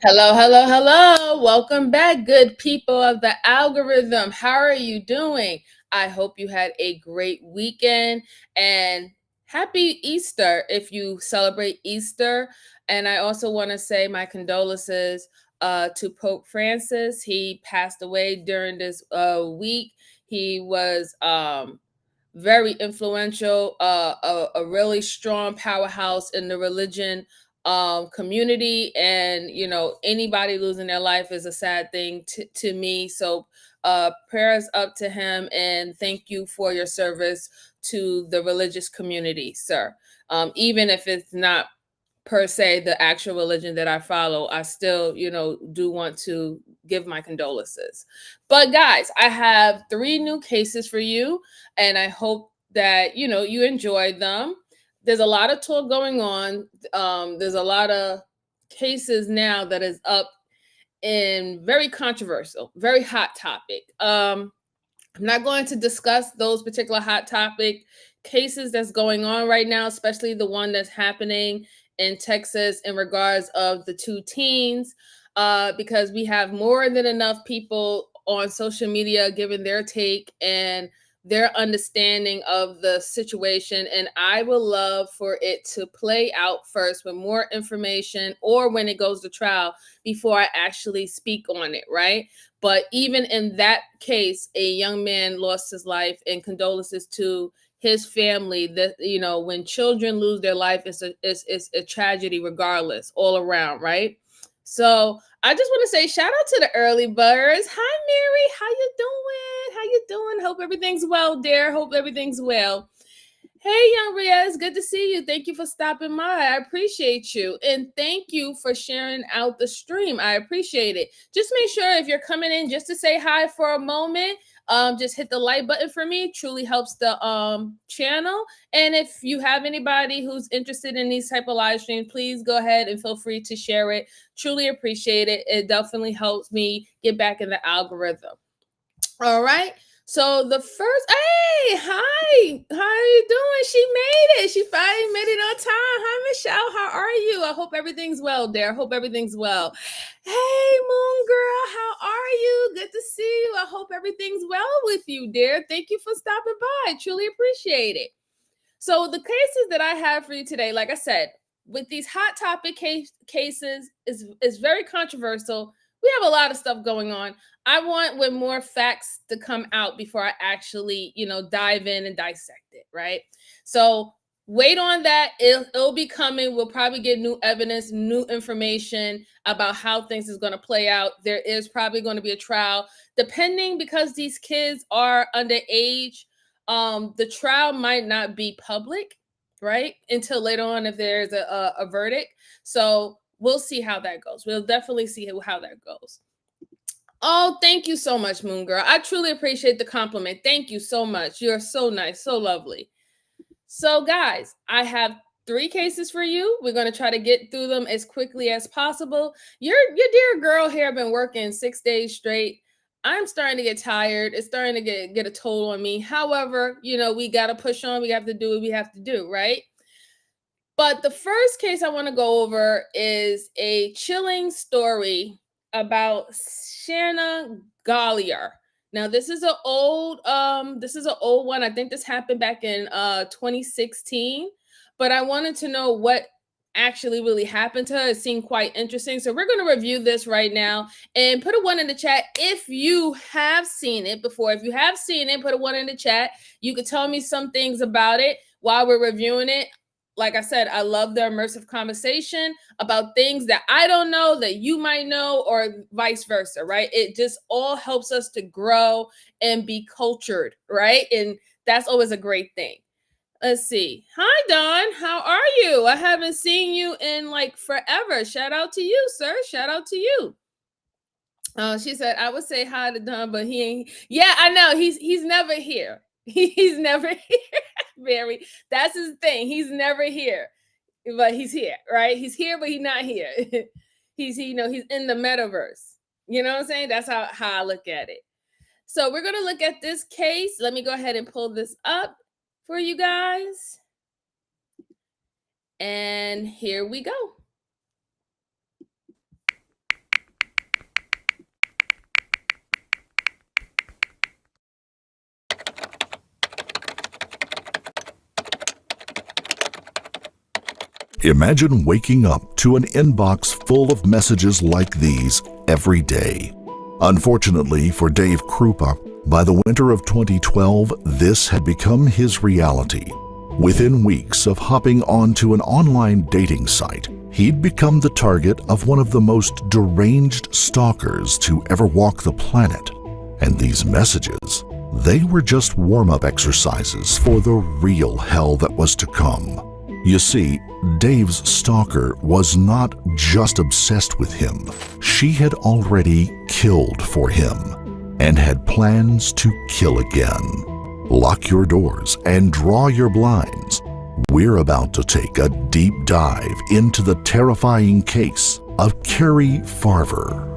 Hello, hello, hello. Welcome back, good people of the algorithm. How are you doing? I hope you had a great weekend and happy Easter if you celebrate Easter. And I also want to say my condolences to Pope Francis. He passed away during this week. He was very influential, a really strong powerhouse in the religion community, and anybody losing their life is a sad thing to me. So prayers up to him, and thank you for your service to the religious community, sir. Even if it's not per se the actual religion that I follow, I still, do want to give my condolences. But guys, I have three new cases for you, and I hope that you enjoy them. There's a lot of talk going on. There's a lot of cases now that is up in very controversial, very hot topic. I'm not going to discuss those particular hot topic cases that's going on right now, especially the one that's happening in Texas in regards of the two teens, because we have more than enough people on social media giving their take and their understanding of the situation. And I would love for it to play out first with more information, or when it goes to trial, before I actually speak on it, right? But even in that case, a young man lost his life, and condolences to his family. That when children lose their life, it's a tragedy, regardless, all around, right? So I just want to say shout out to the early birds. Hi, Mary. How you doing? How you doing? Hope everything's well, dear. Hope everything's well. Hey, young Riaz, good to see you. Thank you for stopping by. I appreciate you. And thank you for sharing out the stream. I appreciate it. Just make sure if you're coming in just to say hi for a moment, just hit the like button for me. It truly helps the channel. And if you have anybody who's interested in these type of live streams, please go ahead and feel free to share it. Truly appreciate it. It definitely helps me get back in the algorithm. All right. So the first, hey, hi, how are you doing? She made it. She finally made it on time. Hi, Michelle. How are you? I hope everything's well, dear. I hope everything's well. Hey, Moon Girl, how are you? Good to see you. I hope everything's well with you, dear. Thank you for stopping by. I truly appreciate it. So the cases that I have for you today, like I said, with these hot topic cases, is very controversial. We have a lot of stuff going on. I want with more facts to come out before I actually, dive in and dissect it, right? So wait on that. It'll be coming. We'll probably get new evidence, new information about how things is going to play out. There is probably going to be a trial, depending, because these kids are underage. The trial might not be public, right, until later on if there's a verdict. So we'll see how that goes. We'll definitely see how that goes. Oh, thank you so much, Moon Girl. I truly appreciate the compliment. Thank you so much. You're so nice, so lovely. So guys, I have three cases for you. We're going to try to get through them as quickly as possible. Your dear girl here been working 6 days straight. I'm starting to get tired. It's starting to get a toll on me. However, we got to push on. We have to do what we have to do, right? But the first case I want to go over is a chilling story about Shanna Golyar. Now, this is an old one. I think this happened back in 2016, but I wanted to know what actually really happened to her. It seemed quite interesting. So we're going to review this right now, and put a one in the chat if you have seen it before. If you have seen it, put a one in the chat. You could tell me some things about it while we're reviewing it. Like I said, I love the immersive conversation about things that I don't know that you might know, or vice versa, right? It just all helps us to grow and be cultured, right? And that's always a great thing. Let's see. Hi, Don. How are you? I haven't seen you in like forever. Shout out to you, sir. Shout out to you. She said, I would say hi to Don, but he ain't. Yeah, I know. He's never here. He's never here. Very. That's his thing. He's never here, but he's here, right? He's here, but he's not here. He's he's in the metaverse. You know what I'm saying? That's how I look at it. So we're gonna look at this case. Let me go ahead and pull this up for you guys. And here we go. Imagine waking up to an inbox full of messages like these every day. Unfortunately for Dave Krupa, by the winter of 2012, this had become his reality. Within weeks of hopping onto an online dating site, he'd become the target of one of the most deranged stalkers to ever walk the planet. And these messages, they were just warm-up exercises for the real hell that was to come. You see, Dave's stalker was not just obsessed with him. She had already killed for him and had plans to kill again. Lock your doors and draw your blinds. We're about to take a deep dive into the terrifying case of Carrie Farver.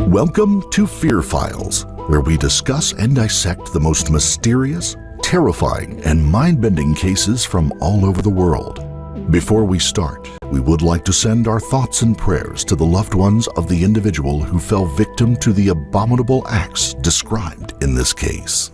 Welcome to Fear Files, where we discuss and dissect the most mysterious, terrifying, and mind-bending cases from all over the world. Before we start, we would like to send our thoughts and prayers to the loved ones of the individual who fell victim to the abominable acts described in this case.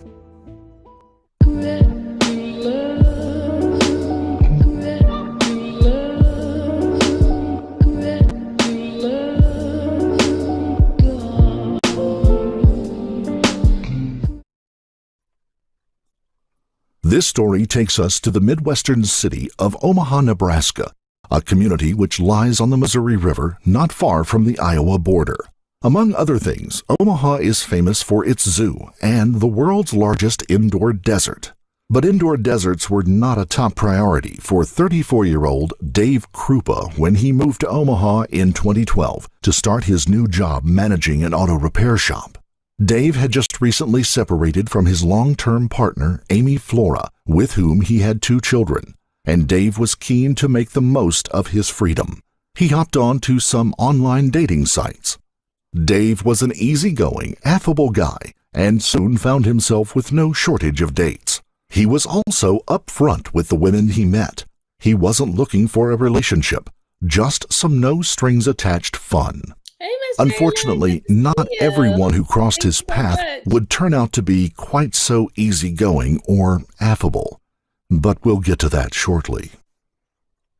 This story takes us to the Midwestern city of Omaha, Nebraska, a community which lies on the Missouri River not far from the Iowa border. Among other things, Omaha is famous for its zoo and the world's largest indoor desert. But indoor deserts were not a top priority for 34-year-old Dave Krupa when he moved to Omaha in 2012 to start his new job managing an auto repair shop. Dave had just recently separated from his long-term partner, Amy Flora, with whom he had 2 children, and Dave was keen to make the most of his freedom. He hopped on to some online dating sites. Dave was an easygoing, affable guy, and soon found himself with no shortage of dates. He was also upfront with the women he met. He wasn't looking for a relationship, just some no-strings-attached fun. Unfortunately, not everyone who crossed his path would turn out to be quite so easygoing or affable, but we'll get to that shortly.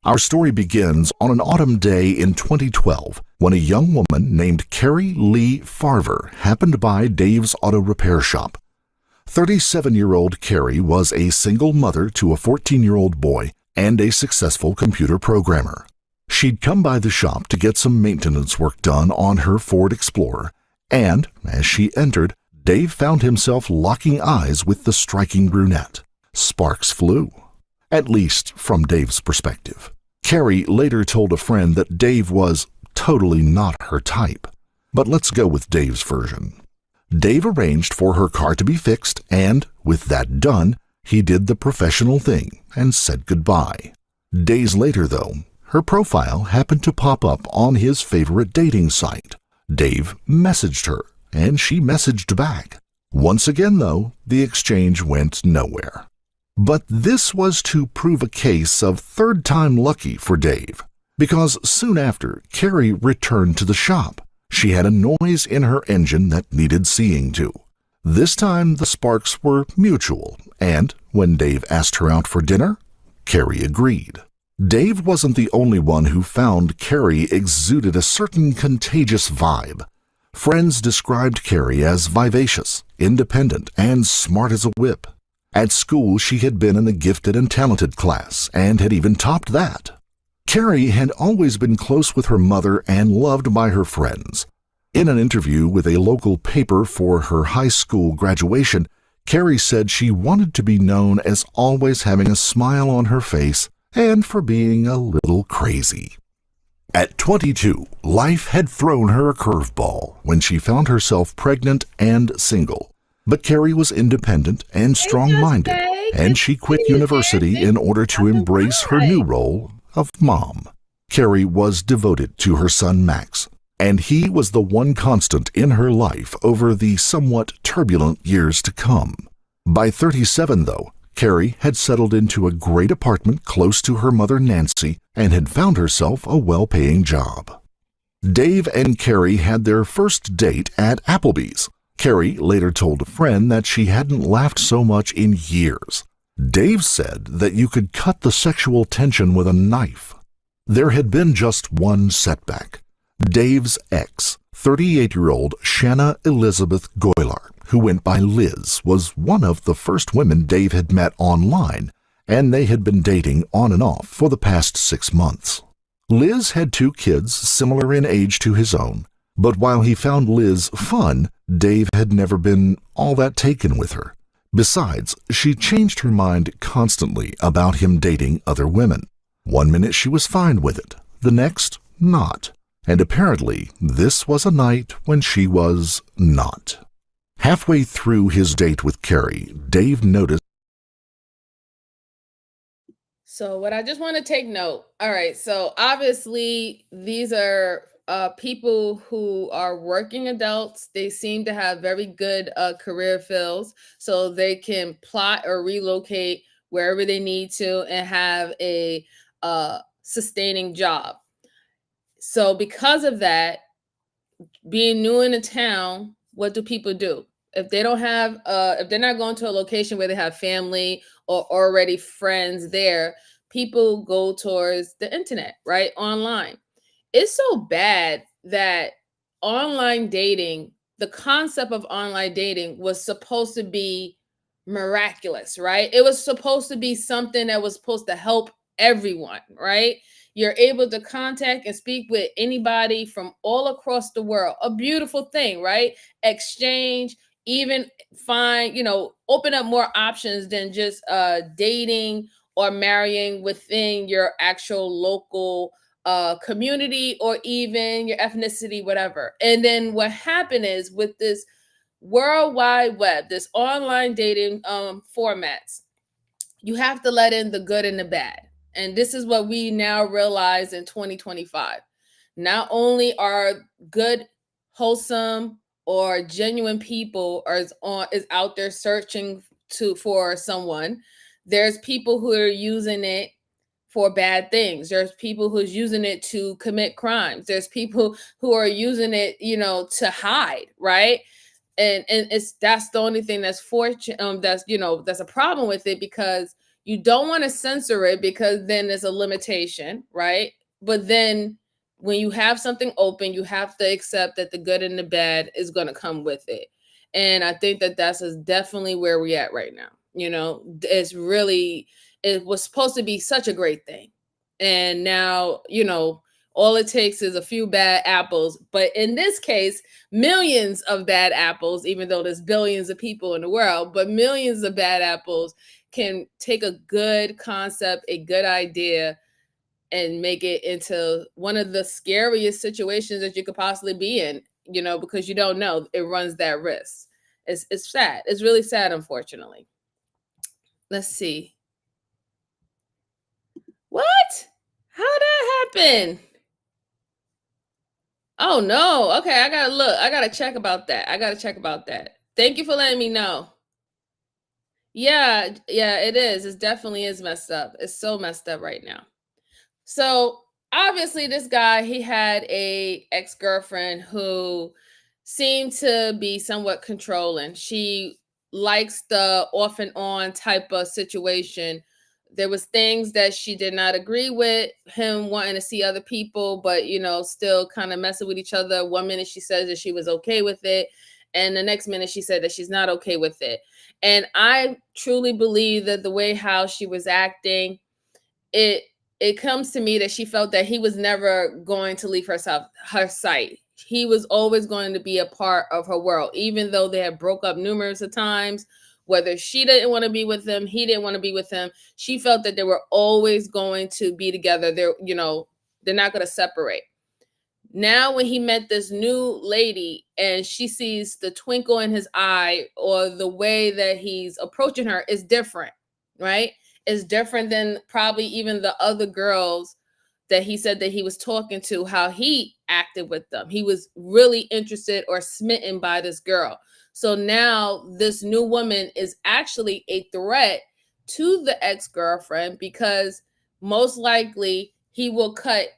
Our story begins on an autumn day in 2012 when a young woman named Carrie Lee Farver happened by Dave's auto repair shop. 37-year-old Carrie was a single mother to a 14-year-old boy and a successful computer programmer. She'd come by the shop to get some maintenance work done on her Ford Explorer, and, as she entered, Dave found himself locking eyes with the striking brunette. Sparks flew, at least from Dave's perspective. Carrie later told a friend that Dave was totally not her type. But let's go with Dave's version. Dave arranged for her car to be fixed, and, with that done, he did the professional thing and said goodbye. Days later, though, her profile happened to pop up on his favorite dating site. Dave messaged her, and she messaged back. Once again, though, the exchange went nowhere. But this was to prove a case of third time lucky for Dave, because soon after, Carrie returned to the shop. She had a noise in her engine that needed seeing to. This time, the sparks were mutual, and when Dave asked her out for dinner, Carrie agreed. Dave wasn't the only one who found Carrie exuded a certain contagious vibe. Friends described Carrie as vivacious, independent, and smart as a whip. At school, she had been in the gifted and talented class, and had even topped that. Carrie had always been close with her mother and loved by her friends. In an interview with a local paper for her high school graduation, Carrie said she wanted to be known as always having a smile on her face and for being a little crazy. At 22, life had thrown her a curveball when she found herself pregnant and single. But Carrie was independent and strong-minded, and she quit university in order to embrace her new role of mom. Carrie was devoted to her son Max, and he was the one constant in her life over the somewhat turbulent years to come. By 37, though, Carrie had settled into a great apartment close to her mother Nancy and had found herself a well-paying job. Dave and Carrie had their first date at Applebee's. Carrie later told a friend that she hadn't laughed so much in years. Dave said that you could cut the sexual tension with a knife. There had been just one setback. Dave's ex, 38-year-old Shanna Elizabeth Golyar, who went by Liz, was one of the first women Dave had met online, and they had been dating on and off for the past 6 months. Liz had 2 kids similar in age to his own, but while he found Liz fun, Dave had never been all that taken with her. Besides, she changed her mind constantly about him dating other women. One minute she was fine with it, the next not. And apparently this was a night when she was not. Halfway through his date with Carrie, Dave noticed. So what I just want to take note. All right. So obviously these are people who are working adults. They seem to have very good career fields, so they can plot or relocate wherever they need to and have a sustaining job. So because of that, being new in a town, what do people do? If they don't have if they're not going to a location where they have family or already friends there, people go towards the internet, right? Online. It's so bad that online dating, the concept of online dating was supposed to be miraculous, right? It was supposed to be something that was supposed to help everyone, right? You're able to contact and speak with anybody from all across the world. A beautiful thing, right? Exchange, even find, open up more options than just dating or marrying within your actual local community or even your ethnicity, whatever. And then what happened is with this World Wide Web, this online dating formats, you have to let in the good and the bad. And this is what we now realize in 2025. Not only are good, wholesome, or genuine people is out there searching for someone, there's people who are using it for bad things. There's people who's using it to commit crimes. There's people who are using it, to hide, right? And that's the only thing that's that's a problem with it, because you don't want to censor it, because then there's a limitation, right? But then when you have something open, you have to accept that the good and the bad is going to come with it. And I think that that's definitely where we're at right now. It was supposed to be such a great thing, and now all it takes is a few bad apples, but in this case millions of bad apples, even though there's billions of people in the world, but millions of bad apples can take a good concept, a good idea, and make it into one of the scariest situations that you could possibly be in, because you don't know it runs that risk. It's sad. It's really sad, unfortunately. Let's see. What? How did that happen? Oh no. Okay, I gotta look. I gotta check about that. Thank you for letting me know. Yeah, it is. It definitely is messed up. It's so messed up right now. So obviously, this guy, he had a ex-girlfriend who seemed to be somewhat controlling. She likes the off and on type of situation. There was things that she did not agree with, him wanting to see other people, but still kind of messing with each other. One minute she says that she was okay with it, and the next minute she said that she's not okay with it. And I truly believe that the way how she was acting, it it comes to me that she felt that he was never going to leave her sight. He was always going to be a part of her world, even though they had broke up numerous of times. Whether she didn't want to be with him, he didn't want to be with him. She felt that they were always going to be together. They're not going to separate. Now when he met this new lady and she sees the twinkle in his eye, or the way that he's approaching her is different, right? Is different than probably even the other girls that he said that he was talking to, how he acted with them. He was really interested or smitten by this girl. So now this new woman is actually a threat to the ex-girlfriend, because most likely he will cut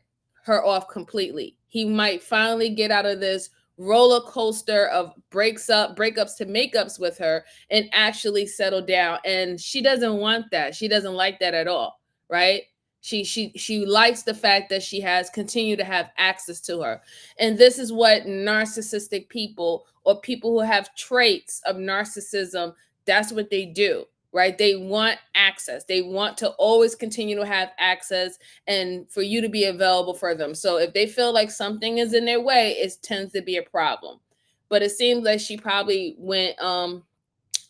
her off completely. He might finally get out of this roller coaster of breakups to makeups with her and actually settle down. And she doesn't want that. She doesn't like that at all, right? She likes the fact that she has continued to have access to her. And this is what narcissistic people, or people who have traits of narcissism, that's what they do, right? They want access. They want to always continue to have access and for you to be available for them. So if they feel like something is in their way, it tends to be a problem. But it seems like she probably went a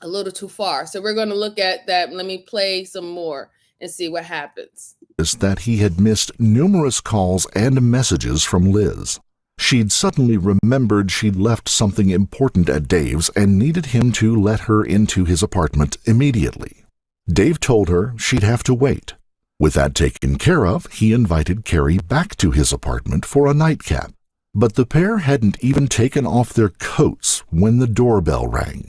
little too far. So we're going to look at that. Let me play some more and see what happens. That he had missed numerous calls and messages from Liz. She'd suddenly remembered she'd left something important at Dave's and needed him to let her into his apartment immediately. Dave told her she'd have to wait. With that taken care of, he invited Carrie back to his apartment for a nightcap. But the pair hadn't even taken off their coats when the doorbell rang.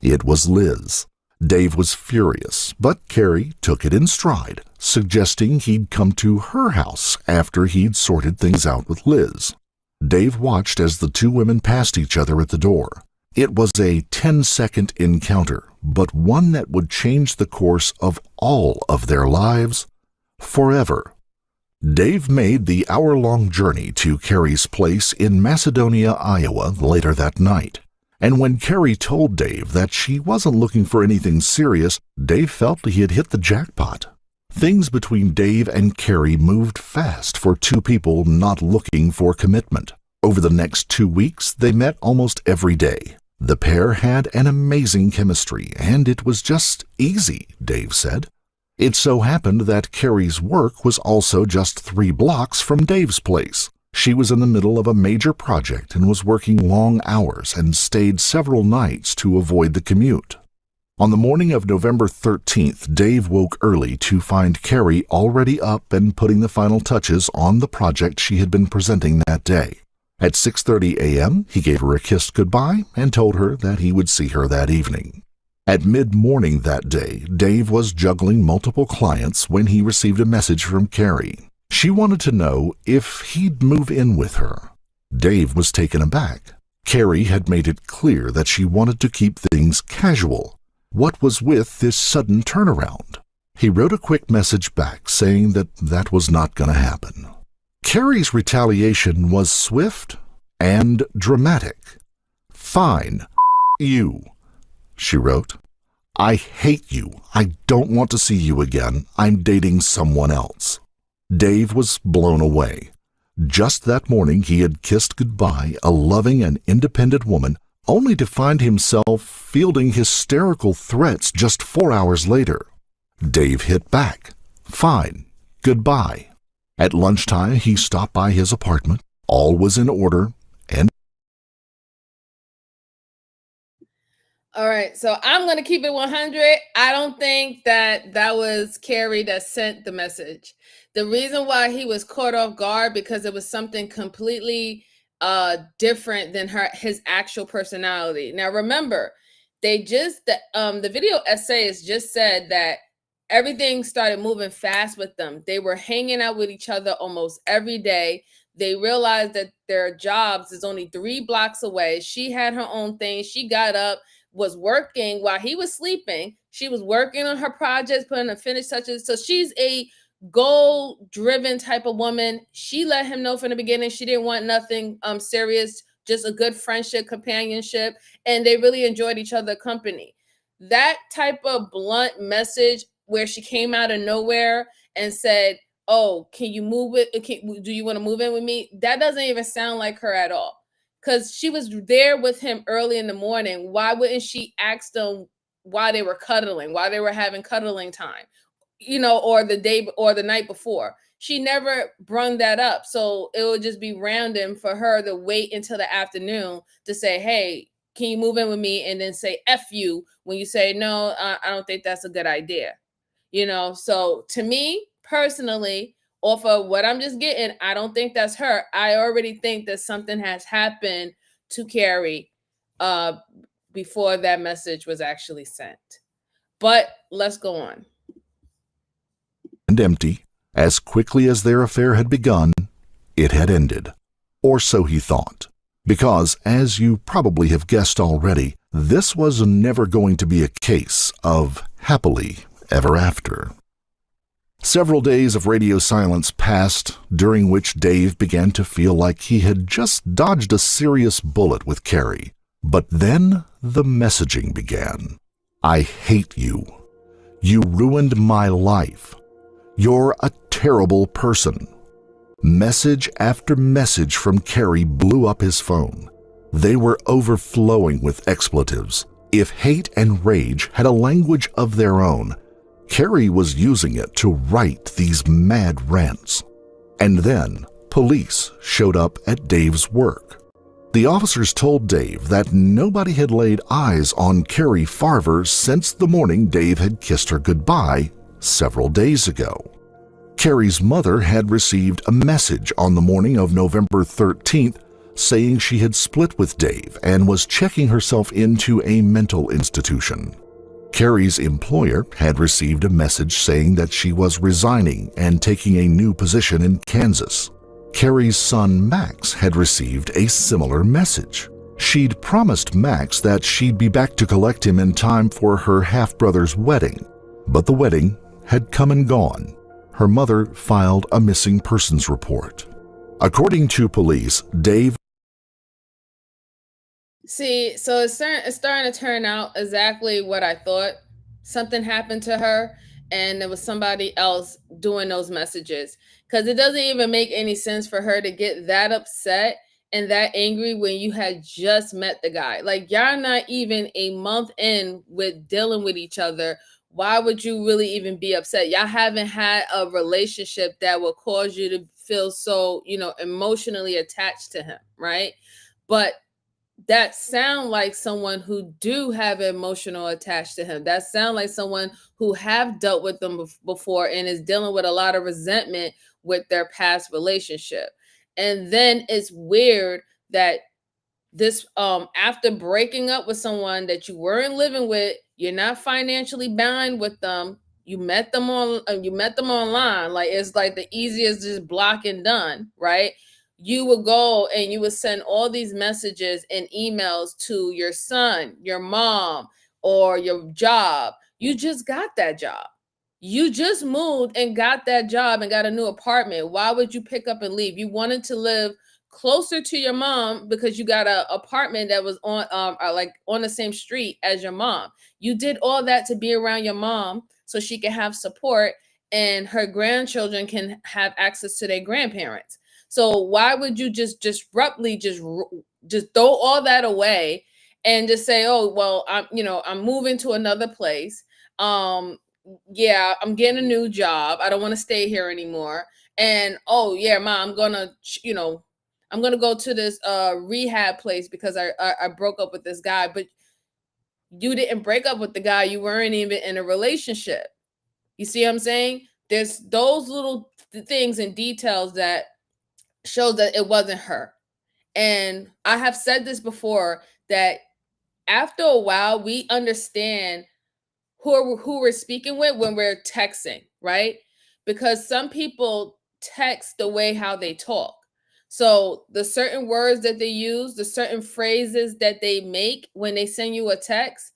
It was Liz. Dave was furious, but Carrie took it in stride, suggesting he'd come to her house after he'd sorted things out with Liz. Dave watched as the two women passed each other at the door. It was a 10-second encounter, but one that would change the course of all of their lives forever. Dave made the hour-long journey to Carrie's place in Macedonia, Iowa, later that night. And when Carrie told Dave that she wasn't looking for anything serious, Dave felt he had hit the jackpot. Things between Dave and Carrie moved fast for two people not looking for commitment. Over the next 2 weeks, they met almost every day. The pair had an amazing chemistry, and it was just easy, Dave said. It so happened that Carrie's work was also just 3 blocks from Dave's place. She was in the middle of a major project and was working long hours and stayed several nights to avoid the commute. On the morning of November 13th, Dave woke early to find Carrie already up and putting the final touches on the project she had been presenting that day. At 6:30 a.m., he gave her a kissed goodbye and told her that he would see her that evening. At mid-morning that day, Dave was juggling multiple clients when he received a message from Carrie. She wanted to know if he'd move in with her. Dave was taken aback. Carrie had made it clear that she wanted to keep things casual. What was with this sudden turnaround? He wrote a quick message back saying that was not going to happen. Carrie's retaliation was swift and dramatic. "Fine, you," she wrote. "I hate you. I don't want to see you again. I'm dating someone else." Dave was blown away. Just that morning he had kissed goodbye a loving and independent woman, only to find himself fielding hysterical threats just 4 hours later. Dave hit back. "Fine, goodbye." At lunchtime he stopped by his apartment. All was in order, and All right, so I'm going to keep it 100. I don't think that was Carrie that sent the message. The reason why he was caught off guard because it was something completely different than his actual personality. Now remember, the video essays just said that everything started moving fast with them. They were hanging out with each other almost every day. They realized that their jobs is only 3 blocks away. She had her own thing. She got up, was working while he was sleeping. She was working on her projects, putting the finished touches. So she's a goal-driven type of woman. She let him know from the beginning she didn't want nothing serious, just a good friendship, companionship, and they really enjoyed each other's company. That type of blunt message where she came out of nowhere and said, "Oh, can you move it? Do you want to move in with me?" That doesn't even sound like her at all. Because she was there with him early in the morning. Why wouldn't she ask them why they were cuddling, why they were having cuddling time, or the day or the night before? She never brung that up. So it would just be random for her to wait until the afternoon to say, "Hey, can you move in with me?" And then say "F you" when you say, "No, I don't think that's a good idea." So to me personally, off of what I'm just getting, I don't think that's her. I already think that something has happened to Carrie before that message was actually sent. But let's go on. And empty. As quickly as their affair had begun, it had ended. Or so he thought. Because, as you probably have guessed already, this was never going to be a case of happily ever after. Several days of radio silence passed, during which Dave began to feel like he had just dodged a serious bullet with Carrie. But then the messaging began. I hate you. You ruined my life. You're a terrible person. Message after message from Carrie blew up his phone. They were overflowing with expletives. If hate and rage had a language of their own, Carrie was using it to write these mad rants. And then police showed up at Dave's work. The officers told Dave that nobody had laid eyes on Carrie Farver since the morning Dave had kissed her goodbye several days ago. Carrie's mother had received a message on the morning of November 13th saying she had split with Dave and was checking herself into a mental institution. Carrie's employer had received a message saying that she was resigning and taking a new position in Kansas. Carrie's son Max had received a similar message. She'd promised Max that she'd be back to collect him in time for her half-brother's wedding, but the wedding had come and gone. Her mother filed a missing persons report. According to police, Dave... See, so it's starting to turn out exactly what I thought. Something happened to her, and there was somebody else doing those messages. Because it doesn't even make any sense for her to get that upset and that angry when you had just met the guy. Like, y'all not even a month in with dealing with each other. Why would you really even be upset? Y'all haven't had a relationship that will cause you to feel so, emotionally attached to him, right? But that sound like someone who do have emotional attached to him. That sound like someone who have dealt with them before and is dealing with a lot of resentment with their past relationship. And then it's weird that this after breaking up with someone that you weren't living with, you're not financially bound with them. You met them online. Like, it's like the easiest, just block and done, right? You would go and you would send all these messages and emails to your son, your mom, or your job. You just got that job. You just moved and got that job and got a new apartment. Why would you pick up and leave? You wanted to live closer to your mom because you got an apartment that was on the same street as your mom. You did all that to be around your mom so she can have support and her grandchildren can have access to their grandparents. So why would you just abruptly just throw all that away and just say, oh, well, I'm moving to another place. Yeah, I'm getting a new job. I don't want to stay here anymore. And, oh yeah, mom, I'm going to go to this rehab place because I broke up with this guy. But you didn't break up with the guy. You weren't even in a relationship. You see what I'm saying? There's those little things and details that shows that it wasn't her. And I have said this before, that after a while, we understand who we're speaking with when we're texting, right? Because some people text the way how they talk. So the certain words that they use, the certain phrases that they make when they send you a text,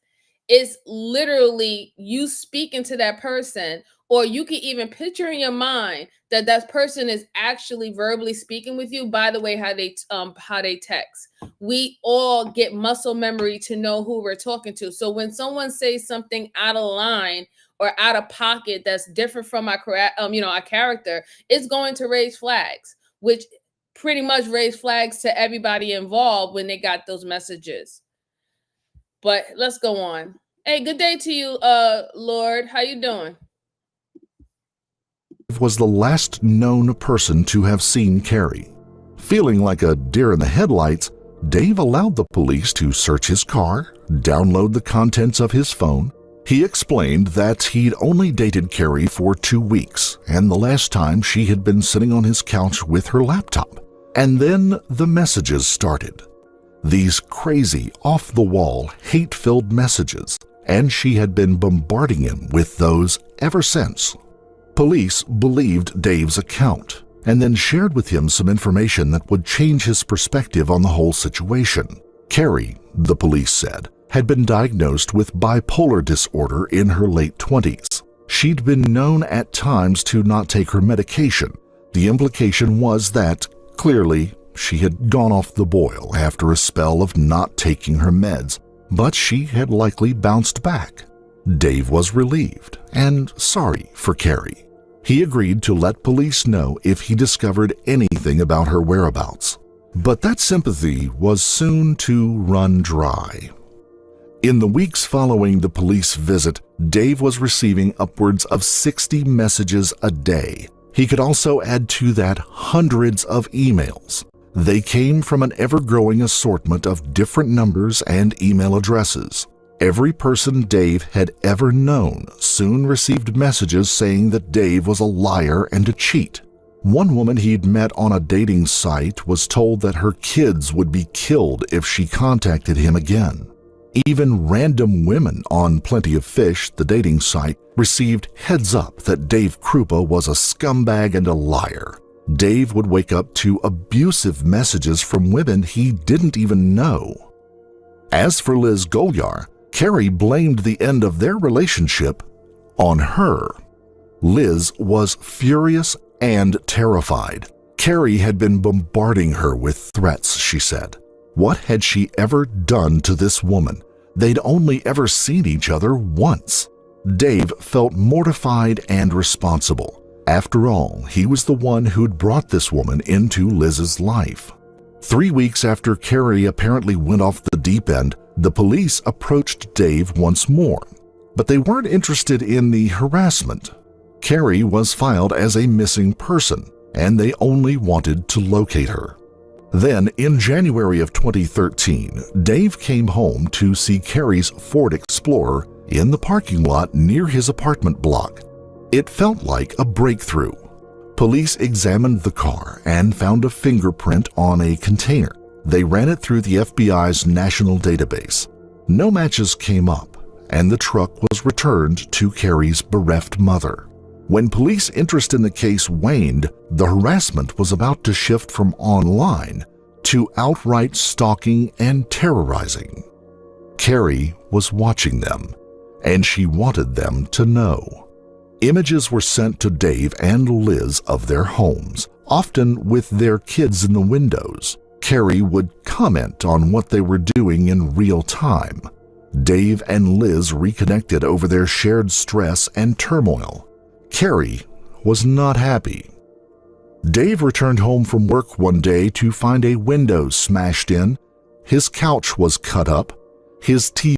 is literally you speaking to that person, or you can even picture in your mind that that person is actually verbally speaking with you by the way how they text. We all get muscle memory to know who we're talking to. So when someone says something out of line or out of pocket that's different from our character, it's going to raise flags, which pretty much raise flags to everybody involved when they got those messages. But let's go on. Hey, good day to you, Lord. How you doing? Was the last known person to have seen Carrie. Feeling like a deer in the headlights, Dave allowed the police to search his car, download the contents of his phone. He explained that he'd only dated Carrie for 2 weeks, and the last time she had been sitting on his couch with her laptop. And then the messages started. These crazy, off-the-wall, hate-filled messages, and she had been bombarding him with those ever since. Police believed Dave's account. and then shared with him some information that would change his perspective on the whole situation. Carrie, the police said, had been diagnosed with bipolar disorder in her late 20s. She'd been known at times to not take her medication. The implication was that, clearly, she had gone off the boil after a spell of not taking her meds, but she had likely bounced back. Dave was relieved and sorry for Carrie. He agreed to let police know if he discovered anything about her whereabouts. But that sympathy was soon to run dry. In the weeks following the police visit, Dave was receiving upwards of 60 messages a day. He could also add to that hundreds of emails. They came from an ever-growing assortment of different numbers and email addresses. Every person Dave had ever known soon received messages saying that Dave was a liar and a cheat. One woman he'd met on a dating site was told that her kids would be killed if she contacted him again. Even random women on Plenty of Fish, the dating site, received heads up that Dave Krupa was a scumbag and a liar. Dave would wake up to abusive messages from women he didn't even know. As for Liz Golyar, Carrie blamed the end of their relationship on her. Liz was furious and terrified. Carrie had been bombarding her with threats, she said. What had she ever done to this woman? They'd only ever seen each other once. Dave felt mortified and responsible. After all, he was the one who'd brought this woman into Liz's life. 3 weeks after Carrie apparently went off the deep end, the police approached Dave once more. But they weren't interested in the harassment. Carrie was filed as a missing person, and they only wanted to locate her. Then, in January of 2013, Dave came home to see Carrie's Ford Explorer in the parking lot near his apartment block. It felt like a breakthrough. Police examined the car and found a fingerprint on a container. They ran it through the FBI's national database. No matches came up, and the truck was returned to Carrie's bereft mother. When police interest in the case waned, the harassment was about to shift from online to outright stalking and terrorizing. Carrie was watching them, and she wanted them to know. Images were sent to Dave and Liz of their homes, often with their kids in the windows. Carrie would comment on what they were doing in real time. Dave and Liz reconnected over their shared stress and turmoil. Carrie was not happy. Dave returned home from work one day to find a window smashed in. His couch was cut up. His TV.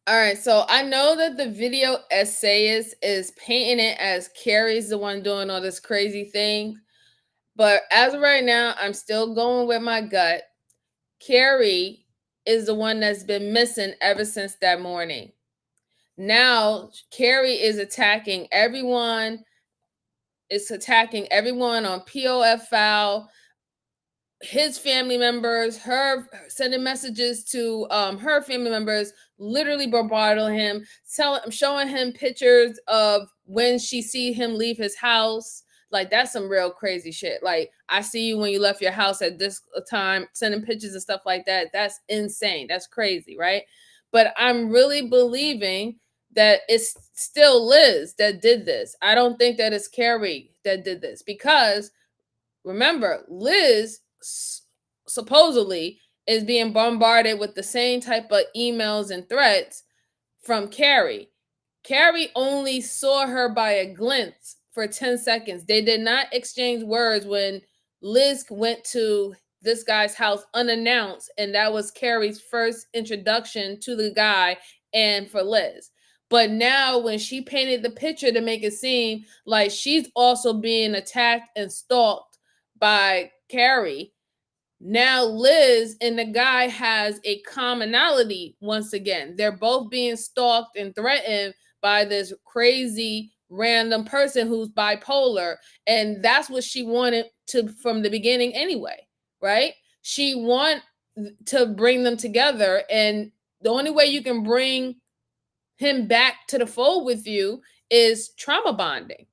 All right, so I know that the video essayist is painting it as Carrie's the one doing all this crazy thing, but as of right now, I'm still going with my gut. Carrie is the one that's been missing ever since that morning. Now, Carrie is attacking everyone. It's attacking everyone on POF file, his family members, her sending messages to her family members, literally bombarding him, showing him pictures of when she see him leave his house. Like, that's some real crazy shit. Like, I see you when you left your house at this time, sending pictures and stuff like that. That's insane. That's crazy, right? But I'm really believing that it's still Liz that did this. I don't think that it's Carrie that did this, because remember, Liz supposedly is being bombarded with the same type of emails and threats from Carrie. Carrie only saw her by a glimpse for 10 seconds. They did not exchange words when Liz went to this guy's house unannounced, and that was Carrie's first introduction to the guy and for Liz. But now when she painted the picture to make it seem like she's also being attacked and stalked by Carrie, now Liz and the guy has a commonality once again. They're both being stalked and threatened by this crazy random person who's bipolar, and that's what she wanted to from the beginning anyway, right? She want to bring them together, and the only way you can bring him back to the fold with you is trauma bonding.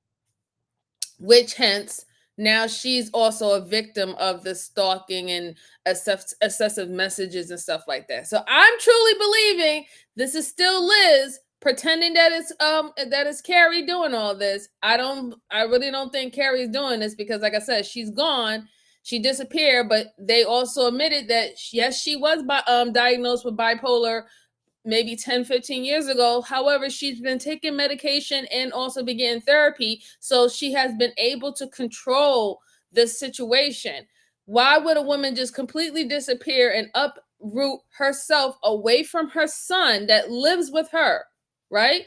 which hence now she's also a victim of the stalking and excessive messages and stuff like that. So I'm truly believing this is still Liz pretending that it's Carrie doing all this. I really don't think Carrie's doing this because, like I said, she's gone. She disappeared, but they also admitted that yes, she was diagnosed with bipolar maybe 10, 15 years ago. However, she's been taking medication and also began therapy. So she has been able to control this situation. Why would a woman just completely disappear and uproot herself away from her son that lives with her, right?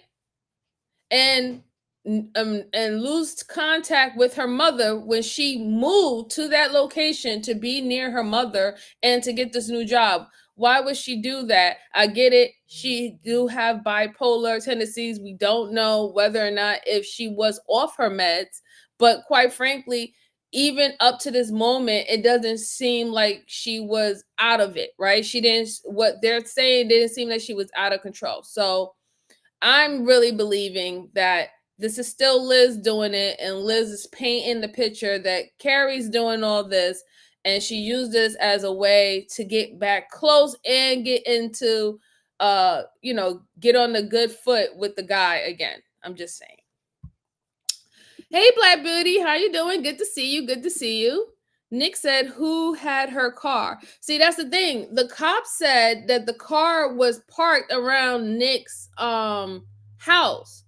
And lose contact with her mother when she moved to that location to be near her mother and to get this new job? Why would she do that? I get it. She do have bipolar tendencies. We don't know whether or not if she was off her meds, but quite frankly, even up to this moment, it doesn't seem like she was out of it, right? She didn't, what they're saying didn't seem like she was out of control. So I'm really believing that this is still Liz doing it, and Liz is painting the picture that Carrie's doing all this, and she used this as a way to get back close and get into, get on the good foot with the guy again. I'm just saying. Hey, Black Beauty, how you doing? Good to see you. Good to see you. Nick said, who had her car? See, that's the thing. The cops said that the car was parked around Nick's house.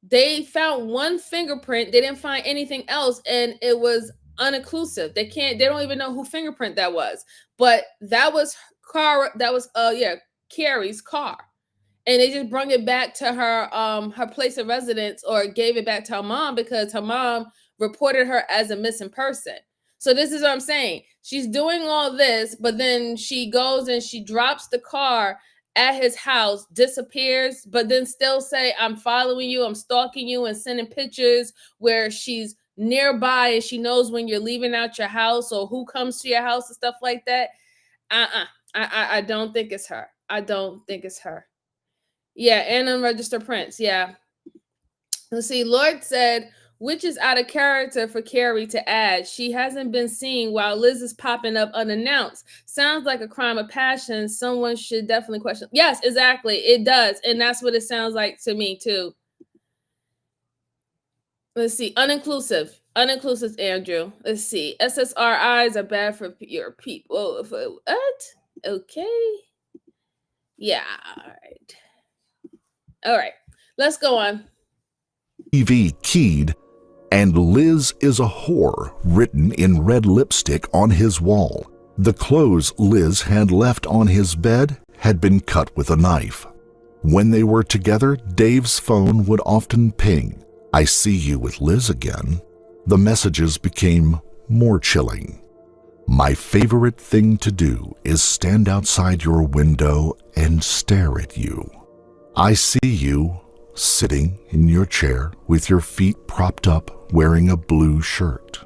They found one fingerprint. They didn't find anything else, and it was unocclusive. They don't even know who fingerprint that was. But that was Carrie's car. And they just brought it back to her place of residence, or gave it back to her mom because her mom reported her as a missing person. So this is what I'm saying. She's doing all this, but then she goes and she drops the car at his house, disappears, but then still say, I'm following you, I'm stalking you, and sending pictures where she's nearby and she knows when you're leaving out your house or who comes to your house and stuff like that. I don't think it's her. I don't think it's her. Yeah, and unregistered prints. Yeah. Let's see. Lord said, which is out of character for Carrie to add. She hasn't been seen while Liz is popping up unannounced. Sounds like a crime of passion. Someone should definitely question. Yes, exactly. It does. And that's what it sounds like to me, too. Let's see. Uninclusive. Uninclusive, Andrew. Let's see. SSRIs are bad for your people. What? Okay. Yeah. All right. All right, let's go on. TV keyed, and Liz is a whore written in red lipstick on his wall. The clothes Liz had left on his bed had been cut with a knife. When they were together, Dave's phone would often ping, I see you with Liz again. The messages became more chilling. My favorite thing to do is stand outside your window and stare at you. I see you sitting in your chair with your feet propped up wearing a blue shirt.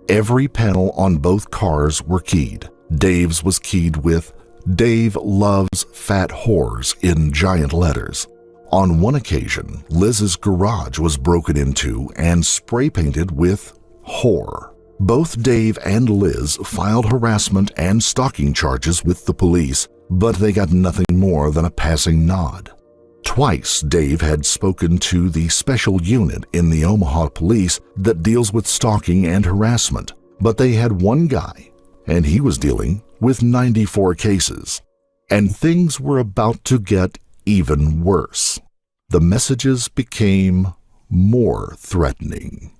Every panel on both cars were keyed. Dave's was keyed with Dave loves fat whores in giant letters. On one occasion, Liz's garage was broken into and spray painted with whore. Both Dave and Liz filed harassment and stalking charges with the police, but they got nothing more than a passing nod. Twice, Dave had spoken to the special unit in the Omaha police that deals with stalking and harassment, but they had one guy, and he was dealing with 94 cases. And things were about to get even worse. The messages became more threatening.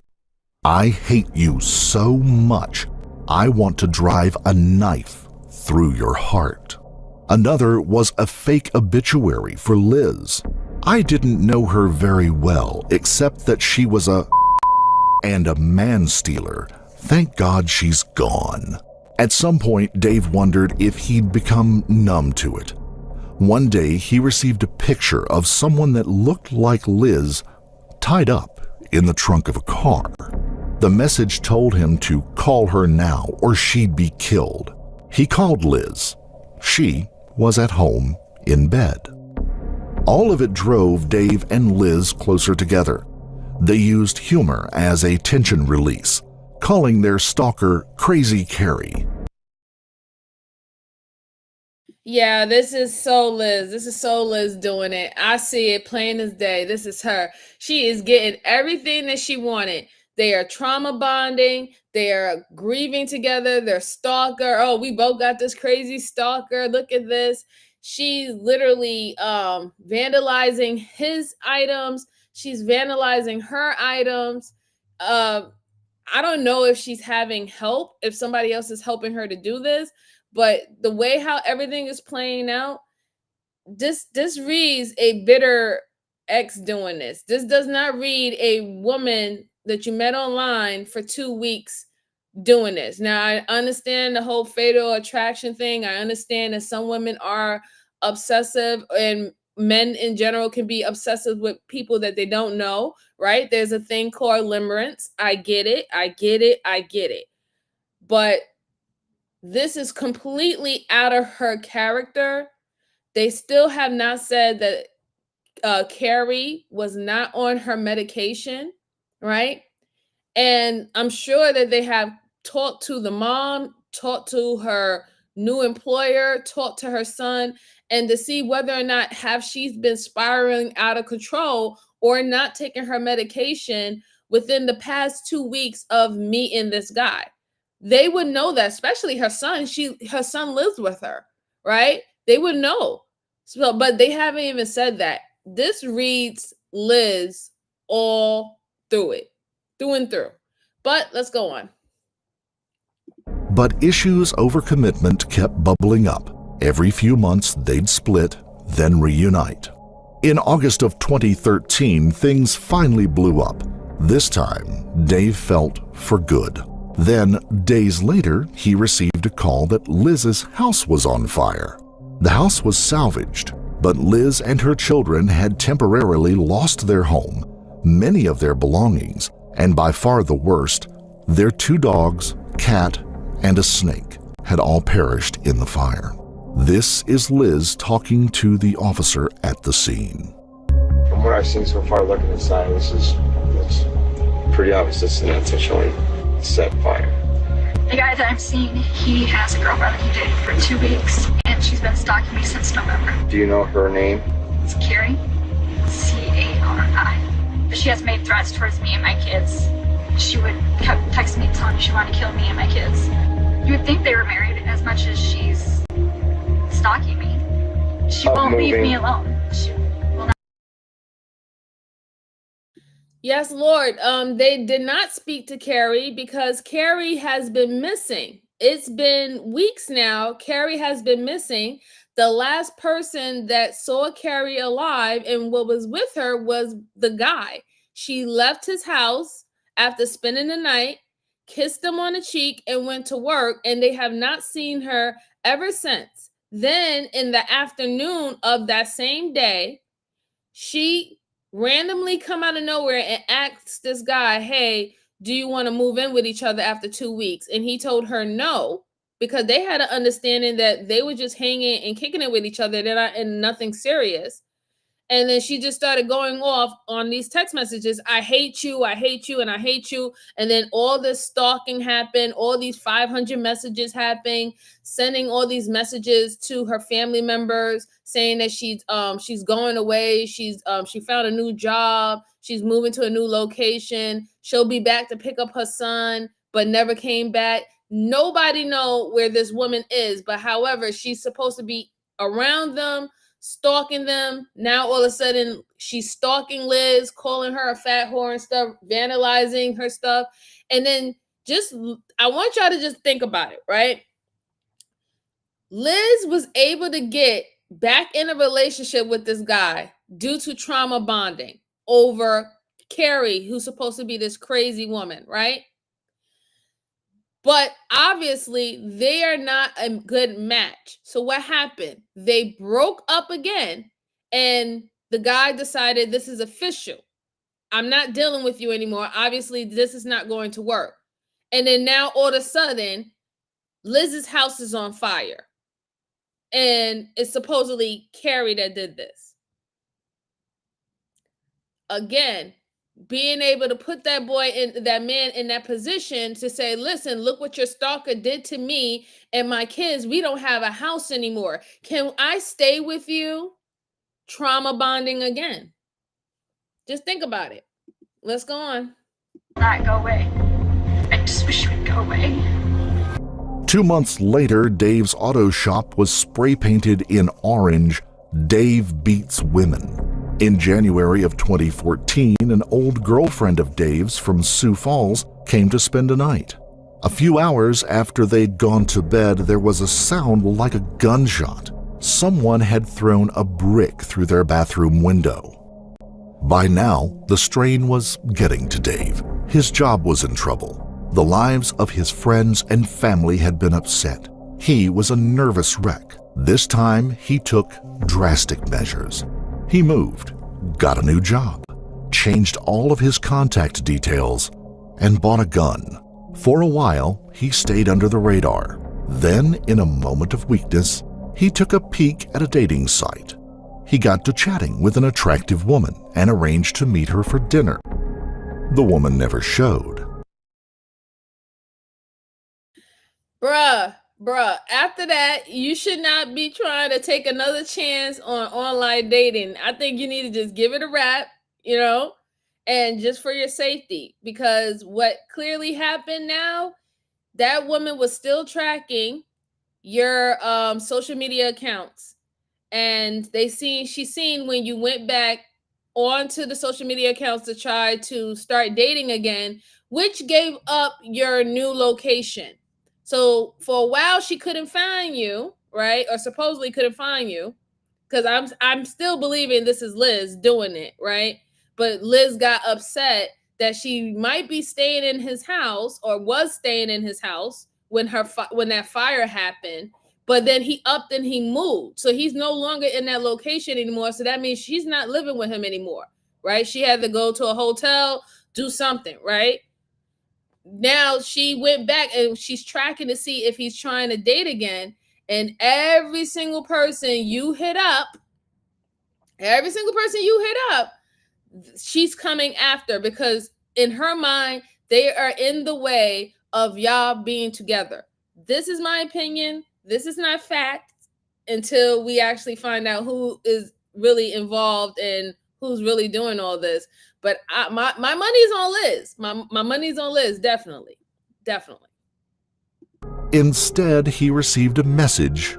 I hate you so much, I want to drive a knife through your heart. Another was a fake obituary for Liz. I didn't know her very well, except that she was a and a man-stealer. Thank God she's gone. At some point, Dave wondered if he'd become numb to it. One day, he received a picture of someone that looked like Liz tied up in the trunk of a car. The message told him to call her now or she'd be killed. He called Liz. She was at home in bed. All of it drove Dave and Liz closer together. They used humor as a tension release, calling their stalker Crazy Carrie. Yeah, this is so Liz. This is so Liz doing it. I see it plain as day. This is her. She is getting everything that she wanted. They are trauma bonding. They are grieving together. They're stalker. Oh, we both got this crazy stalker. Look at this. She's literally vandalizing his items. She's vandalizing her items. Uh, I don't know if she's having help, if somebody else is helping her to do this, but the way how everything is playing out, this reads a bitter ex doing this. This does not read a woman that you met online for 2 weeks doing this. Now I understand the whole fatal attraction thing. I understand that some women are obsessive and men in general can be obsessive with people that they don't know, right? There's a thing called limerence. I get it. I get it. I get it. But this is completely out of her character. They still have not said that Carrie was not on her medication, right? And I'm sure that they have talked to the mom, talked to her new employer, talked to her son, and to see whether or not have she's been spiraling out of control or not taking her medication within the past 2 weeks of meeting this guy. They would know that, especially her son. Her son lives with her, right? They would know. So, but they haven't even said that. This reads Liz all through it, through and through. But let's go on. But issues over commitment kept bubbling up. Every few months they'd split, then reunite. In August of 2013, things finally blew up. This time, Dave felt for good. Then, days later, he received a call that Liz's house was on fire. The house was salvaged, but Liz and her children had temporarily lost their home, many of their belongings, and by far the worst, their 2 dogs, cat, and a snake had all perished in the fire. This is Liz talking to the officer at the scene. From what I've seen so far, looking inside, it's pretty obvious this is an intentionally set fire. The guy that I'm seeing, he has a girlfriend that he dated for 2 weeks, and she's been stalking me since November. Do you know her name? It's Carrie, C-A-R-I. She has made threats towards me and my kids. She would kept texting me telling me she wanted to kill me and my kids. You would think they were married as much as she's stalking me. She won't leave me alone. She will not. Yes, Lord. They did not speak to Carrie because Carrie has been missing. It's been weeks now. Carrie has been missing. The last person that saw Carrie alive and what was with her was the guy. She left his house after spending the night, kissed him on the cheek, and went to work, and they have not seen her ever since. Then in the afternoon of that same day, she randomly come out of nowhere and asks this guy, hey, do you want to move in with each other after 2 weeks? And he told her no, because they had an understanding that they were just hanging and kicking it with each other. They're not in nothing serious. And then she just started going off on these text messages. I hate you, I hate you, and I hate you. And then all this stalking happened, all these 500 messages happening, sending all these messages to her family members saying that she's going away. She found a new job. She's moving to a new location. She'll be back to pick up her son, but never came back. Nobody know where this woman is, but however, she's supposed to be around them, stalking them. Now all of a sudden she's stalking Liz, calling her a fat whore and stuff, vandalizing her stuff. And then I want y'all to just think about it, right? Liz was able to get back in a relationship with this guy due to trauma bonding over Carrie, who's supposed to be this crazy woman, right? But obviously, they are not a good match. So what happened? They broke up again, and the guy decided this is official. I'm not dealing with you anymore. Obviously, this is not going to work. And then now, all of a sudden, Liz's house is on fire. And it's supposedly Carrie that did this. Again, being able to put that man in that position to say, listen, look what your stalker did to me and my kids. We don't have a house anymore. Can I stay with you? Trauma bonding again. Just think about it. Let's go on. Not go away. I just wish you would go away. 2 months later, Dave's auto shop was spray painted in orange, "Dave Beats Women." In January of 2014, an old girlfriend of Dave's from Sioux Falls came to spend a night. A few hours after they'd gone to bed, there was a sound like a gunshot. Someone had thrown a brick through their bathroom window. By now, the strain was getting to Dave. His job was in trouble. The lives of his friends and family had been upset. He was a nervous wreck. This time, he took drastic measures. He moved, got a new job, changed all of his contact details, and bought a gun. For a while, he stayed under the radar. Then, in a moment of weakness, he took a peek at a dating site. He got to chatting with an attractive woman and arranged to meet her for dinner. The woman never showed. Bruh, after that, you should not be trying to take another chance on online dating. I think you need to just give it a wrap, and just for your safety, because what clearly happened now, that woman was still tracking your social media accounts, and she seen when you went back onto the social media accounts to try to start dating again, which gave up your new location. So for a while, she couldn't find you, right? Or supposedly couldn't find you, because I'm still believing this is Liz doing it, right? But Liz got upset that she might be staying in his house or was staying in his house when that fire happened. But then he upped and he moved, so he's no longer in that location anymore. So that means she's not living with him anymore, right? She had to go to a hotel, do something, right? Now she went back and she's tracking to see if he's trying to date again. And every single person you hit up, she's coming after, because in her mind, they are in the way of y'all being together. This is my opinion. This is not fact until we actually find out who is really involved and who's really doing all this. But my money's on Liz. My money's on Liz, definitely. Instead, he received a message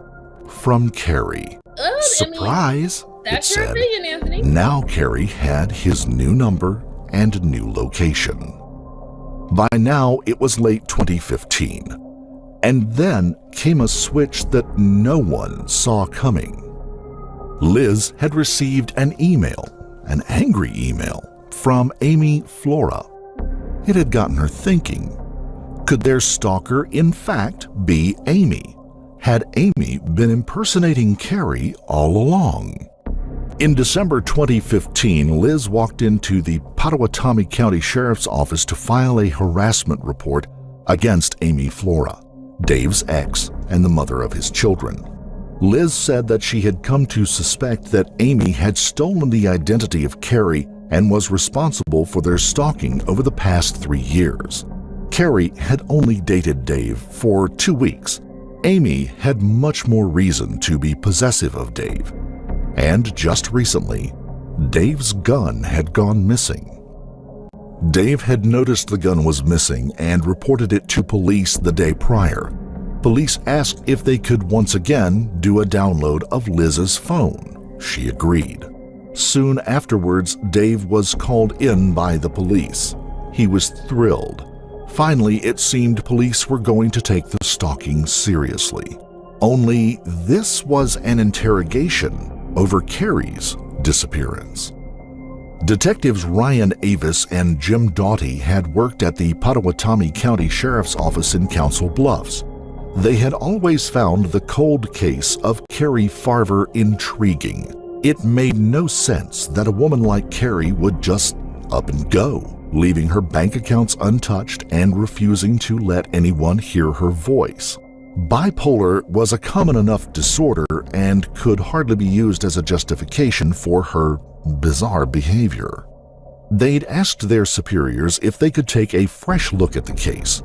from Carrie. Surprise, that's it your said. opinion, Anthony. Now Carrie had his new number and new location. By now, it was late 2015. And then came a switch that no one saw coming. Liz had received an angry email, from Amy Flora. It had gotten her thinking. Could their stalker in fact be Amy? Had Amy been impersonating Carrie all along? In December 2015, Liz walked into the Pottawatomie County Sheriff's Office to file a harassment report against Amy Flora, Dave's ex and the mother of his children. Liz said that she had come to suspect that Amy had stolen the identity of Carrie and was responsible for their stalking over the past 3 years. Carrie had only dated Dave for 2 weeks. Amy had much more reason to be possessive of Dave. And just recently, Dave's gun had gone missing. Dave had noticed the gun was missing and reported it to police the day prior. Police asked if they could once again do a download of Liz's phone. She agreed. Soon afterwards, Dave was called in by the police. He was thrilled. Finally, it seemed police were going to take the stalking seriously. Only this was an interrogation over Carrie's disappearance. Detectives Ryan Avis and Jim Doughty had worked at the Pottawatomie County Sheriff's Office in Council Bluffs. They had always found the cold case of Carrie Farver intriguing. It made no sense that a woman like Carrie would just up and go, leaving her bank accounts untouched and refusing to let anyone hear her voice. Bipolar was a common enough disorder and could hardly be used as a justification for her bizarre behavior. They'd asked their superiors if they could take a fresh look at the case.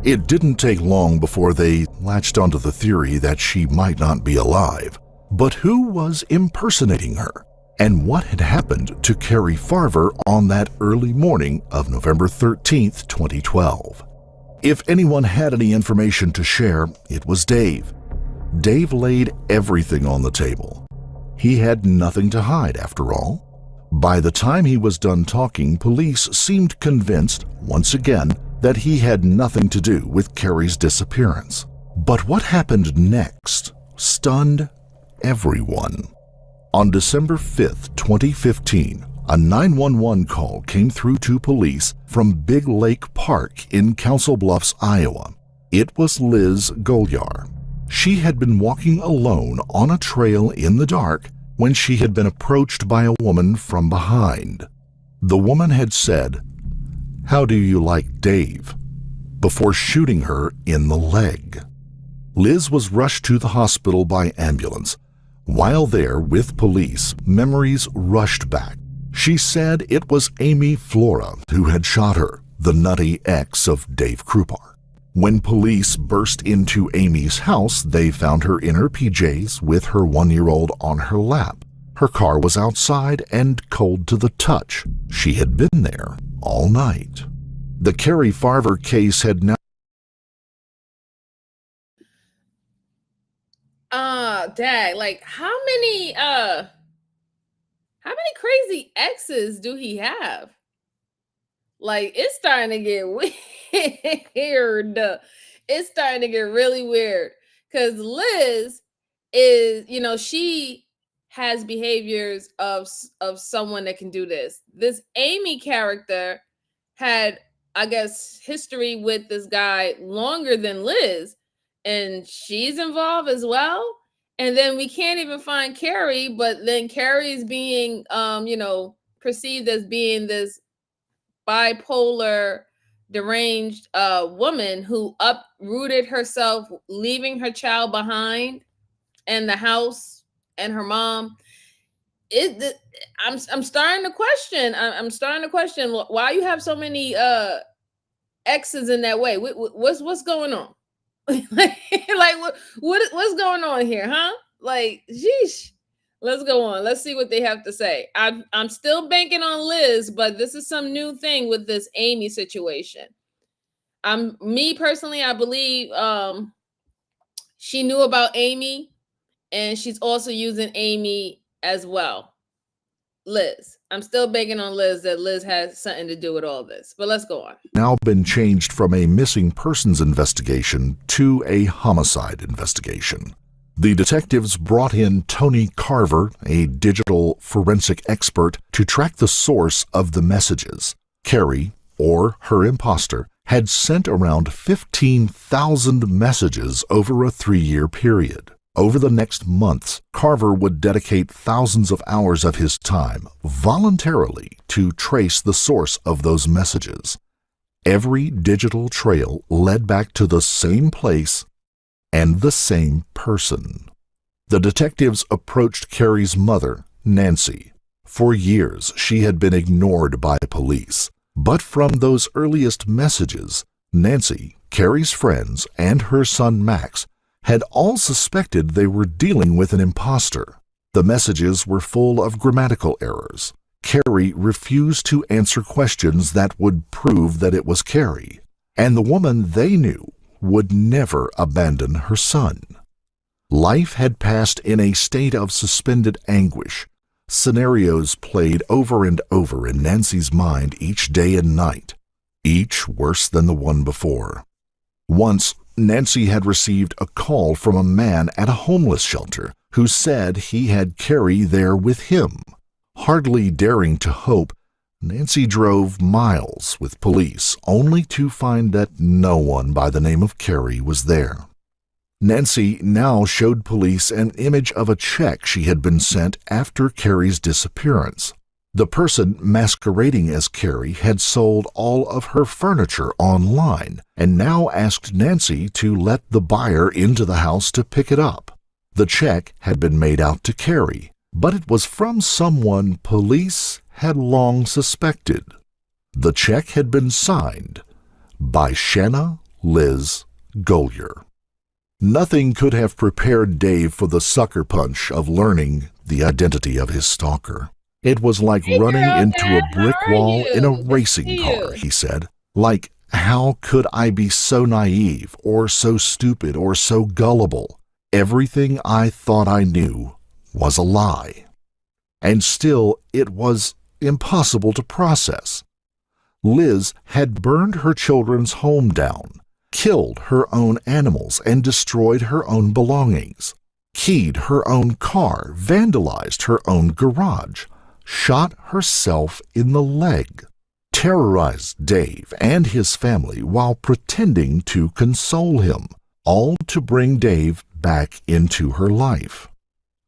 It didn't take long before they latched onto the theory that she might not be alive. But who was impersonating her? And what had happened to Carrie Farver on that early morning of November 13th, 2012? If anyone had any information to share, it was Dave. Dave laid everything on the table. He had nothing to hide, after all. By the time he was done talking, police seemed convinced, once again, that he had nothing to do with Carrie's disappearance. But what happened next stunned everyone. On December 5th, 2015, a 911 call came through to police from Big Lake Park in Council Bluffs, Iowa. It was Liz Golyar. She had been walking alone on a trail in the dark when she had been approached by a woman from behind. The woman had said, "How do you like Dave?" before shooting her in the leg. Liz was rushed to the hospital by ambulance. While there with police, memories rushed back. She said it was Amy Flora who had shot her, the nutty ex of Dave Krupar. When police burst into Amy's house, they found her in her PJs with her 1-year-old on her lap. Her car was outside and cold to the touch. She had been there all night. The Carrie Farver case had now... Dad, like how many crazy exes do he have? Like, it's starting to get weird. It's starting to get really weird. Because Liz is, she has behaviors of someone that can do this. This Amy character had, I guess, history with this guy longer than Liz. And she's involved as well. And then we can't even find Carrie, but then Carrie's being, perceived as being this bipolar, deranged woman who uprooted herself, leaving her child behind and the house and her mom. I'm starting to question. I'm starting to question why you have so many exes in that way. What's going on? like what's going on here, huh? Like, sheesh. Let's go on. Let's see what they have to say. I'm still banking on Liz, but this is some new thing with this Amy situation. Me personally, I believe she knew about Amy, and she's also using Amy as well. Liz. I'm still banking on Liz that Liz has something to do with all this. But let's go on. Now been changed from a missing persons investigation to a homicide investigation. The detectives brought in Tony Carver, a digital forensic expert, to track the source of the messages. Carrie, or her imposter, had sent around 15,000 messages over a 3-year period. Over the next months, Carver would dedicate thousands of hours of his time voluntarily to trace the source of those messages. Every digital trail led back to the same place and the same person. The detectives approached Carrie's mother, Nancy. For years, she had been ignored by police. But from those earliest messages, Nancy, Carrie's friends, and her son Max had all suspected they were dealing with an imposter. The messages were full of grammatical errors. Carrie refused to answer questions that would prove that it was Carrie, and the woman they knew would never abandon her son. Life had passed in a state of suspended anguish. Scenarios played over and over in Nancy's mind each day and night, each worse than the one before. Once, Nancy had received a call from a man at a homeless shelter who said he had Carrie there with him. Hardly daring to hope, Nancy drove miles with police only to find that no one by the name of Carrie was there. Nancy now showed police an image of a check she had been sent after Carrie's disappearance. The person masquerading as Carrie had sold all of her furniture online and now asked Nancy to let the buyer into the house to pick it up. The check had been made out to Carrie, but it was from someone police had long suspected. The check had been signed by Shanna Liz Golyar. Nothing could have prepared Dave for the sucker punch of learning the identity of his stalker. It was like running into a brick wall in a racing car, he said. Like, how could I be so naive or so stupid or so gullible? Everything I thought I knew was a lie. And still, it was impossible to process. Liz had burned her children's home down, killed her own animals, and destroyed her own belongings, keyed her own car, vandalized her own garage, shot herself in the leg, terrorized Dave and his family while pretending to console him, all to bring Dave back into her life.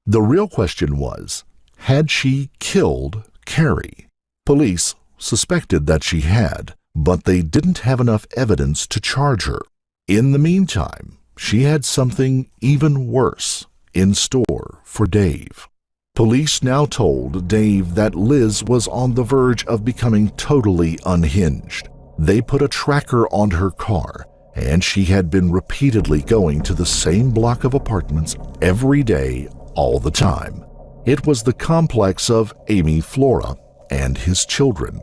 The real question was, had she killed Carrie? Police suspected that she had, but they didn't have enough evidence to charge her. In the meantime, she had something even worse in store for Dave. Police now told Dave that Liz was on the verge of becoming totally unhinged. They put a tracker on her car, and she had been repeatedly going to the same block of apartments every day, all the time. It was the complex of Amy Flora and his children.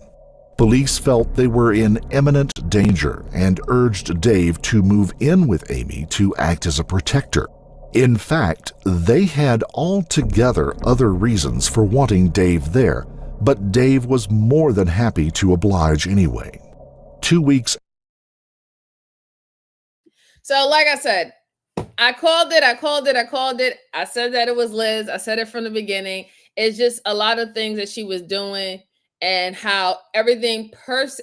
Police felt they were in imminent danger and urged Dave to move in with Amy to act as a protector. In fact, they had altogether other reasons for wanting Dave there, but Dave was more than happy to oblige anyway. 2 weeks. So, like I said, I called it. I said that it was Liz. I said it from the beginning. It's just a lot of things that she was doing and how everything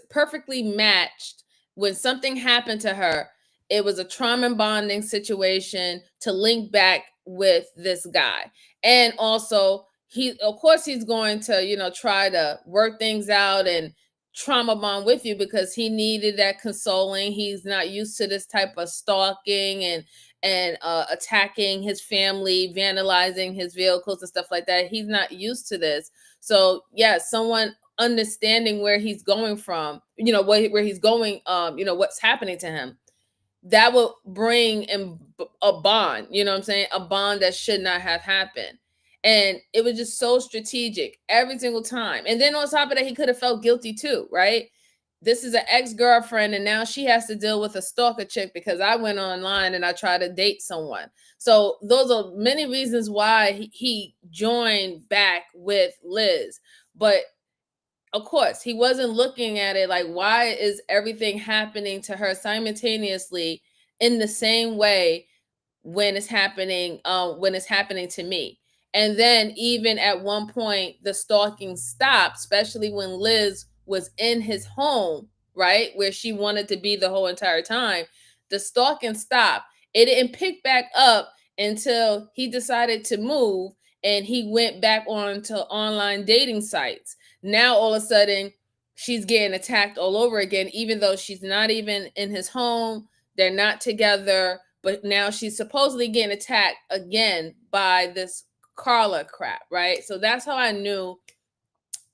perfectly matched. When something happened to her, it was a trauma bonding situation to link back with this guy. And also, he's going to, try to work things out and trauma bond with you because he needed that consoling. He's not used to this type of stalking and attacking his family, vandalizing his vehicles and stuff like that. He's not used to this. So yeah, someone understanding where he's going from, where he's going, what's happening to him, that will bring in a bond, a bond that should not have happened. And it was just so strategic every single time. And then on top of that, he could have felt guilty too, right? This is an ex-girlfriend, and now she has to deal with a stalker chick because I went online and I tried to date someone. So those are many reasons why he joined back with Liz. But of course, he wasn't looking at it like, why is everything happening to her simultaneously in the same way when it's happening to me? And then even at one point, the stalking stopped, especially when Liz was in his home, right, where she wanted to be the whole entire time. The stalking stopped. It didn't pick back up until he decided to move and he went back on to online dating sites. Now, all of a sudden, she's getting attacked all over again, even though she's not even in his home. They're not together, but now she's supposedly getting attacked again by this Carla crap, right? So that's how I knew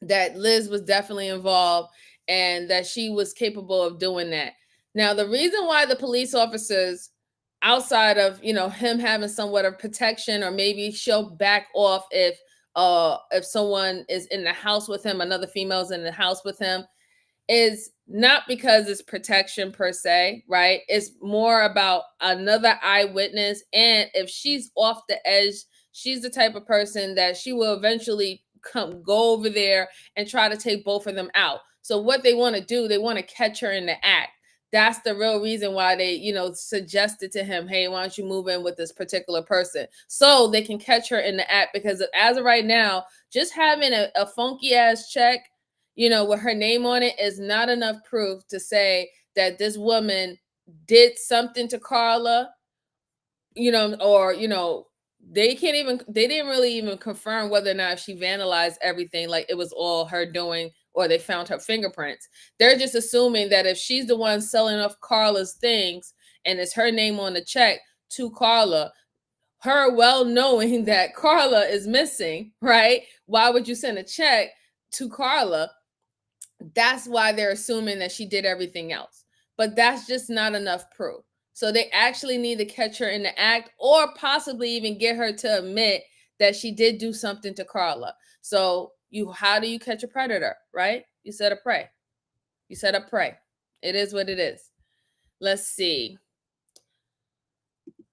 that Liz was definitely involved and that she was capable of doing that. Now, the reason why the police officers, outside of, him having somewhat of protection, or maybe she'll back off if someone is in the house with him, another female's in the house with him, is not because it's protection per se, right? It's more about another eyewitness. And if she's off the edge, she's the type of person that she will eventually go over there and try to take both of them out. So what they want to do, they want to catch her in the act. That's the real reason why they, suggested to him, hey, why don't you move in with this particular person? So they can catch her in the act, because as of right now, just having a funky ass check, with her name on it is not enough proof to say that this woman did something to Carla, or, they didn't really even confirm whether or not she vandalized everything, like it was all her doing, or they found her fingerprints. They're just assuming that if she's the one selling off Carla's things and it's her name on the check to Carla, her well knowing that Carla is missing, right? Why would you send a check to Carla, that's why they're assuming that she did everything else. But that's just not enough proof. So they actually need to catch her in the act, or possibly even get her to admit that she did do something to Carla. So how do you catch a predator, right? You set up prey. You set up prey. It is what it is. Let's see.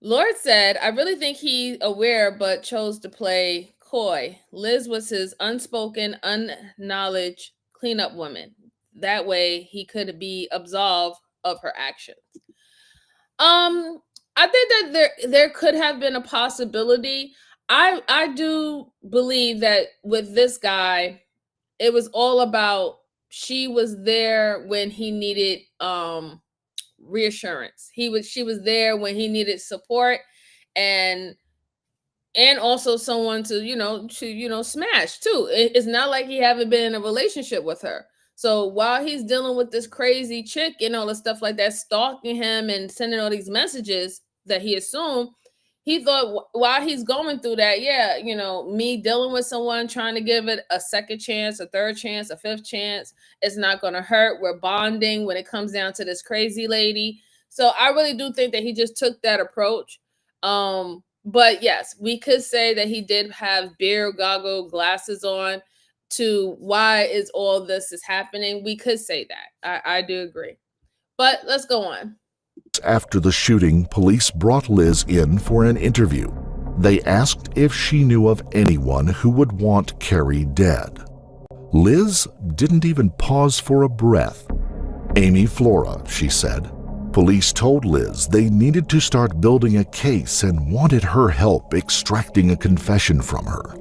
Lord said, I really think he's aware but chose to play coy. Liz was his unspoken, unknowledged cleanup woman. That way he could be absolved of her actions. I think that there could have been a possibility. I do believe that with this guy, it was all about she was there when he needed reassurance. She was there when he needed support, and also someone to smash too. It's not like he haven't been in a relationship with her. So while he's dealing with this crazy chick and all the stuff like that, stalking him and sending all these messages that he assumed, he thought while he's going through that, me dealing with someone, trying to give it a second chance, a third chance, a fifth chance, it's not going to hurt. We're bonding when it comes down to this crazy lady. So I really do think that he just took that approach. But yes, we could say that he did have beer goggle glasses on to why is all this is happening. We could say that. I do agree. But let's go on. After the shooting, police brought Liz in for an interview. They asked if she knew of anyone who would want Carrie dead. Liz didn't even pause for a breath. Amy Flora, she said. Police told Liz they needed to start building a case and wanted her help extracting a confession from her.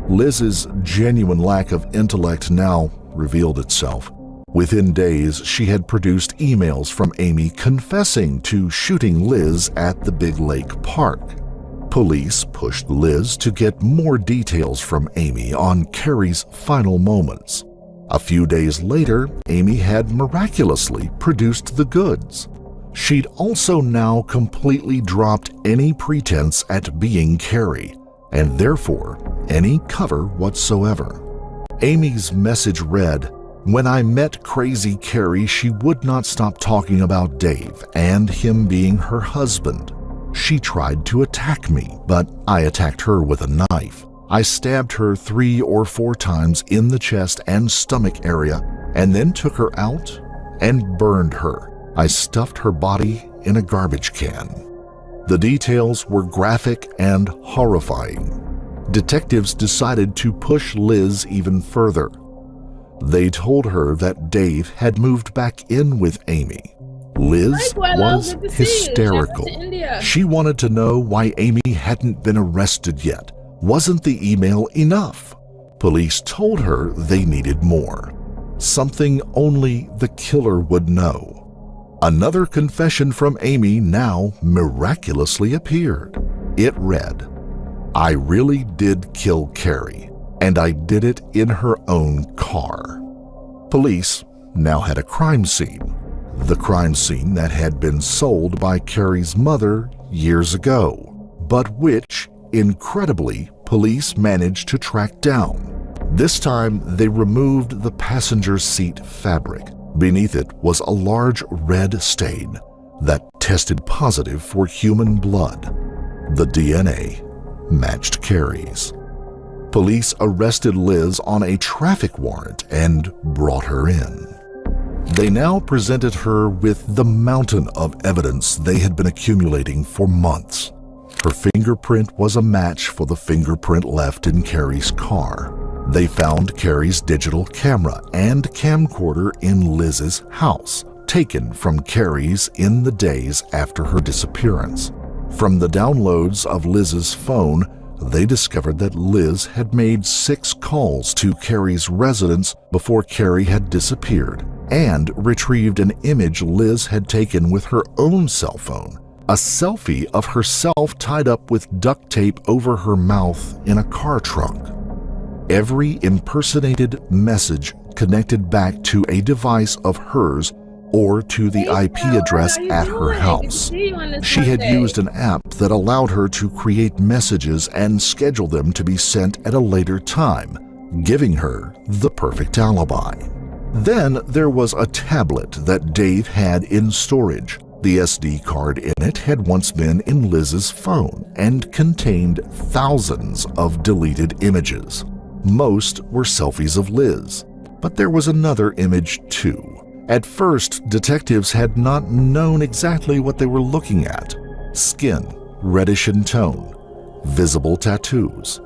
Liz's genuine lack of intellect now revealed itself. Within days, she had produced emails from Amy confessing to shooting Liz at the Big Lake Park. Police pushed Liz to get more details from Amy on Carrie's final moments. A few days later, Amy had miraculously produced the goods. She'd also now completely dropped any pretense at being Carrie, and therefore any cover whatsoever. Amy's message read, "When I met crazy Carrie, she would not stop talking about Dave and him being her husband. She tried to attack me, but I attacked her with a knife. I stabbed her 3 or 4 times in the chest and stomach area, and then took her out and burned her. I stuffed her body in a garbage can." The details were graphic and horrifying. Detectives decided to push Liz even further. They told her that Dave had moved back in with Amy. Liz was hysterical. She wanted to know why Amy hadn't been arrested yet. Wasn't the email enough? Police told her they needed more. Something only the killer would know. Another confession from Amy now miraculously appeared. It read, "I really did kill Carrie, and I did it in her own car." Police now had a crime scene. The crime scene that had been sold by Carrie's mother years ago, but which, incredibly, police managed to track down. This time, they removed the passenger seat fabric. Beneath it was a large red stain that tested positive for human blood. The DNA matched Carrie's. Police arrested Liz on a traffic warrant and brought her in. They now presented her with the mountain of evidence they had been accumulating for months. Her fingerprint was a match for the fingerprint left in Carrie's car. They found Carrie's digital camera and camcorder in Liz's house, taken from Carrie's in the days after her disappearance. From the downloads of Liz's phone, they discovered that Liz had made 6 calls to Carrie's residence before Carrie had disappeared, and retrieved an image Liz had taken with her own cell phone, a selfie of herself tied up with duct tape over her mouth in a car trunk. Every impersonated message connected back to a device of hers or to the IP address at her house. She had used an app that allowed her to create messages and schedule them to be sent at a later time, giving her the perfect alibi. Then there was a tablet that Dave had in storage. The SD card in it had once been in Liz's phone and contained thousands of deleted images. Most were selfies of Liz, but there was another image too. At first, detectives had not known exactly what they were looking at. Skin, reddish in tone, visible tattoos.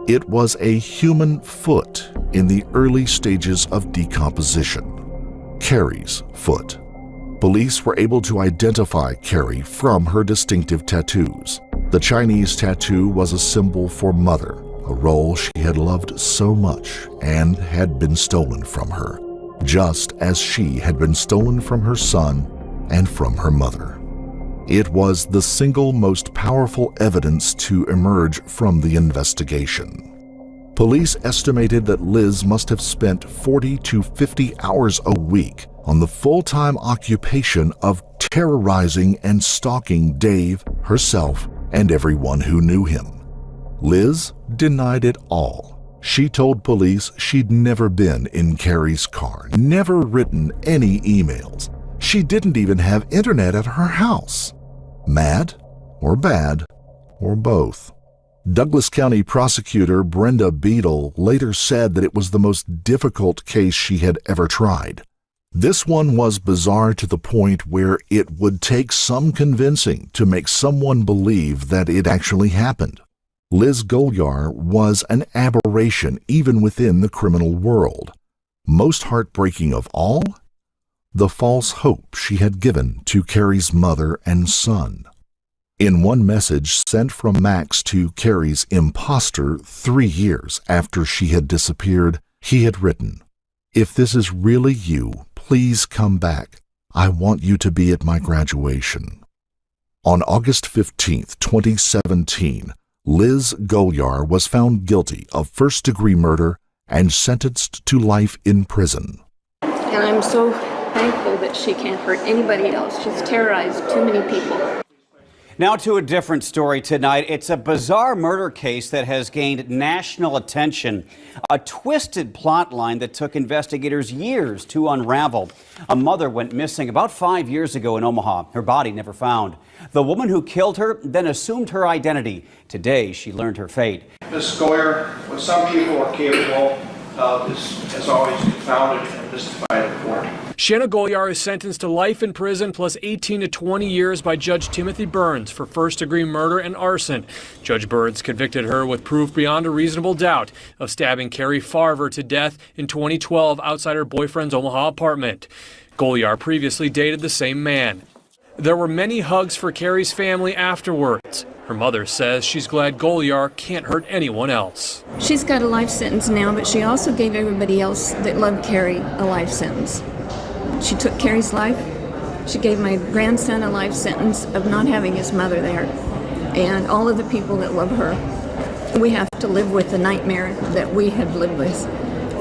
It was a human foot in the early stages of decomposition. Carrie's foot. Police were able to identify Carrie from her distinctive tattoos. The Chinese tattoo was a symbol for mother, a role she had loved so much and had been stolen from her, just as she had been stolen from her son and from her mother. It was the single most powerful evidence to emerge from the investigation. Police estimated that Liz must have spent 40 to 50 hours a week on the full-time occupation of terrorizing and stalking Dave, herself, and everyone who knew him. Liz denied it all. She told police she'd never been in Carrie's car, never written any emails. She didn't even have internet at her house. Mad or bad or both. Douglas County prosecutor Brenda Beadle later said that it was the most difficult case she had ever tried. This one was bizarre to the point where it would take some convincing to make someone believe that it actually happened. Liz Golyar was an aberration even within the criminal world. Most heartbreaking of all, the false hope she had given to Carrie's mother and son. In one message sent from Max to Carrie's imposter 3 years after she had disappeared, he had written, "If this is really you, please come back. I want you to be at my graduation." On August 15, 2017, Liz Golyar was found guilty of first-degree murder and sentenced to life in prison. And I'm so thankful that she can't hurt anybody else. She's terrorized too many people. Now to a different story tonight. It's a bizarre murder case that has gained national attention. A twisted plot line that took investigators years to unravel. A mother went missing about 5 years ago in Omaha. Her body never found. The woman who killed her then assumed her identity. Today, she learned her fate. Ms. Golyar, what some people are capable of has always confounded and mystified the court. Shanna Golyar is sentenced to life in prison plus 18 to 20 years by Judge Timothy Burns for first-degree murder and arson. Judge Burns convicted her with proof beyond a reasonable doubt of stabbing Carrie Farver to death in 2012 outside her boyfriend's Omaha apartment. Golyar previously dated the same man. There were many hugs for Carrie's family afterwards. Her mother says she's glad Golyar can't hurt anyone else. She's got a life sentence now, but she also gave everybody else that loved Carrie a life sentence. She took Carrie's life. She gave my grandson a life sentence of not having his mother there. And all of the people that love her, we have to live with the nightmare that we have lived with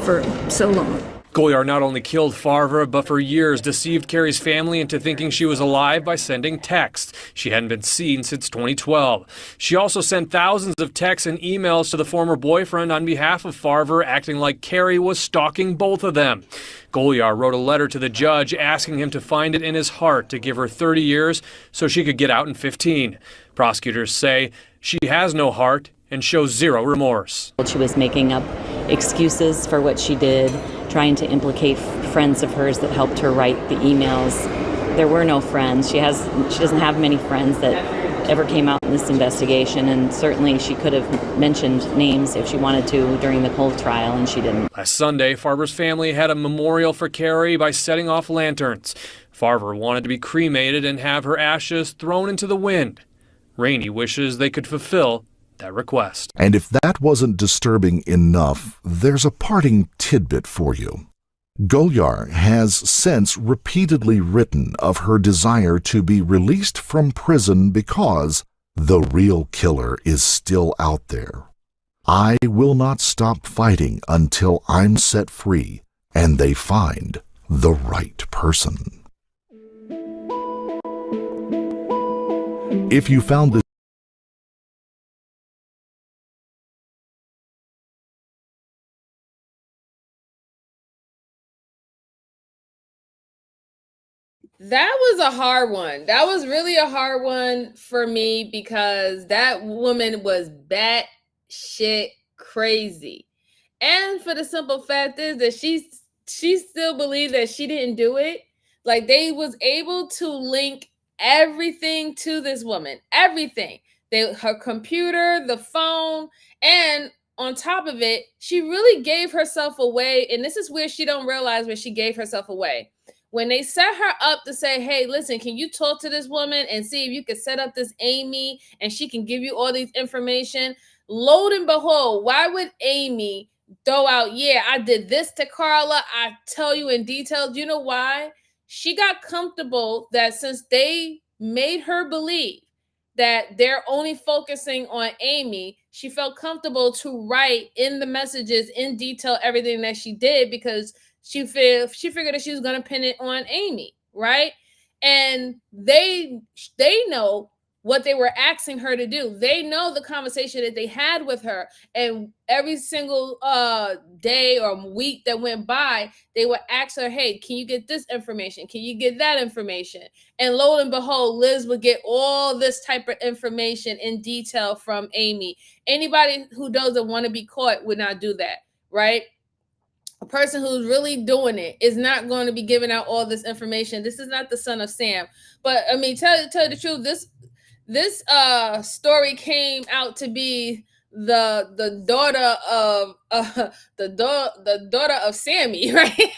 for so long. Golyar not only killed Farver, but for years deceived Carrie's family into thinking she was alive by sending texts. She hadn't been seen since 2012. She also sent thousands of texts and emails to the former boyfriend on behalf of Farver, acting like Carrie was stalking both of them. Golyar wrote a letter to the judge asking him to find it in his heart to give her 30 years so she could get out in 15. Prosecutors say she has no heart and shows zero remorse. She was making up excuses for what she did, trying to implicate friends of hers that helped her write the emails. There were no friends. She doesn't have many friends that ever came out in this investigation, and certainly she could have mentioned names if she wanted to during the cold trial, and she didn't. Last Sunday, Farver's family had a memorial for Carrie by setting off lanterns. Farver wanted to be cremated and have her ashes thrown into the wind. Rainey wishes they could fulfill that request. And if that wasn't disturbing enough, there's a parting tidbit for you. Golyar has since repeatedly written of her desire to be released from prison because the real killer is still out there. I will not stop fighting until I'm set free and they find the right person. If you found this That was a hard one. That was really a hard one for me because that woman was bat shit crazy. And for the simple fact is that she still believed that she didn't do it. Like they was able to link everything to this woman. Everything. Her computer, the phone, and on top of it, she really gave herself away. And this is where she don't realize where she gave herself away. When they set her up to say, hey, listen, can you talk to this woman and see if you can set up this Amy and she can give you all these information? Lo and behold, why would Amy throw out, yeah, I did this to Carla. I tell you in detail. Do you know why? She got comfortable that since they made her believe that they're only focusing on Amy, she felt comfortable to write in the messages in detail everything that she did because she figured that she was going to pin it on Amy, right? And they know what they were asking her to do. They know the conversation that they had with her, and every single day or week that went by, they would ask her, hey, can you get this information? Can you get that information? And lo and behold, Liz would get all this type of information in detail from Amy. Anybody who doesn't want to be caught would not do that, right? A person who's really doing it is not going to be giving out all this information. This is not the son of Sam. But I mean, tell you the truth, this story came out to be the daughter of the daughter of Sammy, right?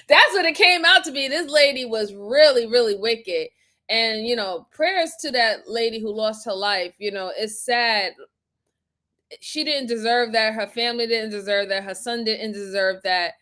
That's what it came out to be. This lady was really, really wicked. And prayers to that lady who lost her life. It's sad. She didn't deserve that. Her family didn't deserve that. Her son didn't deserve that.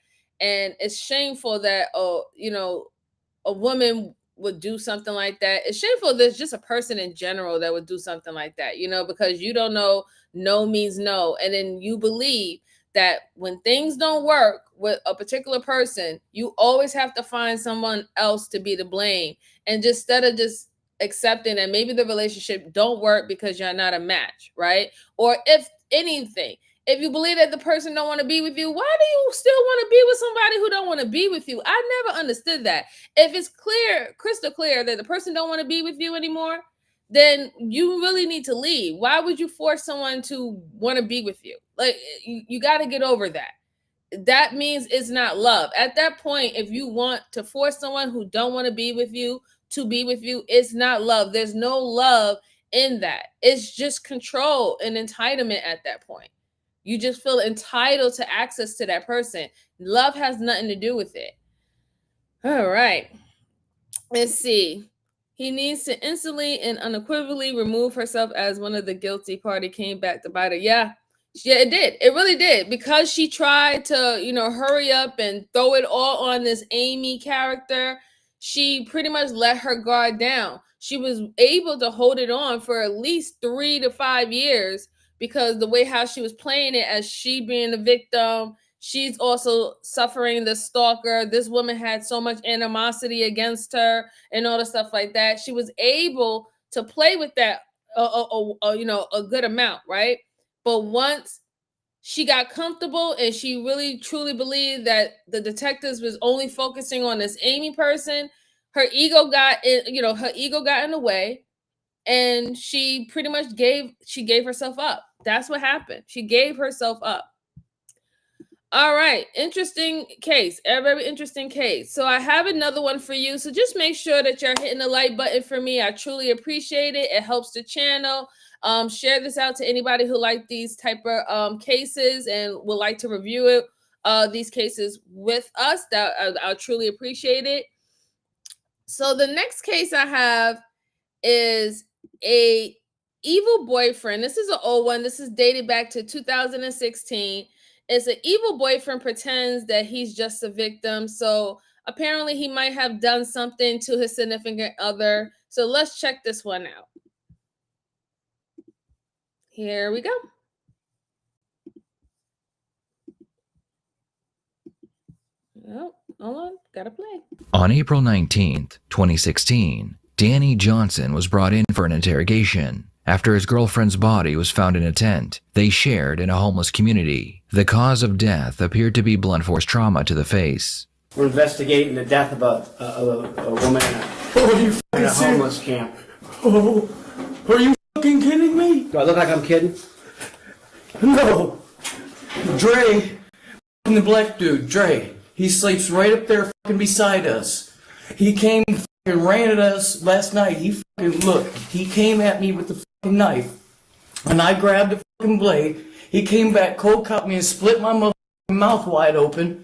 And it's shameful that a woman would do something like that. It's shameful there's just a person in general that would do something like that, because you don't know, no means no. And then you believe that when things don't work with a particular person, you always have to find someone else to be to blame. And instead of just accepting that maybe the relationship don't work because you're not a match, right? Or if anything, if you believe that the person don't want to be with you, why do you still want to be with somebody who don't want to be with you? I never understood that. If it's clear, crystal clear that the person don't want to be with you anymore, then you really need to leave. Why would you force someone to want to be with you? Like, you got to get over that. That means it's not love. At that point, if you want to force someone who don't want to be with you to be with you, it's not love. There's no love in that. It's just control and entitlement at that point. You just feel entitled to access to that person. Love has nothing to do with it. All right. Let's see. He needs to instantly and unequivocally remove herself as one of the guilty party. Came back to bite her. Yeah, it did. It really did. Because she tried to, hurry up and throw it all on this Amy character. She pretty much let her guard down. She was able to hold it on for at least 3 to 5 years because the way how she was playing it as she being the victim, she's also suffering the stalker. This woman had so much animosity against her and all the stuff like that. She was able to play with that, a good amount, right? But once she got comfortable and she really truly believed that the detectives was only focusing on this Amy person, her ego got in the way, and she pretty much gave herself up. That's what happened. She gave herself up. All right, interesting case, a very interesting case. So I have another one for you. So just make sure that you're hitting the like button for me. I truly appreciate it. It helps the channel. Share this out to anybody who like these type of cases and would like to review it, these cases with us. That I'll truly appreciate it. So the next case I have is a evil boyfriend. This is an old one. This is dated back to 2016. It's an evil boyfriend pretends that he's just a victim. So apparently he might have done something to his significant other. So let's check this one out. Here we go. Oh, hold on. Gotta play. On April 19th, 2016, Danny Johnson was brought in for an interrogation after his girlfriend's body was found in a tent they shared in a homeless community. The cause of death appeared to be blunt force trauma to the face. We're investigating the death of a woman in a homeless camp. Oh, are you fucking kidding me? Do I look like I'm kidding? No. Dre, the black dude, Dre, he sleeps right up there fucking beside us. He came fucking ran at us last night. He came at me with the fucking knife, and I grabbed the fucking blade. He came back, cold cut me, and split my mouth wide open.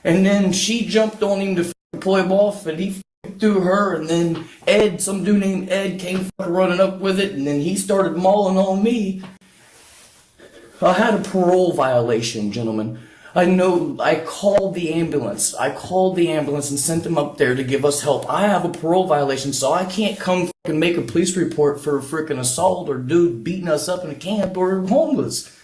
And then she jumped on him to pull him off, and he threw her. And then Ed, some dude named Ed, came running up with it, and then he started mauling on me. I had a parole violation, gentlemen. I called the ambulance. And sent them up there to give us help. I have a parole violation, so I can't come and make a police report for a freaking assault or dude beating us up in a camp or homeless.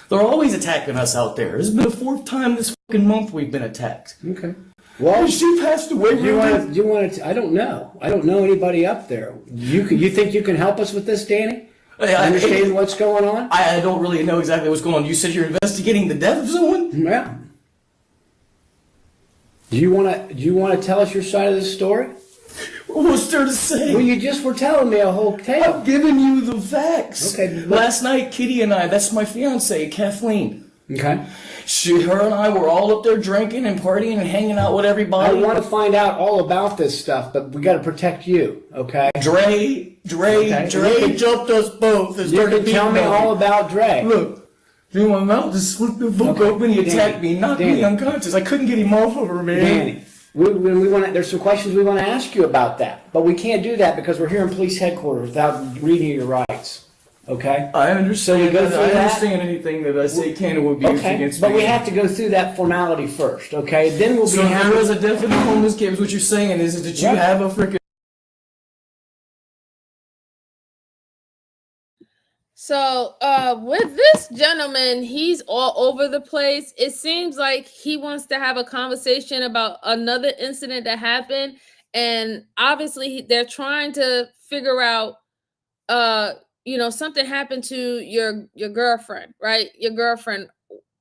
They're always attacking us out there. This has been the 4th time this fucking month we've been attacked. Okay. Well, she passed away. Do you want to? I don't know. I don't know anybody up there. You think you can help us with this, Danny? Understand what's going on? I don't really know exactly what's going on. You said you're investigating the death of someone? Yeah. Do you want to tell us your side of the story? What's there to say? Well, you just were telling me a whole tale. I'm giving you the facts. Okay. Last night, Kitty and I, that's my fiance, Kathleen. Okay. Her and I were all up there drinking and partying and hanging out with everybody. I want to find out all about this stuff, but we got to protect you, okay? Dre jumped us both. You can tell me all about Dre. Look, my mouth just slipped the book open. He attacked me, knocked me unconscious. I couldn't get him off of her, man. Danny, we want. There's some questions we want to ask you about that, but we can't do that because we're here in police headquarters without reading your rights. Okay? I understand. So we go through I understand anything that I say can or will be used against me. But we have to go through that formality first, okay? Then we'll be So there is a definite homeless camp. What you're saying is that you have a freaking... So, with this gentleman, he's all over the place. It seems like he wants to have a conversation about another incident that happened. And obviously, they're trying to figure out, something happened to your girlfriend, right? Your girlfriend,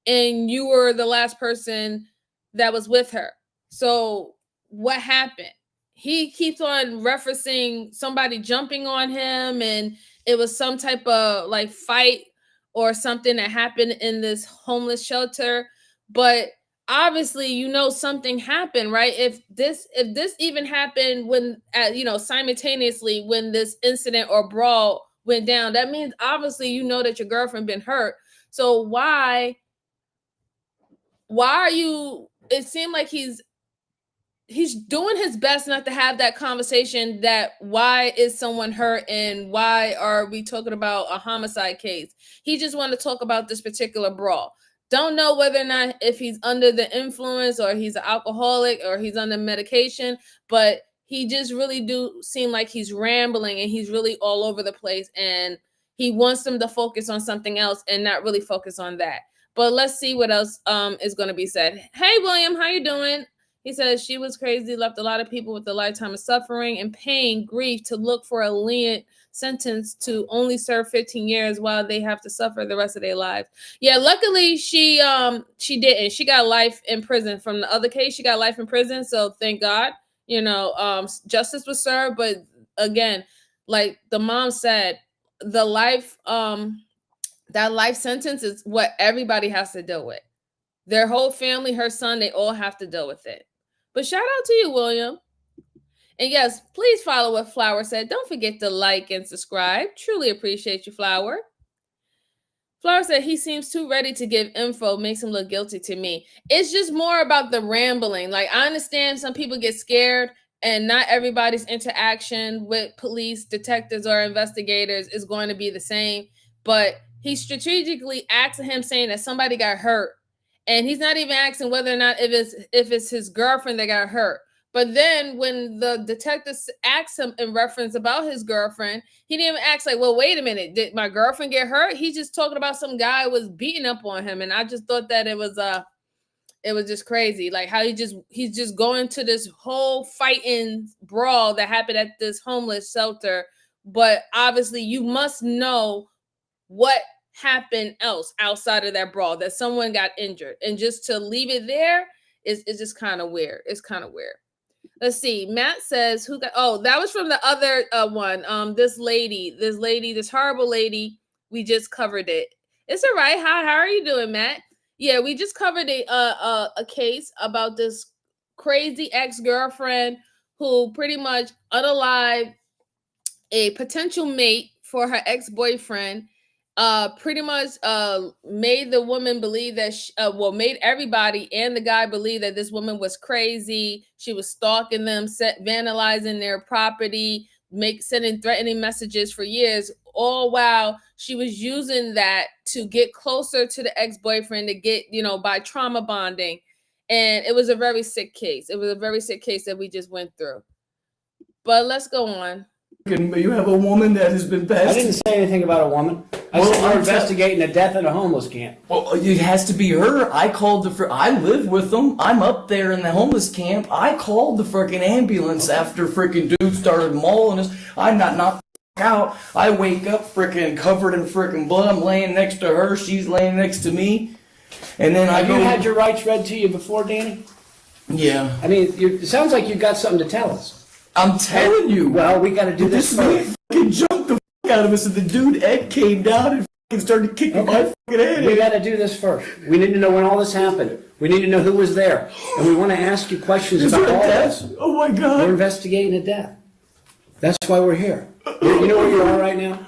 and you were the last person that was with her. So what happened? He keeps on referencing somebody jumping on him, and it was some type of like fight or something that happened in this homeless shelter. But obviously, something happened, right? If this even happened when, simultaneously when this incident or brawl went down, that means obviously that your girlfriend been hurt. So why are you? It seemed like he's doing his best not to have that conversation that why is someone hurt and why are we talking about a homicide case. He just wanted to talk about this particular brawl. Don't know whether or not if he's under the influence or he's an alcoholic or he's under medication, but he just really do seem like he's rambling and he's really all over the place, and he wants them to focus on something else and not really focus on that. But let's see what else is going to be said. Hey, William, how you doing? He says she was crazy, left a lot of people with a lifetime of suffering and pain, grief to look for a lenient sentence to only serve 15 years while they have to suffer the rest of their lives. Yeah, luckily she didn't. She got life in prison. From the other case, she got life in prison. So thank God, justice was served. But again, like the mom said, the life that life sentence is what everybody has to deal with. Their whole family, her son, they all have to deal with it. But shout out to you, William. And yes, please follow what Flower said. Don't forget to like and subscribe. Truly appreciate you, Flower. Flower said he seems too ready to give info, makes him look guilty to me. It's just more about the rambling. Like, I understand some people get scared and not everybody's interaction with police, detectives, or investigators is going to be the same. But he strategically asked him saying that somebody got hurt. And he's not even asking whether or not if it's his girlfriend that got hurt. But then when the detective asked him in reference about his girlfriend, he didn't even ask like, well, wait a minute, did my girlfriend get hurt? He's just talking about some guy was beating up on him. And I just thought that it was just crazy. Like how he's just going to this whole fighting brawl that happened at this homeless shelter. But obviously you must know what happened else outside of that brawl, that someone got injured. And just to leave it there, it's just kind of weird. It's kind of weird. Let's see. Matt says who got, oh, that was from the other one. This horrible lady, we just covered it. It's all right. How are you doing, Matt? Yeah, we just covered a case about this crazy ex-girlfriend who pretty much unalived a potential mate for her ex-boyfriend, pretty much made the woman believe that made everybody and the guy believe that this woman was crazy. She was stalking them, vandalizing their property, sending threatening messages for years, all while she was using that to get closer to the ex-boyfriend, to get, by trauma bonding. And it was a very sick case. It was a very sick case that we just went through. But let's go on. You have a woman that has been passed. I didn't say anything about a woman. I said we're investigating the death at a homeless camp. Well, it has to be her. I called I live with them. I'm up there in the homeless camp. I called the freaking ambulance after freaking dude started mauling us. I'm not knocked out. I wake up freaking covered in freaking blood. I'm laying next to her. She's laying next to me. And then Have you had your rights read to you before, Danny? Yeah. I mean, it sounds like you've got something to tell us. I'm telling you. Well, we got to do this first. Fucking jumped the fuck out of us, and the dude Ed came down and fucking started kicking my fucking head. We got to do this first. We need to know when all this happened. We need to know who was there, and we want to ask you questions about all this. Oh my God! We're investigating a death. That's why we're here. You know where you are right now?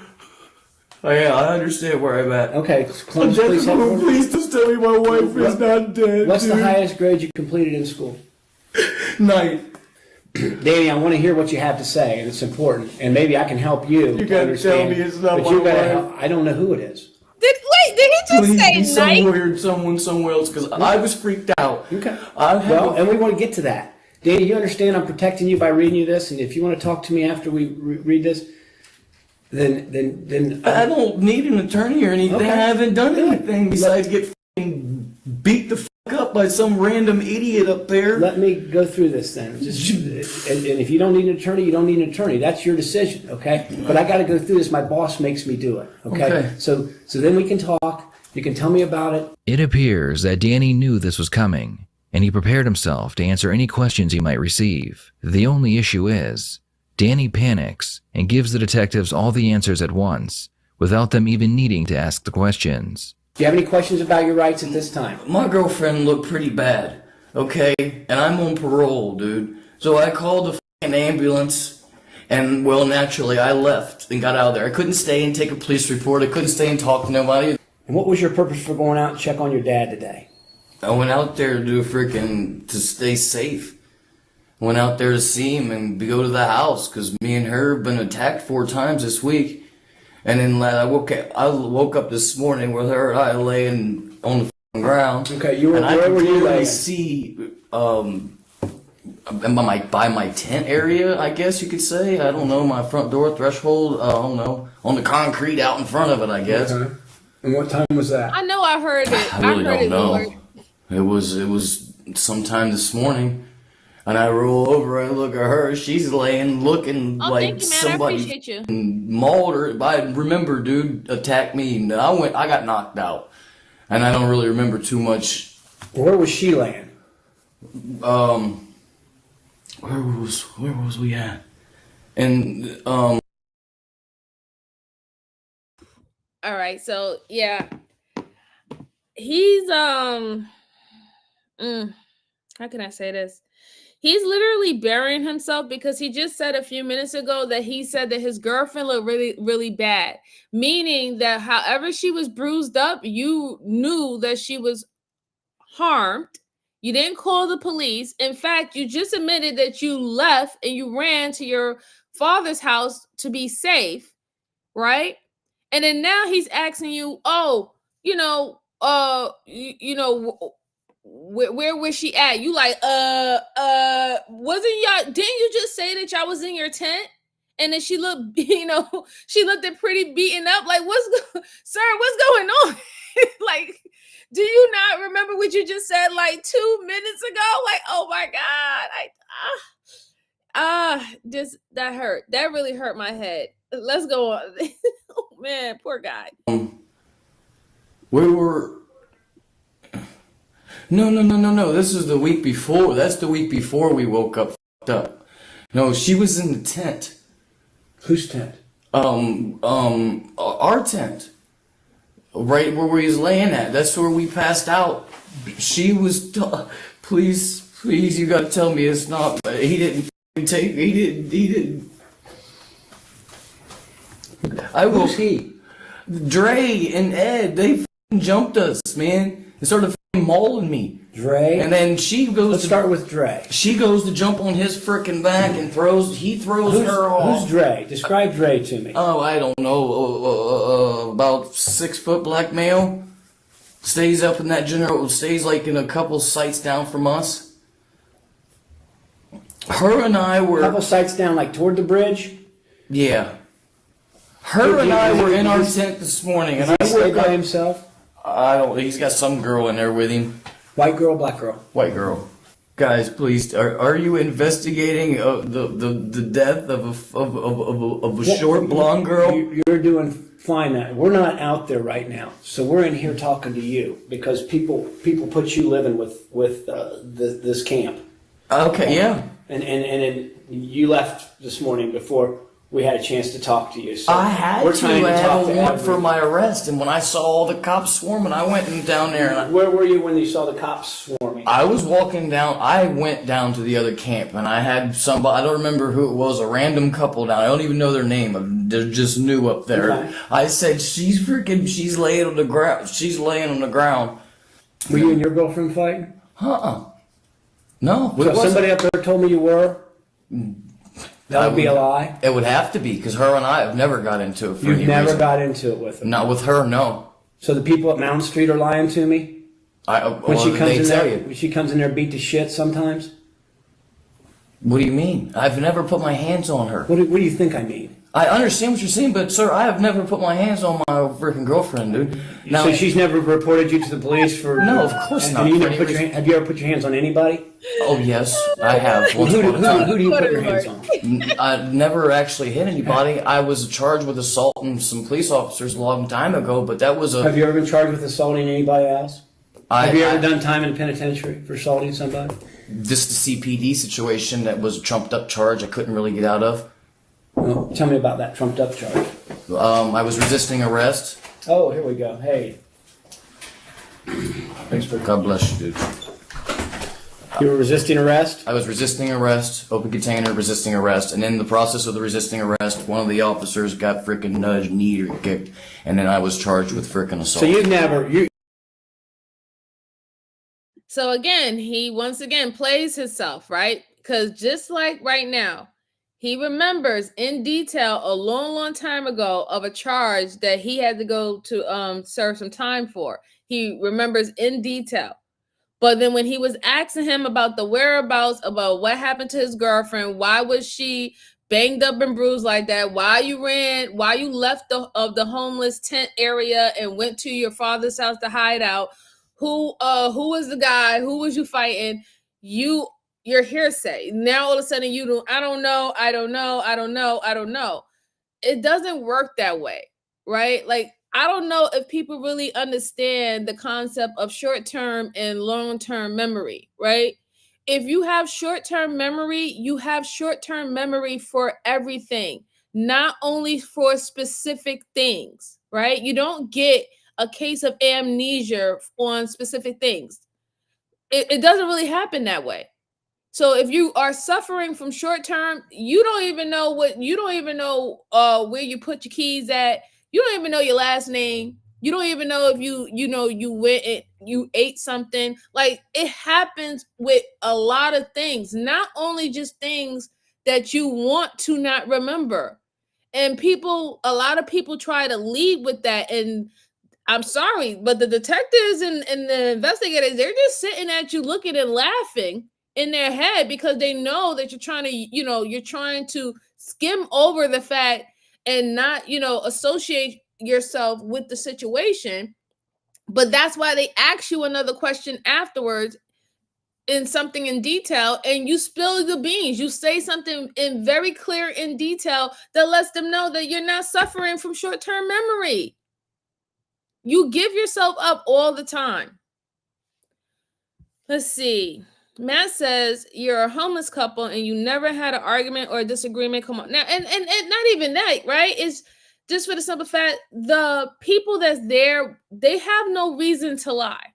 Oh yeah, I understand where I'm at. Okay, please just tell me my wife is not dead. What's the highest grade you completed in school? 9. Danny, I want to hear what you have to say, and it's important. And maybe I can help you. You gotta tell me it's not but my you gotta wife. help. I don't know who it is. Did he just say somewhere, someone somewhere else? Because I was freaked out. Okay. And we want to get to that. Danny, you understand I'm protecting you by reading you this, and if you want to talk to me after we read this, then I don't need an attorney or anything. Okay. I haven't done anything besides get beat the fuck up by some random idiot up there. Let me go through this then. And if you don't need an attorney, you don't need an attorney. That's your decision, okay? But I got to go through this. My boss makes me do it, okay? So then we can talk. You can tell me about it. It appears that Danny knew this was coming, and he prepared himself to answer any questions he might receive. The only issue is, Danny panics and gives the detectives all the answers at once, without them even needing to ask the questions. Do you have any questions about your rights at this time? My girlfriend looked pretty bad, okay? And I'm on parole, dude. So I called the fucking ambulance, and, well, naturally, I left and got out of there. I couldn't stay and take a police report. I couldn't stay and talk to nobody. And what was your purpose for going out and check on your dad today? I went out there to stay safe. I went out there to see him and to go to the house, because me and her have been attacked 4 times this week. And then I woke up this morning with her. I laying on the ground. Okay, and I could were you clearly laying? see by my tent area, I guess you could say. I don't know, my front door threshold. I don't know, on the concrete out in front of it, I guess. Okay. And what time was that? I know I heard it. I really don't know. Lord. It was sometime this morning. And I roll over, I look at her, she's laying, looking like thank you, man. somebody I appreciate you. mauled her. I remember, dude attacked me, and I got knocked out. And I don't really remember too much. Where was she laying? Where was we at? And, All right, so, yeah. He's, how can I say this? He's literally burying himself because he just said a few minutes ago that he said that his girlfriend looked really, really bad. Meaning that however she was bruised up, you knew that she was harmed. You didn't call the police. In fact, you just admitted that you left and you ran to your father's house to be safe, right? And then now he's asking you, where was she at? You like, wasn't y'all, didn't you just say that y'all was in your tent? And then she looked, she looked pretty beaten up. Like, sir, what's going on? Like, do you not remember what you just said like 2 minutes ago? Like, oh my God. That hurt. That really hurt my head. Let's go on. Oh man, poor guy. No. This is the week before. That's the week before we woke up fucked up. No, she was in the tent. Whose tent? Our tent. Right where we was laying at. That's where we passed out. She was, please, you gotta tell me it's not, he didn't. Who's he? Dre and Ed, they f***ing jumped us, man. They started f***ing mauling me. Dre? And then she goes Let's start with Dre. She goes to jump on his frickin' back and he throws her off. Who's Dre? Describe Dre to me. Oh, I don't know. About 6 foot black male. Stays up in that stays like in a couple sites down from us. Her and I were... A couple sites down, like toward the bridge? Yeah. Her and I were in our tent this morning. And I stayed by himself? He's got some girl in there with him. White girl, black girl? White girl. Guys, please, are you investigating the death of a short blonde girl? You're doing fine. We're not out there right now, so we're in here talking to you because people put you living with this camp. Okay, yeah. And you left this morning before we had a chance to talk to you. So I had we're to trying have talk a warrant for my arrest, and when I saw all the cops swarming, I went down there. And where were you when you saw the cops swarming? I was walking down. I went down to the other camp, and I had somebody. I don't remember who it was. A random couple down. I don't even know their name. They're just new up there. Okay. I said, she's laying on the ground. She's laying on the ground. Were you and your girlfriend fighting? No. So somebody up there told me you were. That would be a lie? It would have to be, because her and I have never got into it for any reason. You've never got into it with her? Not with her, no. So the people at Mountain Street are lying to me? When she comes in there beat to shit sometimes? What do you mean? I've never put my hands on her. What do you think I mean? I understand what you're saying, but sir, I have never put my hands on my freaking girlfriend, dude. Now, so she's never reported you to the police for... No, of course not. Have you ever put your hands on anybody? Oh, yes, I have. Who do you put your hands on? I never actually hit anybody. I was charged with assaulting some police officers a long time ago, but that was a... Have you ever been charged with assaulting anybody else? Have you ever done time in a penitentiary for assaulting somebody? Just the CPD situation that was a trumped up charge I couldn't really get out of. Well, tell me about that trumped up charge. I was resisting arrest. Oh, here we go. Hey. Thanks for... God bless you, dude. You were resisting arrest? I was resisting arrest, open container, resisting arrest, and in the process of the resisting arrest, one of the officers got frickin' nudged, kneed, or kicked, and then I was charged with frickin' assault. So you've never... So again, he once again plays himself, right? Because just like right now, he remembers in detail a long time ago of a charge that he had to go to serve some time for. He remembers in detail. But then when he was asking him about the whereabouts, about what happened to his girlfriend, why was she banged up and bruised like that, why you left the homeless tent area and went to your father's house to hide out, who was the guy, who was you fighting, your hearsay. Now all of a sudden I don't know. It doesn't work that way, right? Like, I don't know if people really understand the concept of short-term and long-term memory, right? If you have short-term memory, you have short-term memory for everything, not only for specific things, right? You don't get a case of amnesia on specific things. It doesn't really happen that way. So if you are suffering from short term, you don't even know where you put your keys at. You don't even know your last name. You don't even know if you went and you ate something. Like, it happens with a lot of things, not only just things that you want to not remember. And a lot of people try to lead with that. And I'm sorry, but the detectives and the investigators, they're just sitting at you looking and laughing in their head because they know that you're trying to skim over the fact and not, associate yourself with the situation. But that's why they ask you another question afterwards in something in detail, and you spill the beans. You say something in very clear in detail that lets them know that you're not suffering from short-term memory. You give yourself up all the time. Let's see. Matt says you're a homeless couple and you never had an argument or a disagreement. Come on now, and not even that, right? It's just for the simple fact the people that's there, they have no reason to lie.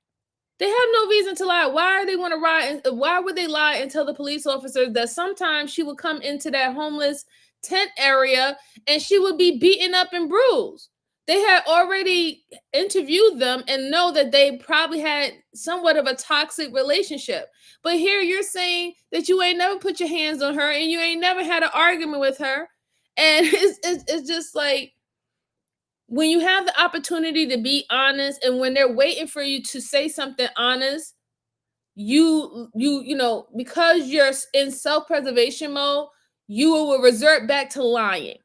They have no reason to lie. Why they want to lie? Why would they lie and tell the police officers that sometimes she would come into that homeless tent area and she would be beaten up and bruised? They had already interviewed them and know that they probably had somewhat of a toxic relationship. But here you're saying that you ain't never put your hands on her and you ain't never had an argument with her. And it's just like, when you have the opportunity to be honest and when they're waiting for you to say something honest, you know, because you're in self-preservation mode, you will resort back to lying.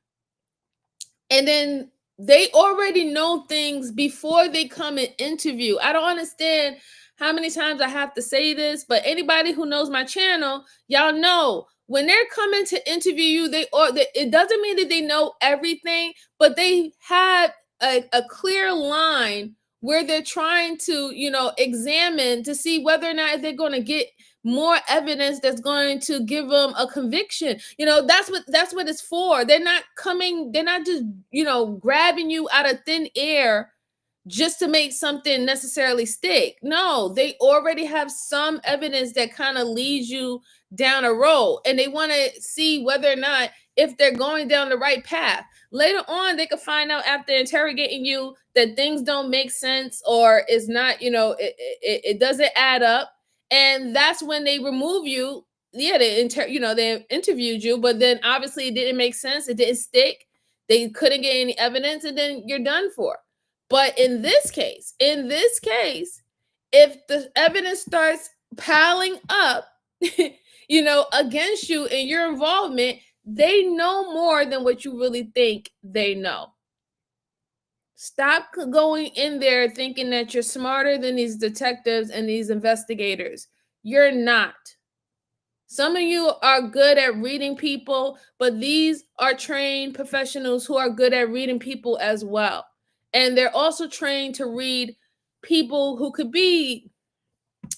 And then they already know things before they come and interview. I don't understand how many times I have to say this, but anybody who knows my channel, y'all know when they're coming to interview you, it doesn't mean that they know everything, but they have a clear line where they're trying to, you know, examine to see whether or not they're going to get more evidence that's going to give them a conviction. You know, that's what it's for. They're not just, you know, grabbing you out of thin air just to make something necessarily stick. No, they already have some evidence that kind of leads you down a road, and they want to see whether or not if they're going down the right path. Later on, they could find out after interrogating you that things don't make sense or is not, you know, it doesn't add up. And that's when they remove you. Yeah, they interviewed you, but then obviously it didn't make sense. It didn't stick. They couldn't get any evidence, and then you're done for. But in this case, if the evidence starts piling up, you know, against you and your involvement, they know more than what you really think they know. Stop going in there thinking that you're smarter than these detectives and these investigators. You're not. Some of you are good at reading people, but these are trained professionals who are good at reading people as well. And they're also trained to read people who could be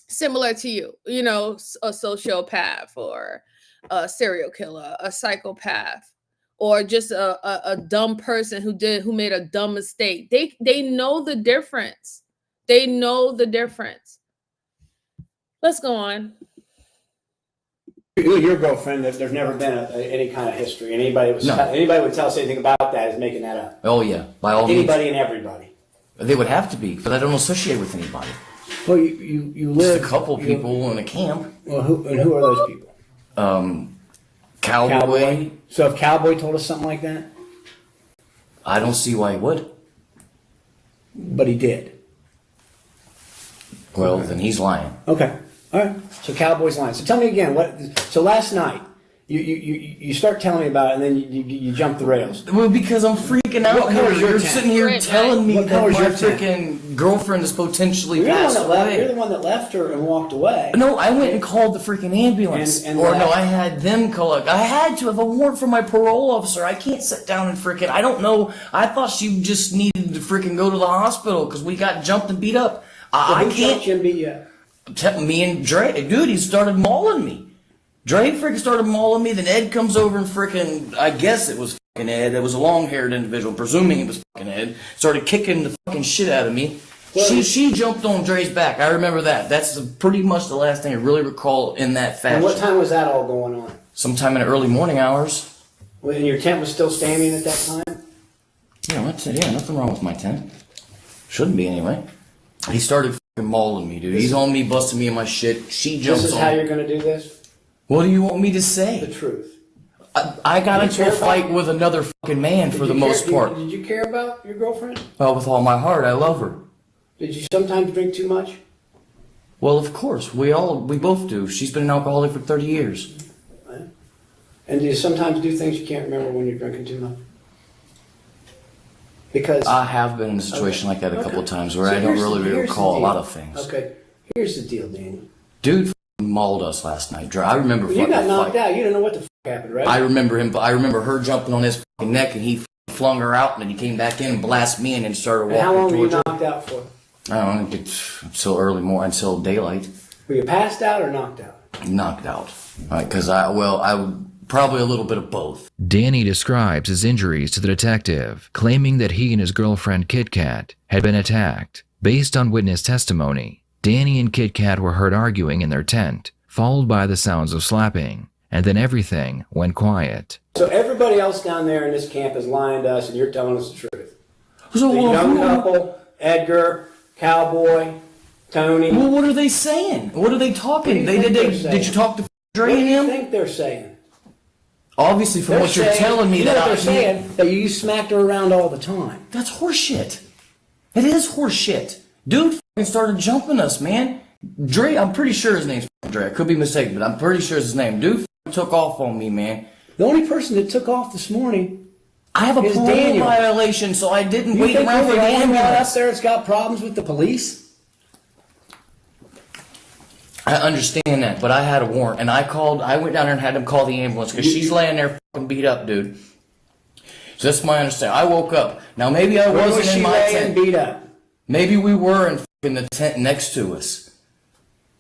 similar to you, you know, a sociopath or a serial killer, a psychopath, or just a dumb person who made a dumb mistake. They know the difference. They know the difference. Let's go on. Your girlfriend, there's never been any kind of history. Anybody would tell us anything about that is making that up. Oh yeah, by all means. Anybody and everybody. They would have to be, but I don't associate with anybody. Well, you live. Just a couple people in a camp. Well, who are those people? Cowboy. So if Cowboy told us something like that, I don't see why he would. But he did. Well, then he's lying. Okay. All right. So Cowboy's lying. So tell me again. So last night you start telling me about it, and then you jump the rails. Well, because I'm freaking out. You're sitting here telling me that my freaking girlfriend is potentially passed away. You're the one that left her and walked away. No, I went and called the freaking ambulance. I had them call it. I had to have a warrant from my parole officer. I can't sit down and freaking. I don't know. I thought she just needed to freaking go to the hospital because we got jumped and beat up. I can't. Who beat you up? Me and Dre, dude, he started mauling me. Dre freaking started mauling me, then Ed comes over and freaking, I guess it was fucking Ed, it was a long-haired individual, presuming it was fucking Ed, started kicking the fucking shit out of me. Well, she jumped on Dre's back, I remember that. That's pretty much the last thing I really recall in that fashion. And what time was that all going on? Sometime in the early morning hours. Well, and your tent was still standing at that time? Yeah, nothing wrong with my tent. Shouldn't be anyway. He started mauling me, dude. He's on me, busting me in my shit. She jumps on me. This is how you're going to do this? What do you want me to say? The truth. I got into a fight with another fucking man for the most part. Did you care about your girlfriend? Oh, with all my heart, I love her. Did you sometimes drink too much? Well, of course. We both do. She's been an alcoholic for 30 years. Right. And do you sometimes do things you can't remember when you're drinking too much? Because I have been in a situation like that a couple of times where I don't really recall a lot of things. Okay, here's the deal, Danny. Dude mauled us last night. I remember. You got knocked out. You didn't know what the fuck happened, right? I remember him. I remember her jumping on his fucking neck, and he flung her out, and then he came back in and blasted me, and then started walking. How long were you knocked out for? I don't know, until early morning, until daylight. Were you passed out or knocked out? Knocked out. Because I would probably a little bit of both. Danny describes his injuries to the detective, claiming that he and his girlfriend Kit Kat had been attacked. Based on witness testimony, Danny and Kit Kat were heard arguing in their tent, followed by the sounds of slapping, and then everything went quiet. So everybody else down there in this camp is lying to us, and you're telling us the truth. So the young couple, Edgar, Cowboy, Tony. Well, what are they saying? What are they talking? Did you talk to Dre and him? What do you think they're saying? Obviously, from what you're telling me, they're saying that you smacked her around all the time. That's horseshit. It is horseshit. Dude fucking started jumping us, man. Dre, I'm pretty sure his name's Dre. I could be mistaken, but I'm pretty sure it's his name. Dude took off on me, man. The only person that took off this morning, I have a parole violation, so I didn't wait around for the ambulance. Up there, it's got problems with the police. I understand that, but I had a warrant, and I went down there and had them call the ambulance because she's laying there fucking beat up, dude. So that's my understanding. I woke up. Now maybe I wasn't in my tent. Beat up? Maybe we were in the tent next to us.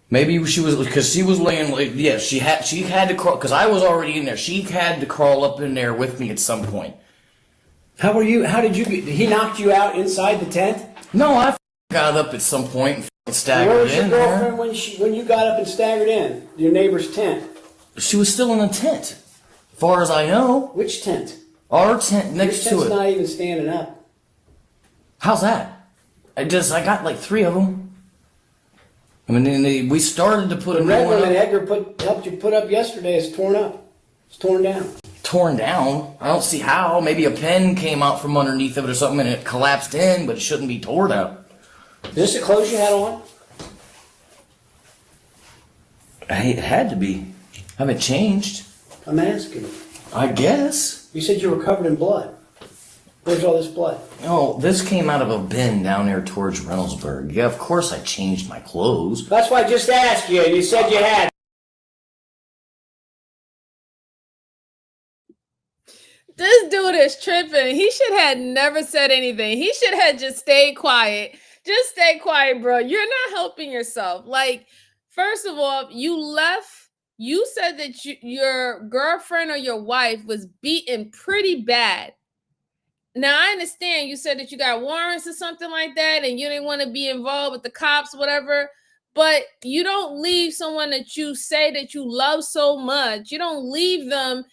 Maybe she was, because she was laying. Yeah, she had to crawl, because I was already in there. She had to crawl up in there with me at some point. How did you get? He knocked you out inside the tent? No, I got up at some point and staggered in. Where was your girlfriend when you got up and staggered in your neighbor's tent? She was still in the tent, as far as I know. Which tent? Our tent next to it. Your tent's not even standing up. How's that? I got like 3 of them. I mean, we started to put a new one up. The red one that Edgar helped you put up yesterday is torn up. It's torn down. Torn down? I don't see how. Maybe a pin came out from underneath of it or something and it collapsed in, but it shouldn't be torn out. Is this the clothes you had on? It had to be. I haven't changed. I'm asking you. I guess. You said you were covered in blood. Where's all this blood? Oh, this came out of a bin down there towards Reynoldsburg. Yeah, of course I changed my clothes. That's why I just asked you. You said you had. This dude is tripping. He should have never said anything. He should have just stayed quiet. Just stay quiet, bro. You're not helping yourself. Like, first of all, you left. You said that your girlfriend or your wife was beaten pretty bad. Now, I understand you said that you got warrants or something like that and you didn't want to be involved with the cops, whatever, but you don't leave someone that you say that you love so much. You don't leave them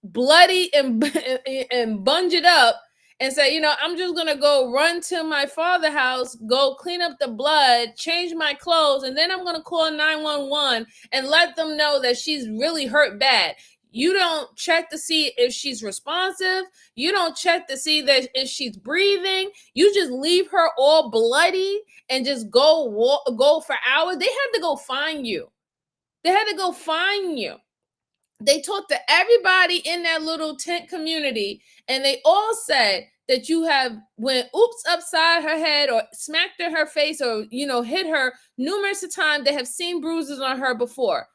bloody and bunged up and say, I'm just going to go run to my father's house, go clean up the blood, change my clothes, and then I'm going to call 911 and let them know that she's really hurt bad. You don't check to see if she's responsive. You don't check to see that if she's breathing. You just leave her all bloody and just go for hours. They had to go find you. They talked to everybody in that little tent community, and they all said that you have went oops upside her head or smacked in her face or, hit her numerous times. They have seen bruises on her before.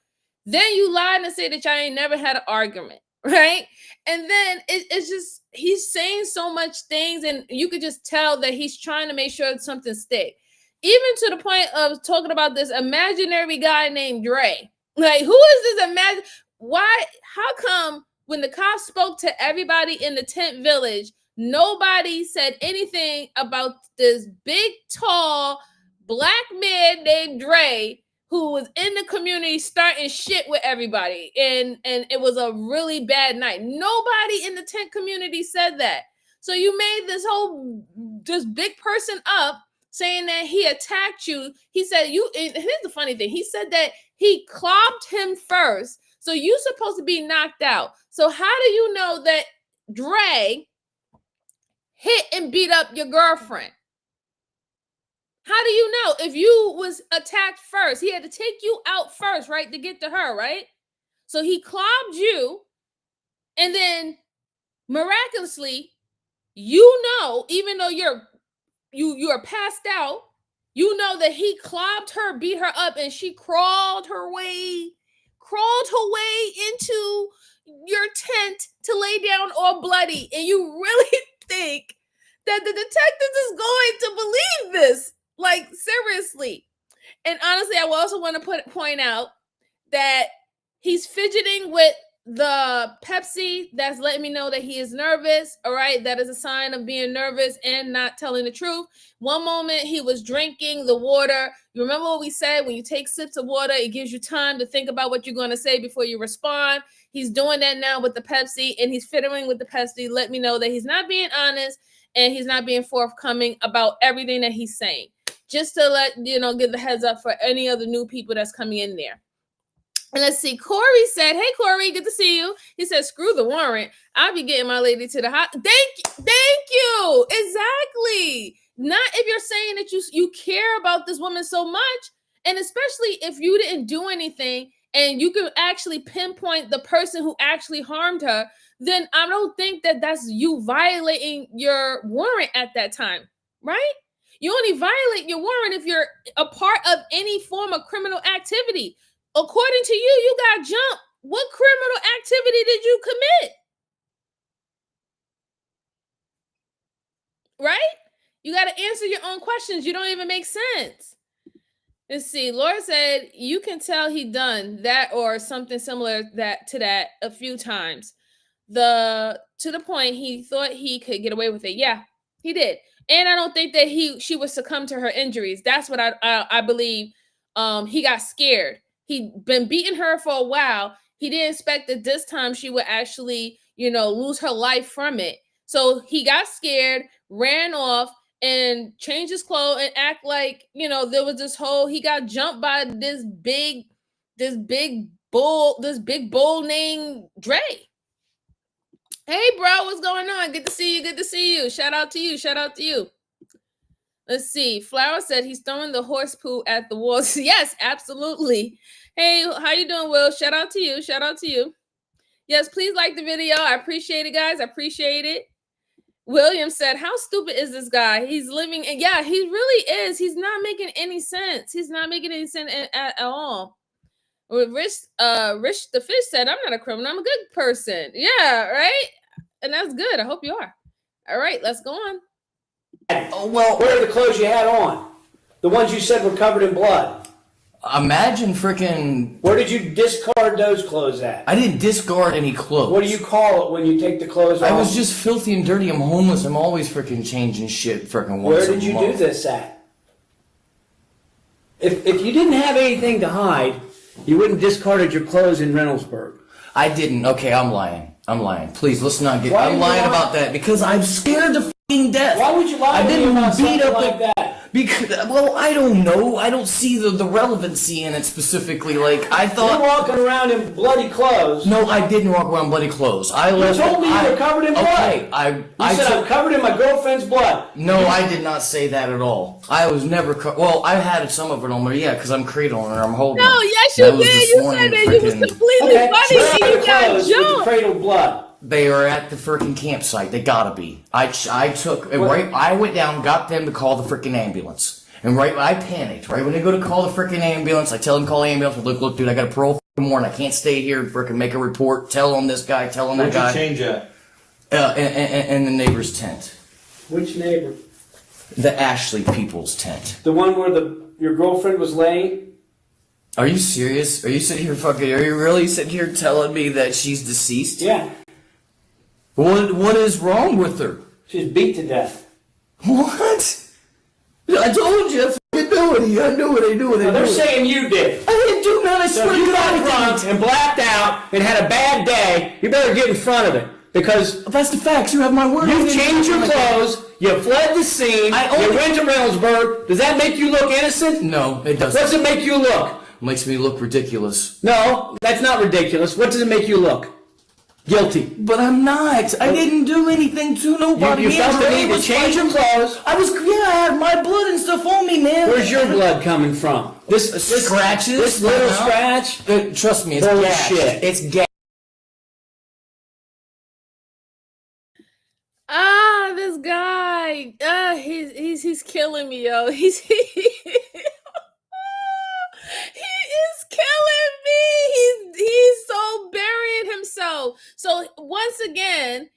Then you lied and say that y'all ain't never had an argument, right? And then it's just, he's saying so much things and you could just tell that he's trying to make sure that something stick. Even to the point of talking about this imaginary guy named Dre. Like, who is this how come when the cops spoke to everybody in the tent village, nobody said anything about this big, tall, black man named Dre who was in the community starting shit with everybody. And it was a really bad night. Nobody in the tent community said that. So you made this big person up saying that he attacked you. He said here's the funny thing. He said that he clobbed him first. So you're supposed to be knocked out. So how do you know that Dre hit and beat up your girlfriend? How do you know? If you was attacked first, he had to take you out first, right, to get to her, right? So he clobbed you, and then miraculously, even though you're passed out, that he clobbed her, beat her up, and she crawled her way into your tent to lay down all bloody. And you really think that the detectives is going to believe this? Like, seriously. And honestly, I also want to point out that he's fidgeting with the Pepsi. That's letting me know that he is nervous. All right. That is a sign of being nervous and not telling the truth. One moment he was drinking the water. You remember what we said? When you take sips of water, it gives you time to think about what you're going to say before you respond. He's doing that now with the Pepsi, and he's fiddling with the Pepsi. Let me know that he's not being honest and he's not being forthcoming about everything that he's saying. Just to let you know, give the heads up for any other new people that's coming in there. And let's see, Corey said, hey, Corey, good to see you. He said, screw the warrant. I'll be getting my lady to the hot. Thank you. Exactly. Not if you're saying that you care about this woman so much, and especially if you didn't do anything and you can actually pinpoint the person who actually harmed her, then I don't think that that's you violating your warrant at that time, right? You only violate your warrant if you're a part of any form of criminal activity. According to you, you got jumped. What criminal activity did you commit? Right? You got to answer your own questions. You don't even make sense. Let's see. Laura said, you can tell he done that or something similar to that a few times. To the point he thought he could get away with it. Yeah, he did. And I don't think that she would succumb to her injuries. That's what I believe. He got scared. He'd been beating her for a while. He didn't expect that this time she would actually, lose her life from it. So he got scared, ran off, and changed his clothes and act like, there was he got jumped by this big bull named Dre. Hey, bro, what's going on? Good to see you. Good to see you. Shout out to you. Shout out to you. Let's see. Flower said he's throwing the horse poo at the walls. Yes, absolutely. Hey, how you doing, Will? Shout out to you. Shout out to you. Yes, please like the video. I appreciate it, guys. I appreciate it. William said, how stupid is this guy? He's living, and yeah, he really is. He's not making any sense. He's not making any sense at all. Rich the Fish said, I'm not a criminal. I'm a good person. Yeah, right? And that's good. I hope you are. All right, let's go on. Oh, well, where are the clothes you had on? The ones you said were covered in blood. Imagine freaking... Where did you discard those clothes at? I didn't discard any clothes. What do you call it when you take the clothes off? I was just filthy and dirty. I'm homeless. I'm always freaking changing shit freaking once a month. Where did you do this at? If you didn't have anything to hide, you wouldn't discarded your clothes in Reynoldsburg. I didn't. Okay, I'm lying. Please, let's not get... I'm lying about that because I'm scared to fucking death. Why would you lie I didn't about beat something up like that? Because, well, I don't know. I don't see the relevancy in it specifically. Like, I thought... You're walking around in bloody clothes. No, I didn't walk around in bloody clothes. You told me you were covered in blood. Okay, You said I'm covered in my girlfriend's blood. No, I did not say that at all. I was never... Well, I had some of it on me, yeah, because I'm cradling her. I'm holding her. No, yes, you did. You said that you was completely funny and you got with jumped. the cradled blood. They are at the freaking campsite. They gotta be. I went down, got them to call the freaking ambulance. And I panicked. Right when they go to call the freaking ambulance, I tell them to call the ambulance. Look, dude, I got a parole warrant. I can't stay here and freaking make a report. Tell them this guy, tell them that guy. Where'd you change at? In the neighbor's tent. Which neighbor? The Ashley people's tent. The one where your girlfriend was laying? Are you serious? Are you really sitting here telling me that she's deceased? Yeah. What is wrong with her? She's beat to death. What? I told you, I knew it. I knew it. They're saying you did. I didn't do nothing. So if you got drunk and blacked out and had a bad day, you better get in front of it. Because that's the facts. You have my word. You changed your clothes. You fled the scene. You went to Reynoldsburg. Does that make you look innocent? No, it doesn't. What does it make you look? It makes me look ridiculous. No, that's not ridiculous. What does it make you look? Guilty. But I'm not. I didn't do anything to nobody. You felt the need to change your clothes. I had my blood and stuff on me, man. Where's your blood coming from? This scratches? This little scratch? Trust me, it's bullshit. It's gas. This guy. He's killing me, yo. He is killing me. He's so burying himself. So once again,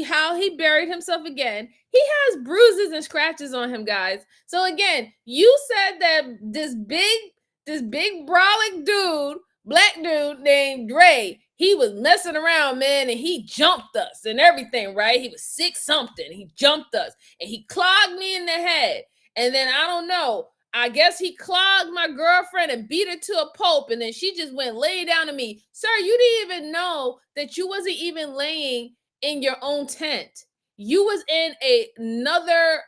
how he buried himself again. He has bruises and scratches on him, guys. So again, you said that this big this big brolic dude, black dude named Dre. He was messing around, man, and he jumped us and everything, right? He was 6-something. He jumped us and he clogged me in the head. And then I don't know. I guess he clogged my girlfriend and beat her to a pulp. And then she just went lay down to me. Sir, you didn't even know that you wasn't even laying in your own tent. You was in another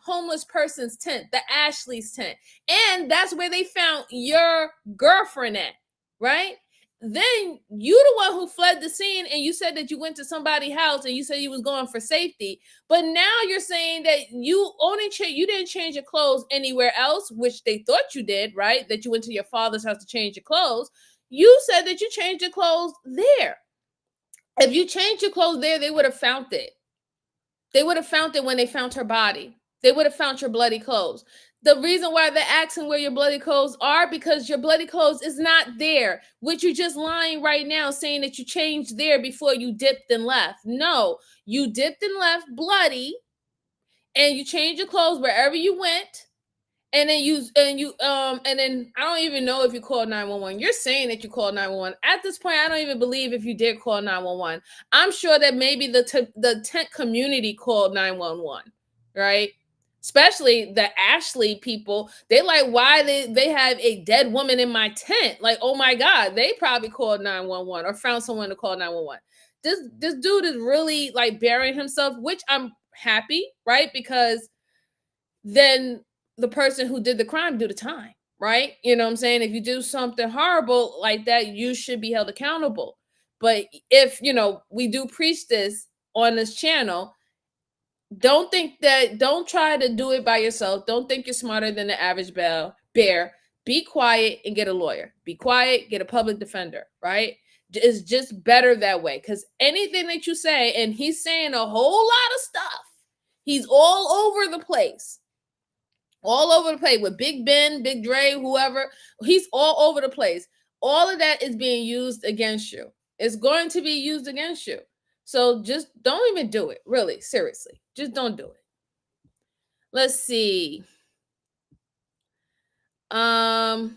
homeless person's tent, the Ashley's tent. And that's where they found your girlfriend at, right? Then you the one who fled the scene, and you said that you went to somebody's house and you said you was going for safety. But now you're saying that you you didn't change your clothes anywhere else, which they thought you did, right? That you went to your father's house to change your clothes. You said that you changed your clothes there. If you changed your clothes there, they would have found it. They would have found it when they found her body. They would have found your bloody clothes. The reason why they're asking where your bloody clothes are, because your bloody clothes is not there, which you're just lying right now saying that you changed there before you dipped and left. No, you dipped and left bloody, and you changed your clothes wherever you went. And then and then I don't even know if you called 911. You're saying that you called 911. At this point, I don't even believe if you did call 911. I'm sure that maybe the tent community called 911, right? Especially the Ashley people. They like, why they have a dead woman in my tent? Like, oh my God, they probably called 911 or found someone to call 911. This dude is really like burying himself, which I'm happy, right? Because then the person who did the crime do the time, right? You know what I'm saying? If you do something horrible like that, you should be held accountable. But if, we do preach this on this channel, don't try to do it by yourself. Don't think you're smarter than the average bear. Be quiet and get a lawyer. Be quiet, get a public defender, right? It's just better that way, because anything that you say, and he's saying a whole lot of stuff. He's all over the place. All over the place with Big Ben, Big Dre, whoever. He's all over the place. All of that is being used against you. It's going to be used against you. So just don't even do it. Really, seriously. Just don't do it. Let's see. Yeah,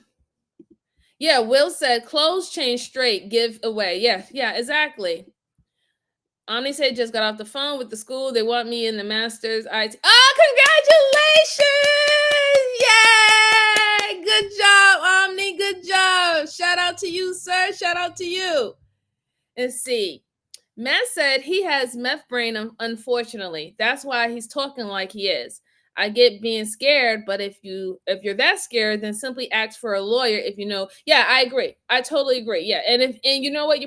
Will said clothes change straight, give away. Yeah, exactly. Omni said just got off the phone with the school. They want me in the master's IT. Oh, congratulations! Yay! Good job, Omni. Good job. Shout out to you, sir. Shout out to you. Let's see. Matt said he has meth brain, unfortunately. That's why he's talking like he is. I get being scared, but if you're that scared, then simply ask for a lawyer if you know. Yeah, I agree. I totally agree. Yeah. And you know what,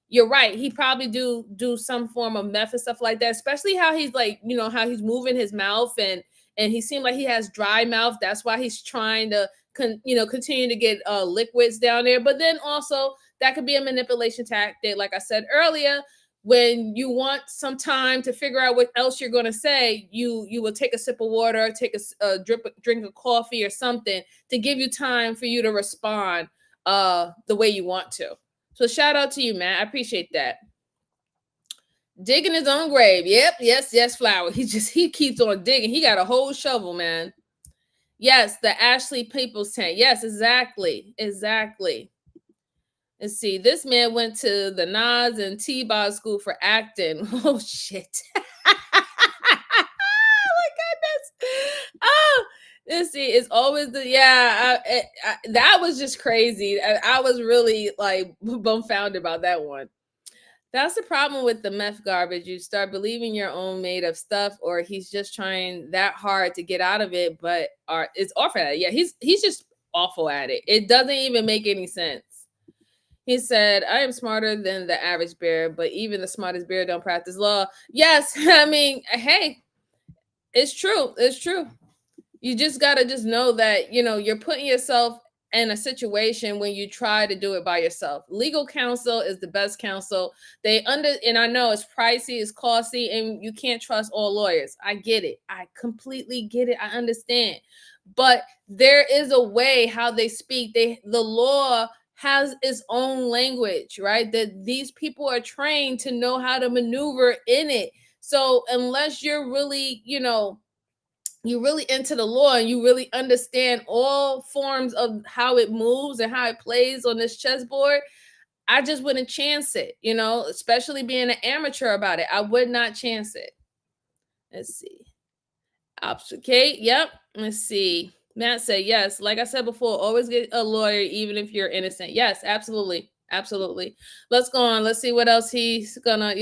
you're right. He probably do some form of meth and stuff like that, especially how he's like, how he's moving his mouth and he seemed like he has dry mouth. That's why he's trying to continue to get liquids down there. But then also that could be a manipulation tactic. Like I said earlier, when you want some time to figure out what else you're going to say, you will take a sip of water, take a drink of coffee or something to give you time for you to respond the way you want to. So shout out to you, man. I appreciate that. Digging his own grave. Yep. Yes, Flower. He keeps on digging. He got a whole shovel, man. Yes, the Ashley People's tent. Yes, exactly. Let's see. This man went to the Nas and T-Bar school for acting. Oh, shit. Oh, my goodness. Oh, let's see. It's always that was just crazy. I was really like dumbfounded about that one. That's the problem with the meth garbage. You start believing your own made up stuff, or he's just trying that hard to get out of it, but it's awful at it. Yeah, he's just awful at it. It doesn't even make any sense. He said, I am smarter than the average bear, but even the smartest bear don't practice law. Yes, I mean, hey, it's true. It's true. You just got to just know that, you're putting yourself in a situation when you try to do it by yourself. Legal counsel is the best counsel. And I know it's pricey, it's costly, and you can't trust all lawyers. I get it. I completely get it. I understand. But there is a way how they speak. The law has its own language, right? That these people are trained to know how to maneuver in it. So unless you're really, you're really into the law and you really understand all forms of how it moves and how it plays on this chessboard, I just wouldn't chance it, especially being an amateur about it. I would not chance it. Let's see. Okay, yep. Let's see. Matt said, yes, like I said before, always get a lawyer even if you're innocent. Yes, absolutely. Absolutely. Let's go on. Let's see what else he's gonna,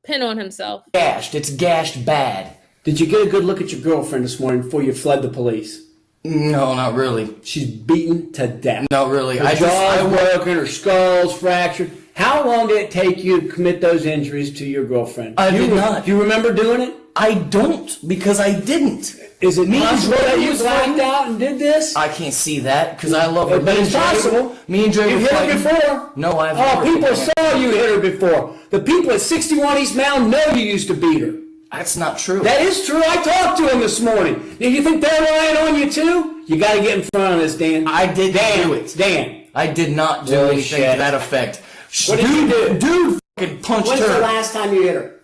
pin on himself. Gashed. It's gashed bad. Did you get a good look at your girlfriend this morning before you fled the police? No, not really. She's beaten to death. Not really. Her jaw's broken, her skull's fractured. How long did it take you to commit those injuries to your girlfriend? I did not. Do you remember doing it? I don't, because I didn't. Is it possible that you blacked out and did this? I can't see that, because I love her. But it's possible. Me and Dre You were hit fighting. her before? No, I haven't. Oh, people saw you hit her before. The people at 61 East Mountain know you used to beat her. That's not true. That is true. I talked to them this morning. Do you think they're lying on you too? You got to get in front of this, Dan. I did do it. Dan. I did not do anything to that effect. What did you do? Dude fucking punched her. When's the last time you hit her?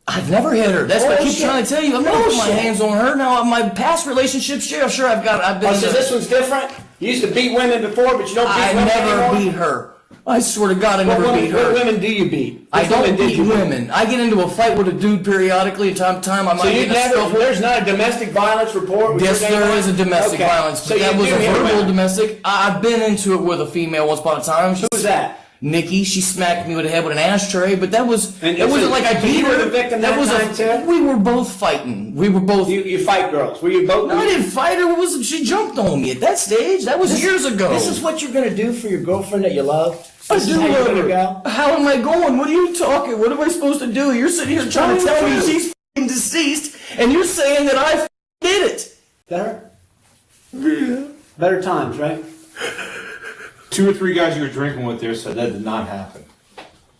I've never hit her. That's what I keep trying to tell you. I'm not putting my hands on her. Now, my past relationships, sure, I've been... So this one's different? You used to beat women before, but you don't beat women anymore? I never beat her. I swear to God, I never beat her. What women do you beat? I don't beat women. I get into a fight with a dude periodically, and time to time I might get a scuffle. There's not a domestic violence report? Yes, there is a domestic violence. But that was a verbal domestic. I've been into it with a female once upon a time. Who was that? Nikki. She smacked me with a head with an ashtray, but that was... And it wasn't like I beat her. You were the victim that time too? We were both fighting. We were both... You fight girls. Were you both... No, I didn't fight her. She jumped on me at that stage. That was years ago. This is what you're going to do for your girlfriend that you love? I do love her. How am I going? What are you talking? What am I supposed to do? You're sitting here trying to tell me she's f***ing deceased, and you're saying that I did it. Better? Yeah. Better times, right? 2 or 3 guys you were drinking with there said that did not happen.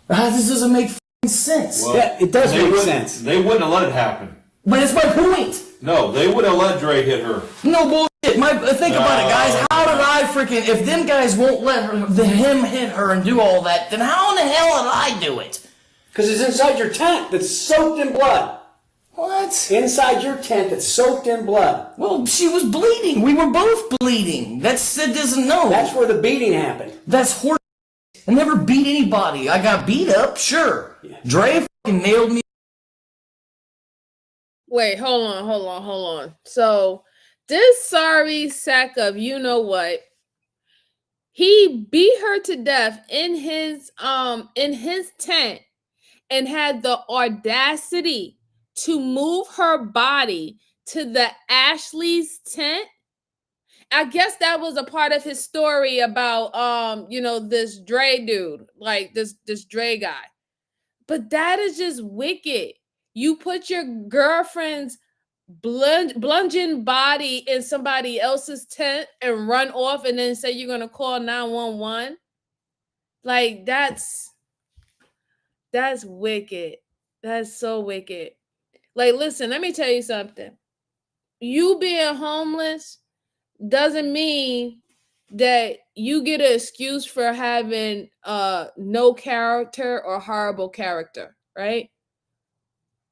This doesn't make sense. Well, yeah, it does make sense. They wouldn't have let it happen. But it's my point. No, they would have let Dre hit her. No bullshit. Think about it, guys. How did I freaking... If them guys won't let him hit her and do all that, then how in the hell did I do it? Because it's inside your tent that's soaked in blood. What? Inside your tent that's soaked in blood. Well, she was bleeding. We were both bleeding. That doesn't know. That's where the beating happened. That's horse. I never beat anybody. I got beat up, sure. Yeah. Dre fucking nailed me. Wait, hold on. So, this sorry sack of you-know-what, he beat her to death in his tent and had the audacity to move her body to the Ashley's tent. I guess that was a part of his story about this Dre dude, like this Dre guy. But that is just wicked. You put your girlfriend's bludgeoned body in somebody else's tent and run off and then say you're going to call 911. Like, that's wicked. That's so wicked. Like, listen, let me tell you something. You being homeless doesn't mean that you get an excuse for having no character or horrible character, right?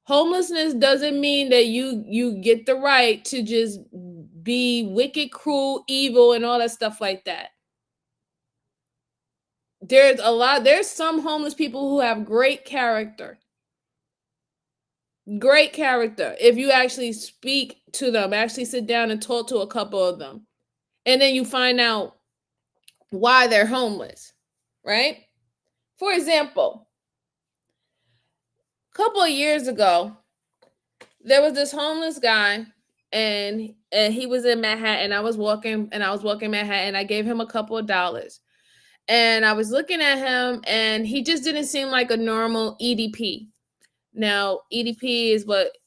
Homelessness doesn't mean that you get the right to just be wicked, cruel, evil, and all that stuff like that. There's some homeless people who have great character. Great character. If you actually speak to them, actually sit down and talk to a couple of them, and then you find out why they're homeless, right? For example, a couple of years ago, there was this homeless guy, and he was in Manhattan. I was walking Manhattan. I gave him a couple of dollars, and I was looking at him, and he just didn't seem like a normal EDP. Now, EDP is what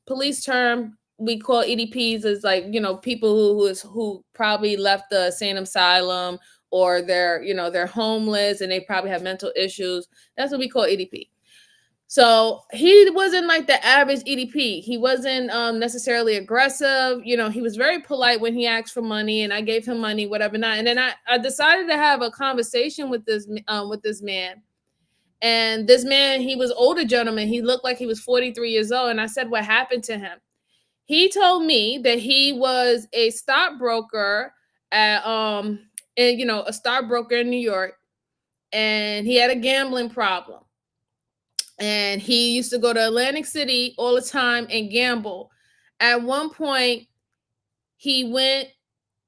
police term we call EDPs, is like, people who probably left the insane asylum, or they're homeless and they probably have mental issues. That's what we call EDP. So he wasn't like the average EDP. He wasn't necessarily aggressive. He was very polite when he asked for money, and I gave him money, whatever not. And then I decided to have a conversation with this man. And this man, he was an older gentleman. He looked like he was 43 years old. And I said, what happened to him? He told me that he was a stockbroker at a stockbroker in New York, and he had a gambling problem. And he used to go to Atlantic City all the time and gamble. At one point, he went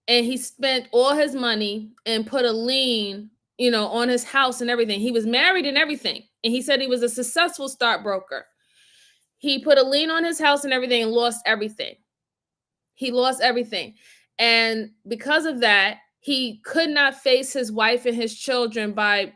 and he spent all his money and put a lien, on his house and everything. He was married and everything. And he said he was a successful stockbroker. He put a lien on his house and everything and lost everything. He lost everything. And because of that, he could not face his wife and his children by,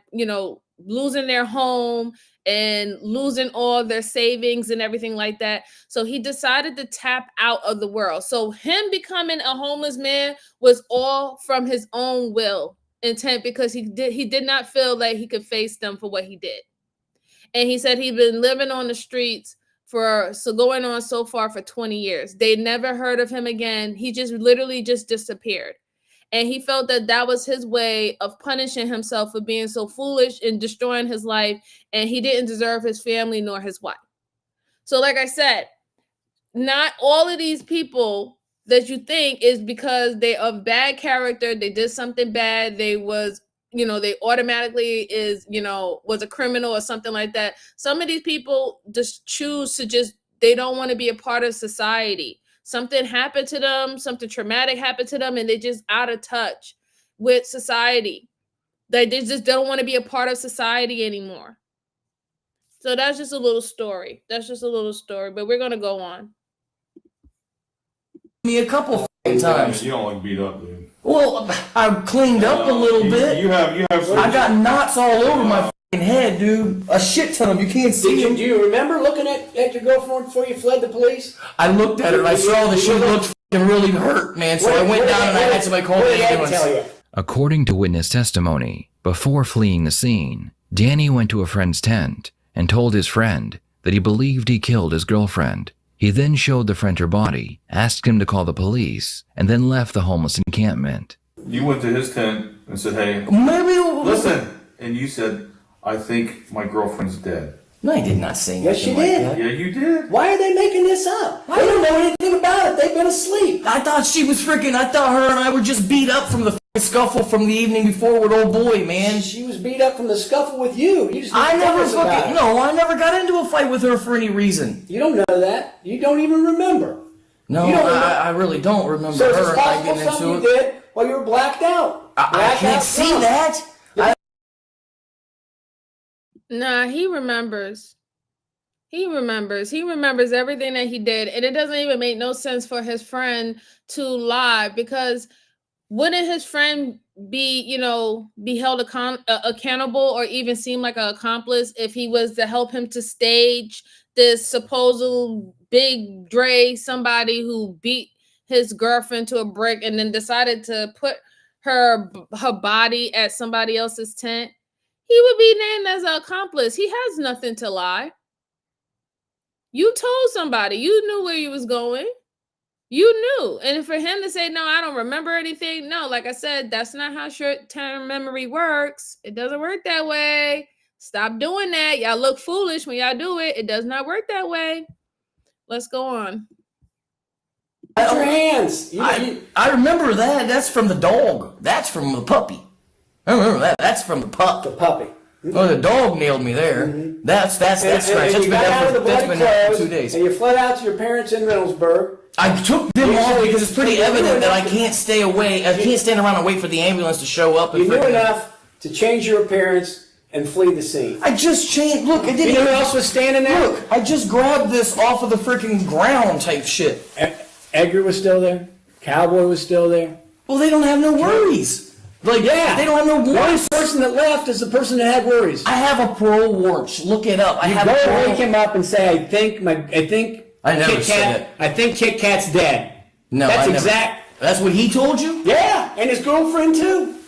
losing their home and losing all their savings and everything like that. So he decided to tap out of the world. So him becoming a homeless man was all from his own will intent, because he did not feel like he could face them for what he did. And he said he'd been living on the streets going on so far for 20 years. They never heard of him again. He just literally just disappeared. And he felt that that was his way of punishing himself for being so foolish and destroying his life. And he didn't deserve his family nor his wife. So like I said, not all of these people that you think is because they of bad character, they did something bad, they automatically was a criminal or something like that. Some of these people just choose to they don't want to be a part of society. Something happened to them, something traumatic happened to them, and they just out of touch with society. They just don't want to be a part of society anymore. So that's just a little story. But we're going to go on. Me a couple times. You don't look beat up, dude. Well, I've cleaned up a little bit. You have. I got knots all over my head, dude. A shit ton of them. You can't see them. Do you remember looking at your girlfriend before you fled the police? I looked at her and I saw that she looked really hurt, man. So I went down and I had somebody call the ambulance. According to witness testimony, before fleeing the scene, Danny went to a friend's tent and told his friend that he believed he killed his girlfriend. He then showed the friend her body, asked him to call the police, and then left the homeless encampment. You went to his tent and said, "Hey, listen," and you said, "I think my girlfriend's dead." No, I did not say Yes, you like did. that. Yeah, you did. Why are they making this up? They don't know anything about it. They've been asleep. I thought she was I thought her and I were just beat up from the scuffle from the evening before with old boy, man. She was beat up from the scuffle with you. You just I never got into a fight with her for any reason. You don't know that. You don't even remember. No, I really don't remember so her and I getting into something you did while you were blacked out. I can't see that. Nah, he remembers. He remembers everything that he did. And it doesn't even make no sense for his friend to lie, because wouldn't his friend be held accountable or even seem like an accomplice if he was to help him to stage this supposed big Dre, somebody who beat his girlfriend to a brick and then decided to put her body at somebody else's tent? He would be named as an accomplice. He has nothing to lie. You told somebody. You knew where you was going. You knew. And for him to say, no, I don't remember anything. No, like I said, that's not how short-term memory works. It doesn't work that way. Stop doing that. Y'all look foolish when y'all do it. It does not work that way. Let's go on. Put your hands. I remember that. That's from the dog. That's from the puppy. I remember that. That's from the pup. The puppy. Oh, the dog nailed me there. Mm-hmm. That's scratch. That's been there for 2 days. And you fled out to your parents in Reynoldsburg. I took them off because it's pretty evident that I can't stay away. I can't stand around and wait for the ambulance to show up. You knew enough to change your appearance and flee the scene. I just changed. Look, I didn't. You know who else was standing there? Look, I just grabbed this off of the freaking ground type shit. Edgar was still there. Cowboy was still there. Well, they don't have no worries. Like, yeah, they don't have no worries. The person that left is the person that had worries. I have a parole warrant. Look it up. I have a parole. Wake him up and say, I think I never said it. I think Kit Kat's dead. No, that's exact. That's what he told you? Yeah, and his girlfriend too.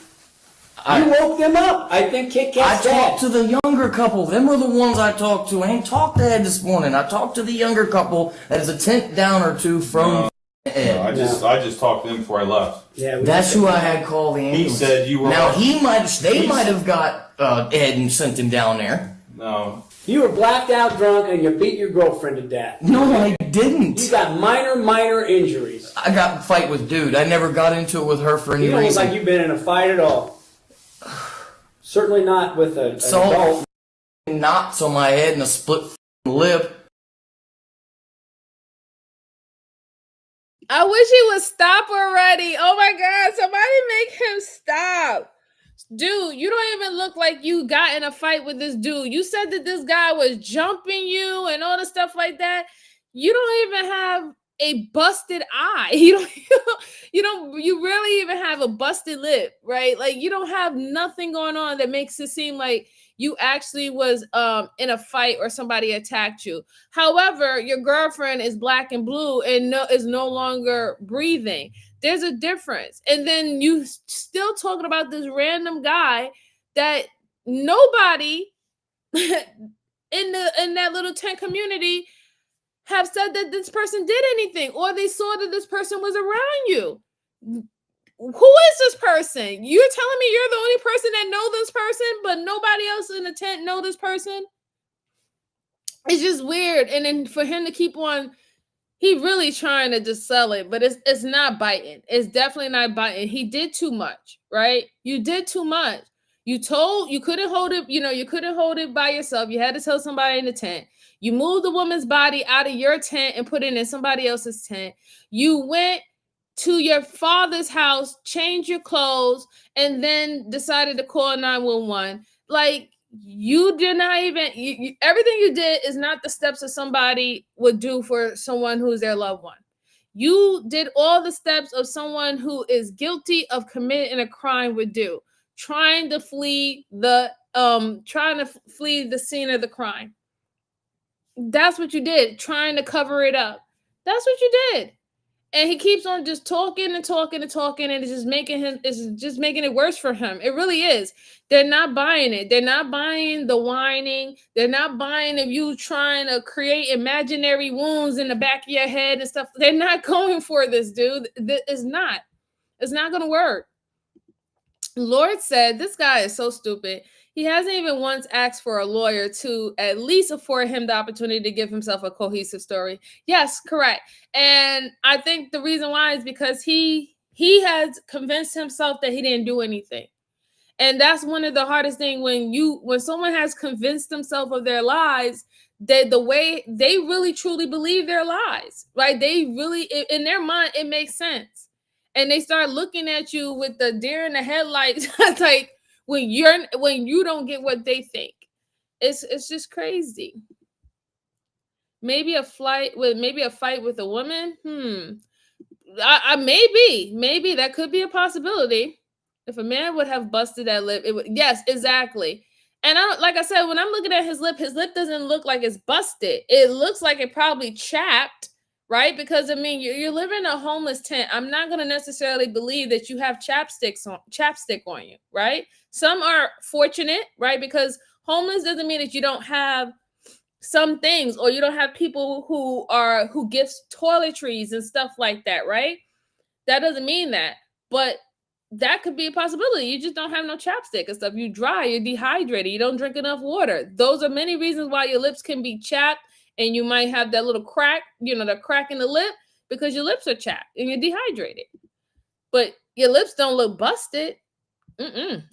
You woke them up. I think Kit Kat's dead. I talked to the younger couple. Them are the ones I talked to. I ain't talked to Ed this morning. I talked to the younger couple that is a tent down or two from Ed. I just talked to them before I left. Yeah, that's who I had call the ambulance. He said you were. Now they might have got Ed and sent him down there. No. You were blacked out drunk and you beat your girlfriend to death. No, I didn't. You got minor injuries. I got in a fight with dude. I never got into it with her for any You don't look reason. like you've been in a fight at all. Certainly not with an adult. Knots on my head and a split lip. I wish he would stop already. Oh my God, somebody make him stop. Dude, you don't even look like you got in a fight with this dude. You said that this guy was jumping you and all the stuff like that. You don't even have a busted eye. You really even have a busted lip, right? Like you don't have nothing going on that makes it seem like you actually was in a fight or somebody attacked you. However, your girlfriend is black and blue and is no longer breathing. There's a difference. And then you still talking about this random guy that nobody in that little tent community have said that this person did anything, or they saw that this person was around you. Who is this person? You're telling me you're the only person that know this person, but nobody else in the tent know this person? It's just weird. And then for him to keep on, he really trying to just sell it, but it's not biting. It's definitely not biting. He did too much, right? You did too much. You couldn't hold it, you couldn't hold it by yourself. You had to tell somebody in the tent. You moved the woman's body out of your tent and put it in somebody else's tent. You went to your father's house, changed your clothes, and then decided to call 911. Like, you did not even, everything you did is not the steps that somebody would do for someone who's their loved one. You did all the steps of someone who is guilty of committing a crime would do, trying to flee the scene of the crime. That's what you did, trying to cover it up. That's what you did. And he keeps on just talking and talking and talking, and it's just making it worse for him. It really is. They're not buying it. They're not buying the whining. They're not buying of you trying to create imaginary wounds in the back of your head and stuff. They're not going for this, dude. It's not going to work. Lord said, this guy is so stupid. He hasn't even once asked for a lawyer to at least afford him the opportunity to give himself a cohesive story. Yes, correct. And I think the reason why is because he has convinced himself that he didn't do anything. And that's one of the hardest things when someone has convinced themselves of their lies, that the way they really truly believe their lies, right? They really, in their mind, it makes sense. And they start looking at you with the deer in the headlights, like, when you don't get what they think. It's just crazy. Maybe a fight with a woman. Maybe that could be a possibility. If a man would have busted that lip, it would. Yes, exactly. And like I said, when I'm looking at his lip doesn't look like it's busted. It looks like it probably chapped, right? Because I mean, you're living in a homeless tent. I'm not going to necessarily believe that you have chapstick on you, right? Some are fortunate, right? Because homeless doesn't mean that you don't have some things, or you don't have people who gives toiletries and stuff like that, right? That doesn't mean that, but that could be a possibility. You just don't have no chapstick and stuff. You dry, you're dehydrated, you don't drink enough water. Those are many reasons why your lips can be chapped, and you might have that little crack, the crack in the lip, because your lips are chapped and you're dehydrated. But your lips don't look busted.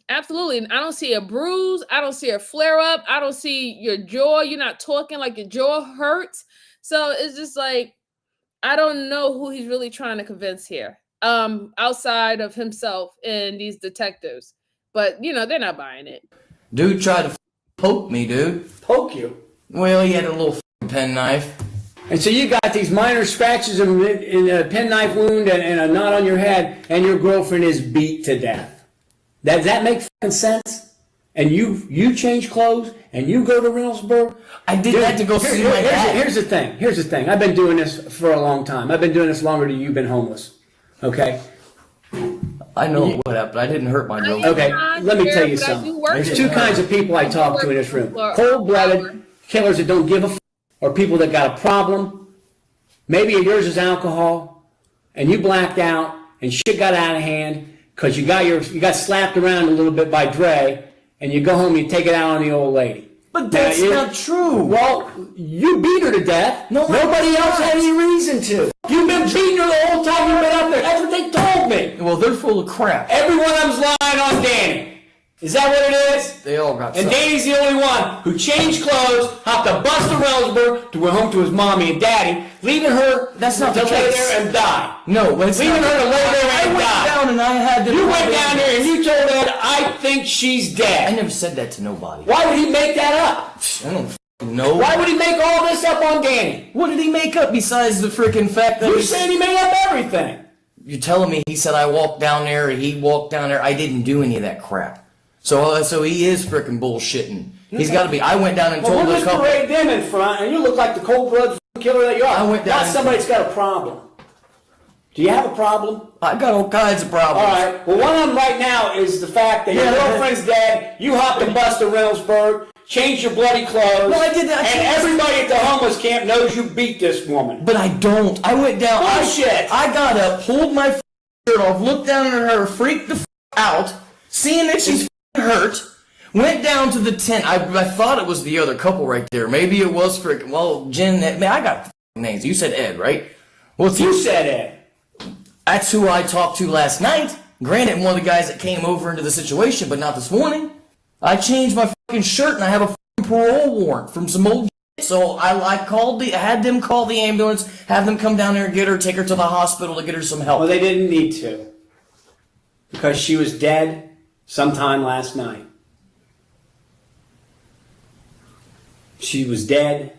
Absolutely. I don't see a bruise. I don't see a flare up. I don't see your jaw. You're not talking like your jaw hurts. So it's just like, I don't know who he's really trying to convince here, outside of himself and these detectives. But, they're not buying it. Dude tried to poke me, dude. Poke you? Well, he had a little penknife. And so you got these minor scratches in a penknife wound and a knot on your head, and your girlfriend is beat to death. Does that make fucking sense? And you change clothes and you go to Reynoldsburg? I did that to go see my dad. Here's the thing. I've been doing this for a long time. I've been doing this longer than you've been homeless. Okay? I know what happened. I didn't hurt my girlfriend. Okay, let me tell you something. There's two kinds of people I talk to in this room. Cold-blooded killers that don't give a f***, or people that got a problem. Maybe yours is alcohol, and you blacked out, and shit got out of hand, because you got slapped around a little bit by Dre, and you go home and you take it out on the old lady. But that's not true. Well, you beat her to death. No, nobody else had any reason to. You've been beating her the whole time you've been up there. That's what they told me. Well, they're full of crap. Every one of them's lying on Danny. Is that what it is? They all got And something. Danny's the only one who changed clothes, hopped a bus to Rellsburg to go home to his mommy and daddy, leaving her That's not to the lay case. there and die. No, it's Leaving not. her to lay there I and went die. down and I had to. You went down there and you told Ed, I think she's I dead. never said that to nobody. Why would he make that up? I don't fucking know. Why would he make all this up on Danny? What did he make up besides the freaking fact that You said he made up everything. You're telling me he said I walked down there, he walked down there. I didn't do any of that crap. So he is freaking bullshitting. He's got to be. I went down and Well, told we'll a just couple. parade them in front, and you look like the cold-blooded killer that you are. I went down Not and- somebody that's got a problem. Do you have a problem? I got all kinds of problems. All right. Well, one of them right now is the fact that your girlfriend's dead. You hopped a bus to Reynoldsburg, changed your bloody clothes. Well, I did that. And everybody at the homeless camp knows you beat this woman. But I don't. I went down. Bullshit. I got up, pulled my shirt off, looked down at her, freaked the out, seeing that she's hurt. Went down to the tent. I thought it was the other couple right there. Maybe it was freaking. Well, Jen. Man, I got names. You said Ed, right? Well, You said Ed. That's who I talked to last night. Granted, one of the guys that came over into the situation, but not this morning. I changed my fucking shirt and I have a fucking parole warrant from some old shit. So I had them call the ambulance, have them come down there and get her, take her to the hospital to get her some help. Well, they didn't need to. Because she was dead sometime last night. She was dead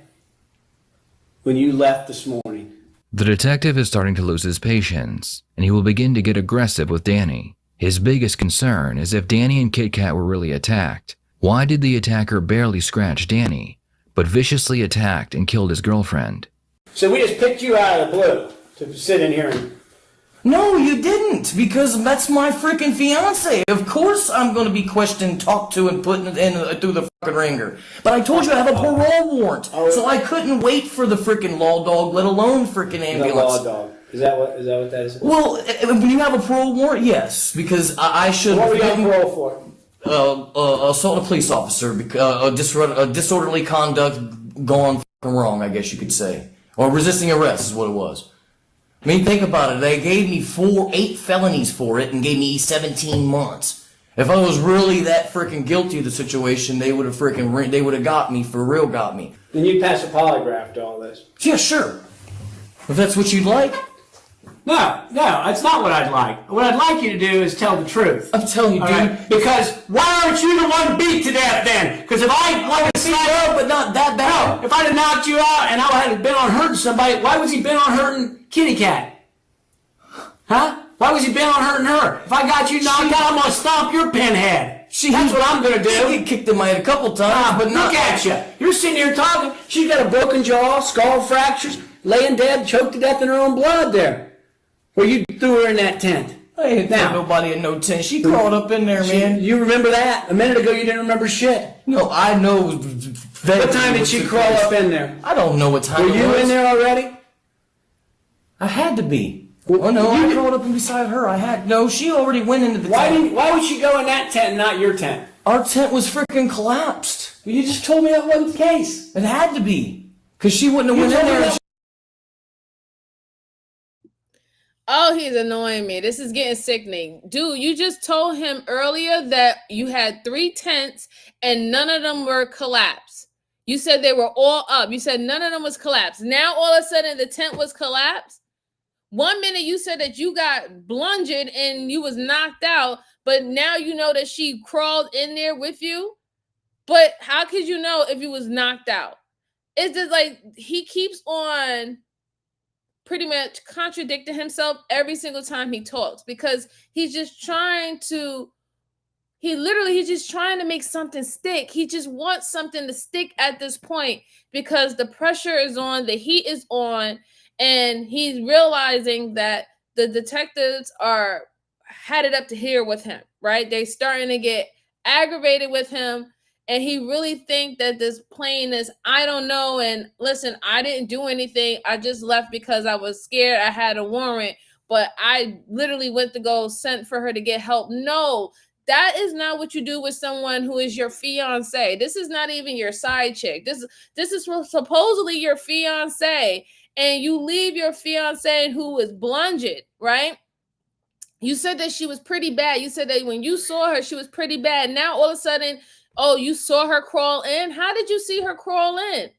when you left this morning. The detective is starting to lose his patience, and he will begin to get aggressive with Danny. His biggest concern is if Danny and Kit Kat were really attacked. Why did the attacker barely scratch Danny, but viciously attacked and killed his girlfriend? So we just picked you out of the blue to sit in here and... No, you didn't, because that's my freaking fiance. Of course I'm going to be questioned, talked to, and put in through the fucking ringer. But I told you I have a parole warrant, so I couldn't wait for the freaking law dog, let alone freaking ambulance. The law dog. Is that what that is? Well, when you have a parole warrant, yes, because I should. What were you on parole for? Assault a police officer, disorderly conduct gone fucking wrong, I guess you could say, or resisting arrest is what it was. I mean, think about it. They gave me 8 felonies for it and gave me 17 months. If I was really that freaking guilty of the situation, they would have got me, for real got me. Then you'd pass a polygraph to all this. Yeah, sure. If that's what you'd like. No, that's not what I'd like. What I'd like you to do is tell the truth. I'm telling you, dude. Right? Because why aren't you the one beat to death then? Because if I wanted to but not that bad. No, if I'd have knocked you out and I had been on hurting somebody, why was he bent on hurting Kitty Cat? Huh? Why was he bent on hurting her? If I got you knocked out, I'm going to stomp your pinhead. That's what I'm going to do. I get kicked in my head a couple times, but not... Look at you. You're sitting here talking. She's got a broken jaw, skull fractures, laying dead, choked to death in her own blood there. Where you threw her in that tent. I ain't throw nobody in no tent. She crawled up in there, man. You remember that? A minute ago you didn't remember shit. No, I know. What time did she crawl up in there? I don't know what time Were you in there already? I had to be. Oh no, I crawled up in beside her. No, she already went into the tent. Why would she go in that tent and not your tent? Our tent was freaking collapsed. Well, you just told me that wasn't the case. It had to be. Because she wouldn't have went in there. Oh, he's annoying me. This is getting sickening. Dude, you just told him earlier that you had 3 tents and none of them were collapsed. You said they were all up. You said none of them was collapsed. Now all of a sudden the tent was collapsed. 1 minute you said that you got blunged and you was knocked out, but now you know that she crawled in there with you. But how could you know if you was knocked out? It's just like he keeps on pretty much contradicting himself every single time he talks, because he's just trying to make something stick. He just wants something to stick at this point because the pressure is on, the heat is on, and he's realizing that the detectives had it up to here with him, right? They're starting to get aggravated with him. And he really think that this plane is, I don't know. And listen, I didn't do anything. I just left because I was scared. I had a warrant, but I literally went to go send for her to get help. No, That is not what you do with someone who is your fiance. This is not even your side chick. This is supposedly your fiance, and you leave your fiance who is bludgeoned, right? You said that she was pretty bad. You said that when you saw her, she was pretty bad. Now all of a sudden, oh, you saw her crawl in? How did you see her crawl in?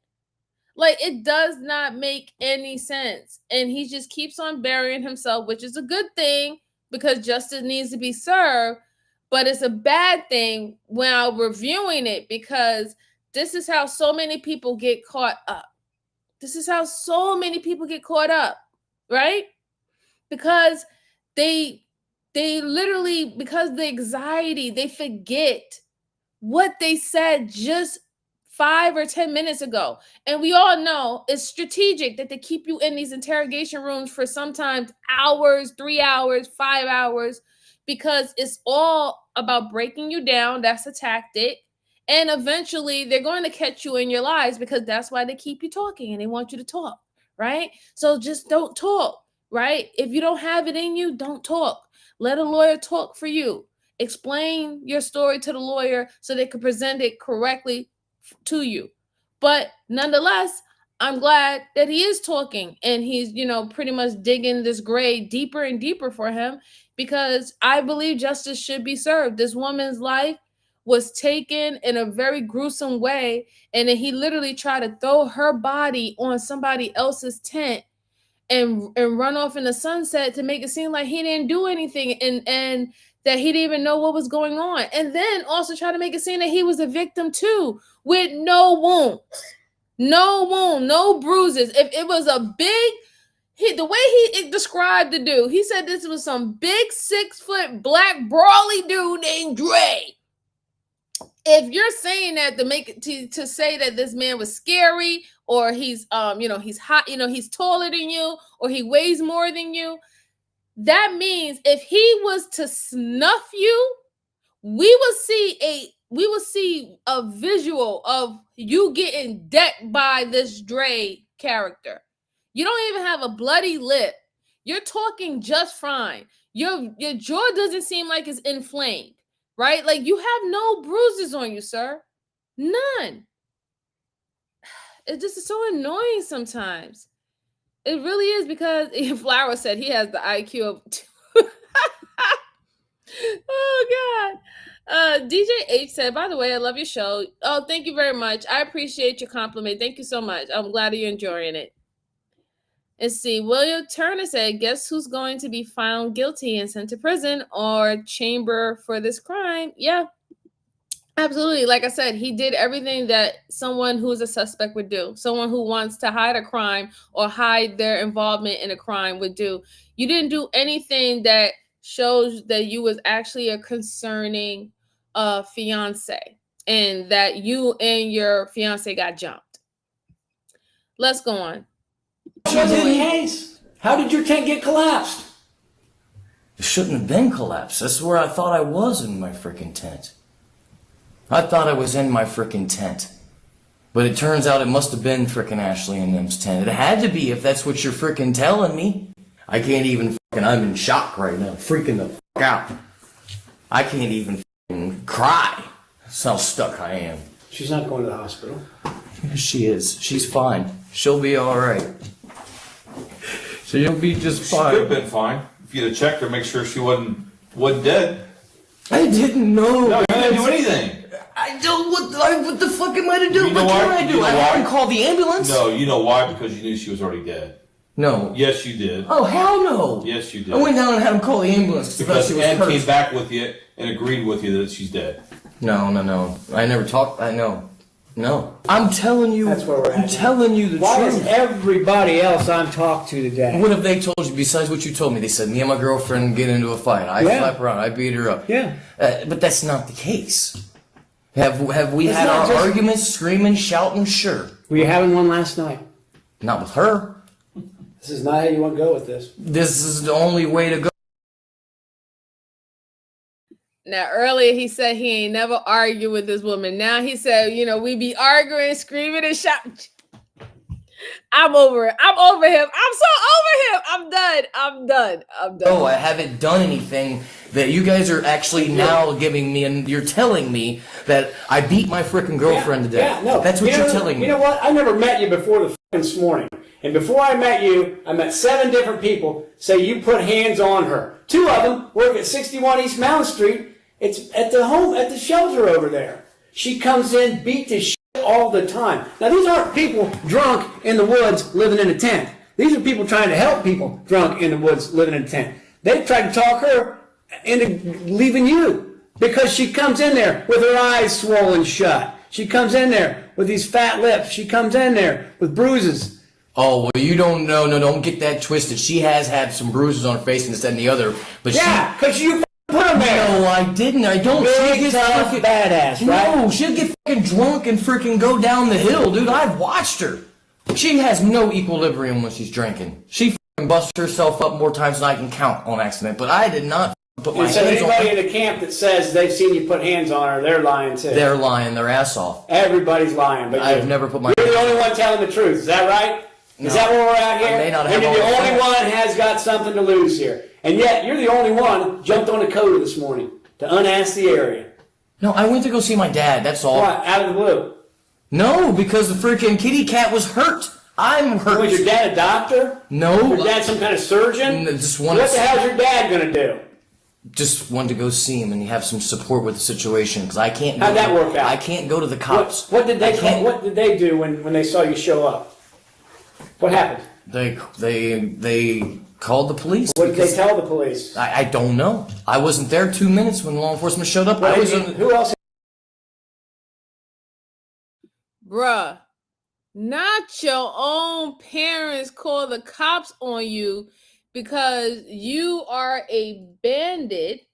Like, it does not make any sense. And he just keeps on burying himself, which is a good thing because justice needs to be served. But it's a bad thing while reviewing it because this is how so many people get caught up. This is how so many people get caught up, right? Because they literally, because the anxiety, they forget what they said just 5 or 10 minutes ago. And we all know it's strategic that they keep you in these interrogation rooms for sometimes hours, 3 hours, 5 hours, because it's all about breaking you down. That's a tactic. And eventually they're going to catch you in your lies because that's why they keep you talking and they want you to talk, right? So just don't talk, right? If you don't have it in you, don't talk. Let a lawyer talk for you. Explain your story to the lawyer so they can present it correctly to you. But nonetheless, I'm glad that he is talking and he's, pretty much digging this grave deeper and deeper for him because I believe justice should be served. This woman's life was taken in a very gruesome way, and then he literally tried to throw her body on somebody else's tent and run off in the sunset to make it seem like he didn't do anything and that he didn't even know what was going on. And then also try to make it seem that he was a victim too, with no wounds, no bruises. If it was a big, the way he described the dude, he said this was some big 6-foot black brawly dude named Dre. If you're saying that to make it to say that this man was scary or he's he's hot, he's taller than you or he weighs more than you, that means if he was to snuff you, we will see a visual of you getting decked by this Dre character. You don't even have a bloody lip. You're talking just fine. Your jaw doesn't seem like it's inflamed. Right? Like you have no bruises on you, sir. None. It just is so annoying sometimes. It really is because Flower said he has the IQ of oh God. DJ H said, by the way, I love your show. Oh, thank you very much. I appreciate your compliment. Thank you so much. I'm glad you're enjoying it. Let's see. William Turner said, guess who's going to be found guilty and sent to prison or chamber for this crime? Yeah, absolutely. Like I said, he did everything that someone who is a suspect would do. Someone who wants to hide a crime or hide their involvement in a crime would do. You didn't do anything that shows that you was actually a concerning fiance and that you and your fiance got jumped. Let's go on. How did your tent get collapsed? It shouldn't have been collapsed. That's where I thought I was in my freaking tent. I thought I was in my freaking tent. But it turns out it must have been freaking Ashley and them's tent. It had to be if that's what you're freaking telling me. I can't even I'm in shock right now. Freaking the fuck out. I can't even cry. That's how stuck I am. She's not going to the hospital. Yes, she is. She's fine. She'll be alright. She'll be just fine. She could have been fine if you'd have checked her, make sure she wasn't dead. I didn't know. No, you didn't do anything. I don't. What the fuck am I to do? You know what can why? I do? I haven't called the ambulance. No, you know why? Because you knew she was already dead. No. Yes, you did. Oh hell no. Yes, you did. I went down and had him call the ambulance because she was Ed hurt. came back with you and agreed with you that she's dead. No. I never talked. I know. No. I'm telling you. That's where we're at. I'm telling you the Why truth. is everybody else I'm talked to today? What have they told you besides what you told me? They said me and my girlfriend get into a fight. I slap her around. I beat her up. Yeah. But that's not the case. Have we had our arguments, screaming, shouting? Sure. Were you having one last night? Not with her. This is not how you want to go with this. This is the only way to go. Now, earlier he said he ain't never argued with this woman. Now he said, we be arguing, screaming, and shouting. I'm over it. I'm over him. I'm so over him. I'm done. Oh, I haven't done anything that you guys are actually now giving me, and you're telling me that I beat my frickin' girlfriend to death. Yeah, no. That's what you're telling me. You know what? I never met you before this morning. And before I met you, I met 7 different people say you put hands on her. 2 of them work at 61 East Mountain Street. It's at the shelter over there. She comes in, beat to shit all the time. Now, these aren't people drunk in the woods living in a tent. These are people trying to help people drunk in the woods living in a tent. They've tried to talk her into leaving you because she comes in there with her eyes swollen shut. She comes in there with these fat lips. She comes in there with bruises. Oh, well, you don't know. No, don't get that twisted. She has had some bruises on her face and this, that, and the other. But yeah, because you put them there. No, I didn't. I don't. Big, tough, badass, right? No, she'll get fucking drunk and freaking go down the hill, dude. I've watched her. She has no equilibrium when she's drinking. She fucking busts herself up more times than I can count on accident. But I did not put my hands on her. Anybody in the camp that says they've seen you put hands on her, they're lying too. They're lying their ass off. Everybody's lying, but I've never put my. You're the only one telling the truth. Is that right? No. Is that where we're at here? I may not have and you're the all the only facts. one has got something to lose here. And yet, you're the only one jumped on a coda this morning to unask the area. No, I went to go see my dad, that's all. What, out of the blue? No, because the freaking kitty cat was hurt. I'm hurt. Was your dad a doctor? No. Your dad some kind of surgeon? Just what the hell's your dad going to do? Just wanted to go see him and have some support with the situation, because I can't. How'd that work out? I can't go to the cops. What did they do when they saw you show up? What happened? They called the police. What did they tell the police? I don't know. I wasn't there 2 minutes when law enforcement showed up. Who else? Bruh, not your own parents call the cops on you because you are a bandit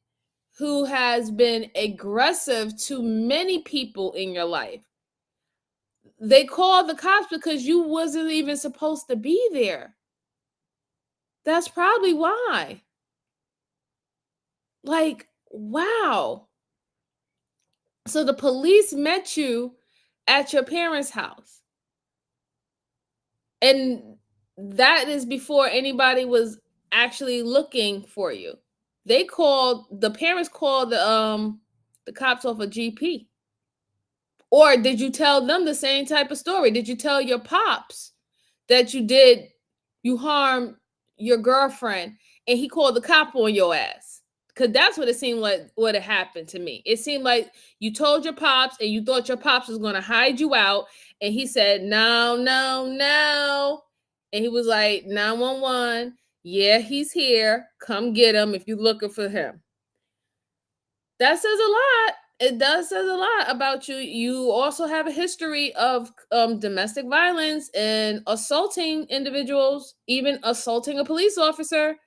who has been aggressive to many people in your life. They called the cops because you wasn't even supposed to be there. That's probably why. Like, wow. So the police met you at your parents' house. And that is before anybody was actually looking for you. The parents called the cops off a GP. Or did you tell them the same type of story? Did you tell your pops that you harmed your girlfriend and he called the cop on your ass? Because that's what it seemed like what had happened to me. It seemed like you told your pops and you thought your pops was going to hide you out. And he said, no. And he was like, 911. Yeah, he's here. Come get him if you're looking for him. That says a lot. It does says a lot about you. You also have a history of domestic violence and assaulting individuals, even assaulting a police officer.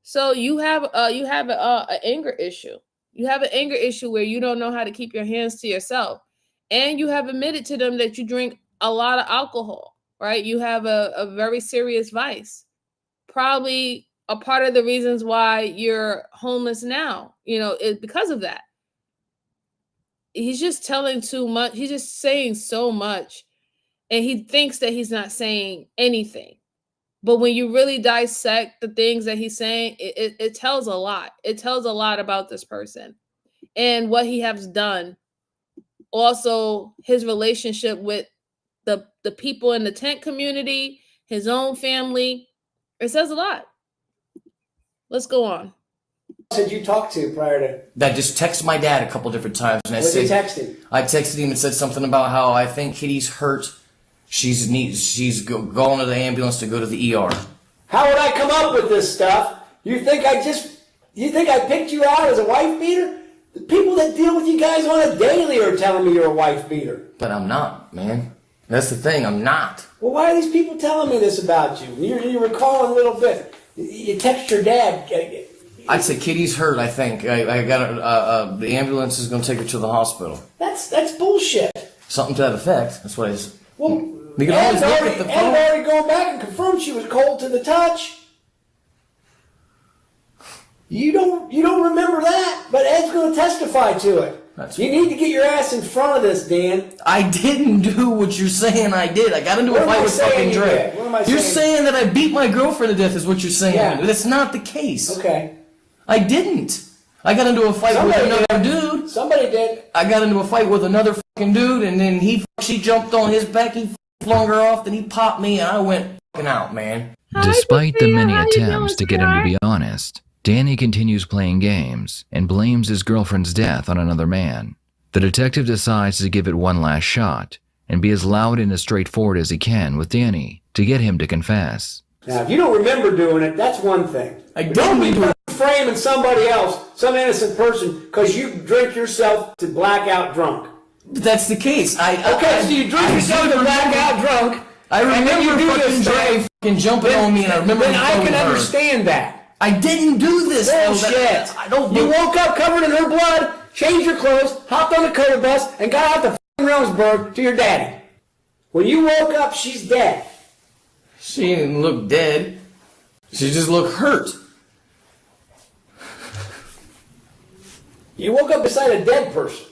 So you have an anger issue. You have an anger issue where you don't know how to keep your hands to yourself, and you have admitted to them that you drink a lot of alcohol. Right? You have a very serious vice. Probably a part of the reasons why you're homeless now. Is because of that. He's just telling too much. He's just saying so much. And he thinks that he's not saying anything. But when you really dissect the things that he's saying, it tells a lot. It tells a lot about this person and what he has done. Also, his relationship with the people in the tent community, his own family. It says a lot. Let's go on. Did you talk to prior to? I just texted my dad a couple different times, and What did you text him? I texted him and said something about how I think Kitty's hurt. She's going to the ambulance to go to the ER. How would I come up with this stuff? You think I picked you out as a wife beater? The people that deal with you guys on a daily are telling me you're a wife beater. But I'm not, man. That's the thing. I'm not. Well, why are these people telling me this about you? You recall a little bit. You text your dad. I'd say Kitty's hurt. I think I got the ambulance is going to take her to the hospital. That's bullshit. Something to that effect. That's what I. Well, we can always look at the phone. Ed already gone back and confirmed she was cold to the touch. You don't remember that, but Ed's going to testify to it. You need to get your ass in front of this, Dan. I didn't do what you're saying I did. I got into a fight with fucking Dre. You're saying that I beat my girlfriend to death is what you're saying. Yeah. That's not the case. Okay. I didn't. I got into a fight with another dude. Somebody did. I got into a fight with another fucking dude, and then she jumped on his back, he flung her off, then he popped me, and I went fucking out, man. Despite the many attempts to get him to be honest, Danny continues playing games and blames his girlfriend's death on another man. The detective decides to give it one last shot and be as loud and as straightforward as he can with Danny to get him to confess. Now, if you don't remember doing it, that's one thing. Don't be framing somebody else, some innocent person, because you drink yourself to blackout drunk. That's the case. So you drink yourself to blackout drunk. I remember fucking Dre fucking jumping on me, and I remember. Then I can understand that. I didn't do this. Bullshit. I don't. You woke up covered in her blood, changed your clothes, hopped on the cover bus, and got out to Reynoldsburg to your daddy. When you woke up, she's dead. She didn't look dead. She just looked hurt. You woke up beside a dead person.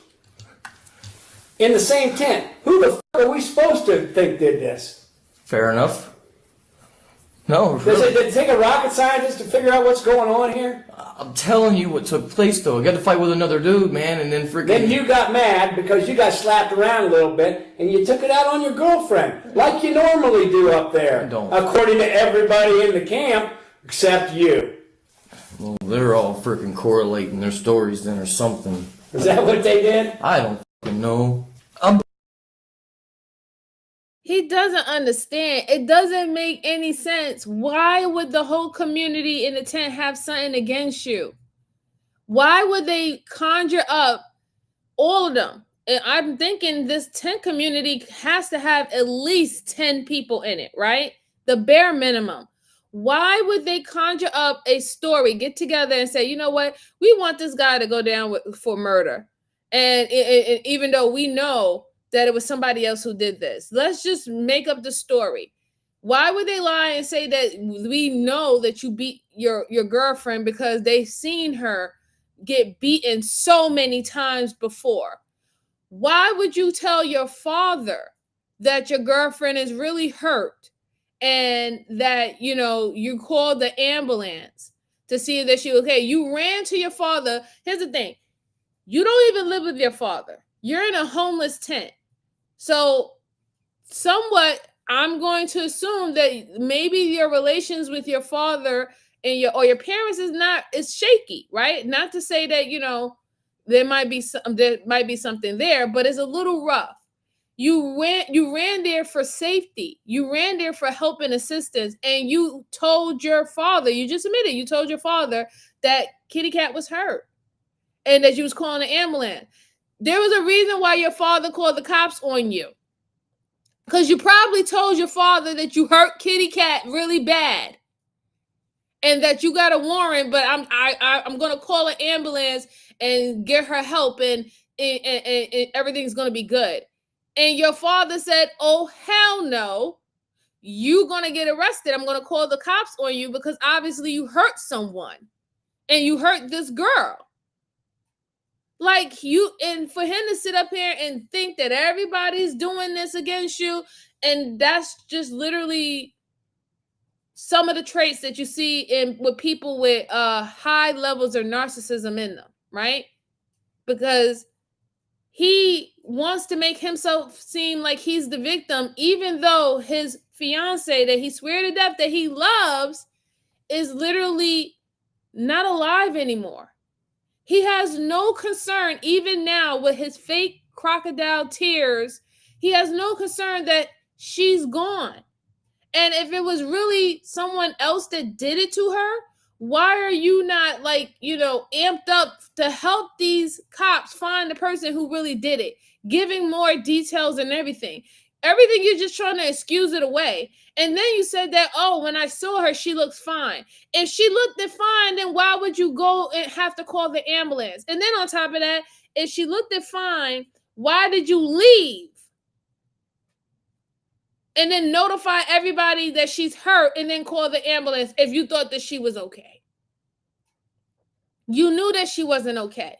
In the same tent. Who the fuck are we supposed to think did this? Fair enough. No, Does it take a rocket scientist to figure out what's going on here? I'm telling you what took place, though. I got to fight with another dude, man, and then freaking... Then you got mad because you got slapped around a little bit, and you took it out on your girlfriend, like you normally do up there. According to everybody in the camp, except you. Well, they're all freaking correlating their stories then or something. Is that what they did? I don't fucking know. He doesn't understand. It doesn't make any sense. Why would the whole community in the tent have something against you? Why would they conjure up all of them? And I'm thinking this tent community has to have at least 10 people in it, right? The bare minimum. Why would they conjure up a story, get together and say, you know what? We want this guy to go down for murder. And even though we know that it was somebody else who did this. Let's just make up the story. Why would they lie and say that we know that you beat your girlfriend because they've seen her get beaten so many times before? Why would you tell your father that your girlfriend is really hurt and that, you know, you called the ambulance to see that she was okay? You ran to your father. Here's the thing. You don't even live with your father. You're in a homeless tent. So somewhat, I'm going to assume that maybe your relations with your father and your parents is shaky, right? Not to say that, you know, there might be something there, but it's a little rough. You ran there for safety. You ran there for help and assistance, and you told your father, you just admitted, you told your father that Kitty Cat was hurt and that you was calling the ambulance. There was a reason why your father called the cops on you. Because you probably told your father that you hurt Kitty Cat really bad. And that you got a warrant, but I'm going to call an ambulance and get her help and everything's going to be good. And your father said, oh, hell no. You're going to get arrested. I'm going to call the cops on you because obviously you hurt someone. And you hurt this girl. Like you, and for him to sit up here and think that everybody's doing this against you, and that's just literally some of the traits that you see with people with high levels of narcissism in them, right? Because he wants to make himself seem like he's the victim, even though his fiance that he swear to death that he loves is literally not alive anymore. He has no concern, even now with his fake crocodile tears, he has no concern that she's gone. And if it was really someone else that did it to her, why are you not amped up to help these cops find the person who really did it? Giving more details and everything. Everything, you're just trying to excuse it away. And then you said that, oh, when I saw her, she looks fine. If she looked it fine, then why would you go and have to call the ambulance? And then on top of that, if she looked it fine, why did you leave? And then notify everybody that she's hurt and then call the ambulance if you thought that she was okay. You knew that she wasn't okay.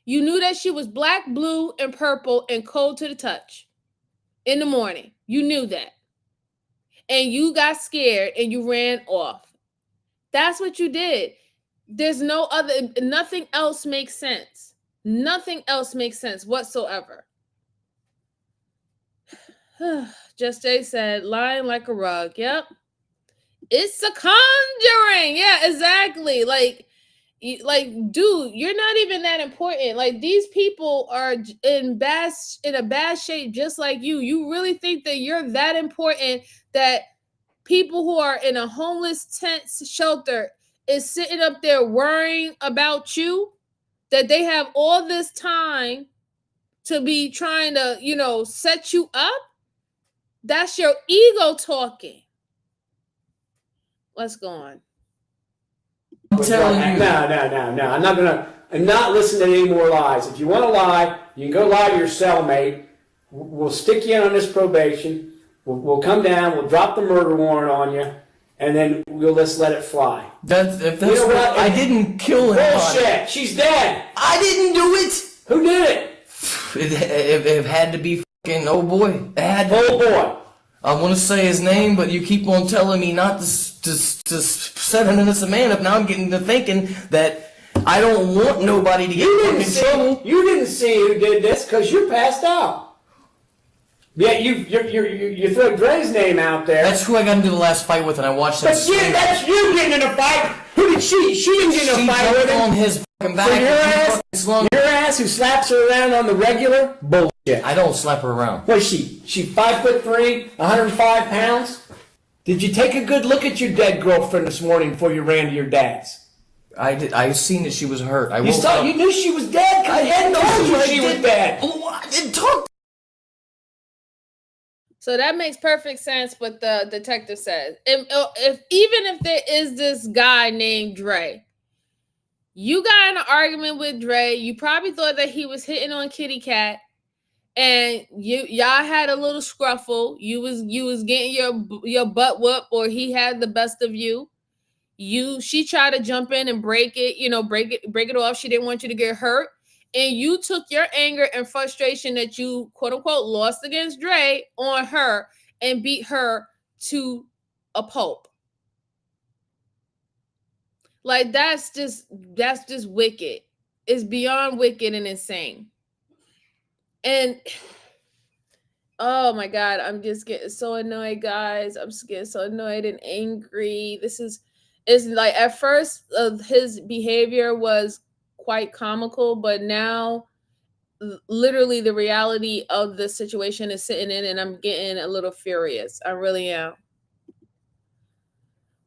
You knew that she was black, blue, and purple and cold to the touch in the morning. You knew that. And you got scared and you ran off. That's what you did. There's nothing else makes sense. Nothing else makes sense whatsoever. Just Jay said, lying like a rug. Yep. It's a conjuring. Yeah, exactly. Like, dude, you're not even that important. Like, these people are in a bad shape just like you. You really think that you're that important that people who are in a homeless tent shelter is sitting up there worrying about you, that they have all this time to be trying to, set you up? That's your ego talking. Let's go on. I'm telling you. No. I'm not listening to any more lies. If you want to lie, you can go lie to your cellmate. We'll stick you in on this probation. We'll come down. We'll drop the murder warrant on you, and then we'll just let it fly. If that's what? I didn't kill her. Bullshit. She's dead. I didn't do it. Who did it? It had to be fucking old boy. It had to old boy. I want to say his name, but you keep on telling me not to set an innocent man up. Now I'm getting to thinking that I don't want nobody to get in trouble. You didn't see who did this because you're passed out. Yeah, you threw Dre's name out there. That's who I got into the last fight with, and I watched that. But yeah, that's you getting in a fight. Who did she? She didn't get in a fight with him. On his fucking back. So your ass who slaps her around on the regular? Bullshit. I don't slap her around. What is she? She 5'3", 105 pounds? Did you take a good look at your dead girlfriend this morning before you ran to your dad's? I did. I seen that she was hurt. You knew she was dead. I had told you she was dead. I didn't talk. So that makes perfect sense what the detective says. If there is this guy named Dre, you got in an argument with Dre, you probably thought that he was hitting on Kitty Cat, and y'all had a little scruffle. You was getting your butt whooped, or he had the best of you. She tried to jump in and break it off. She didn't want you to get hurt. And you took your anger and frustration that you, quote unquote, lost against Dre on her and beat her to a pulp. Like, that's just wicked. It's beyond wicked and insane. And oh my God, I'm just getting so annoyed, guys. I'm just getting so annoyed and angry. It's like, at first, his behavior was quite comical, but now literally the reality of the situation is sitting in, and I'm getting a little furious. I really am.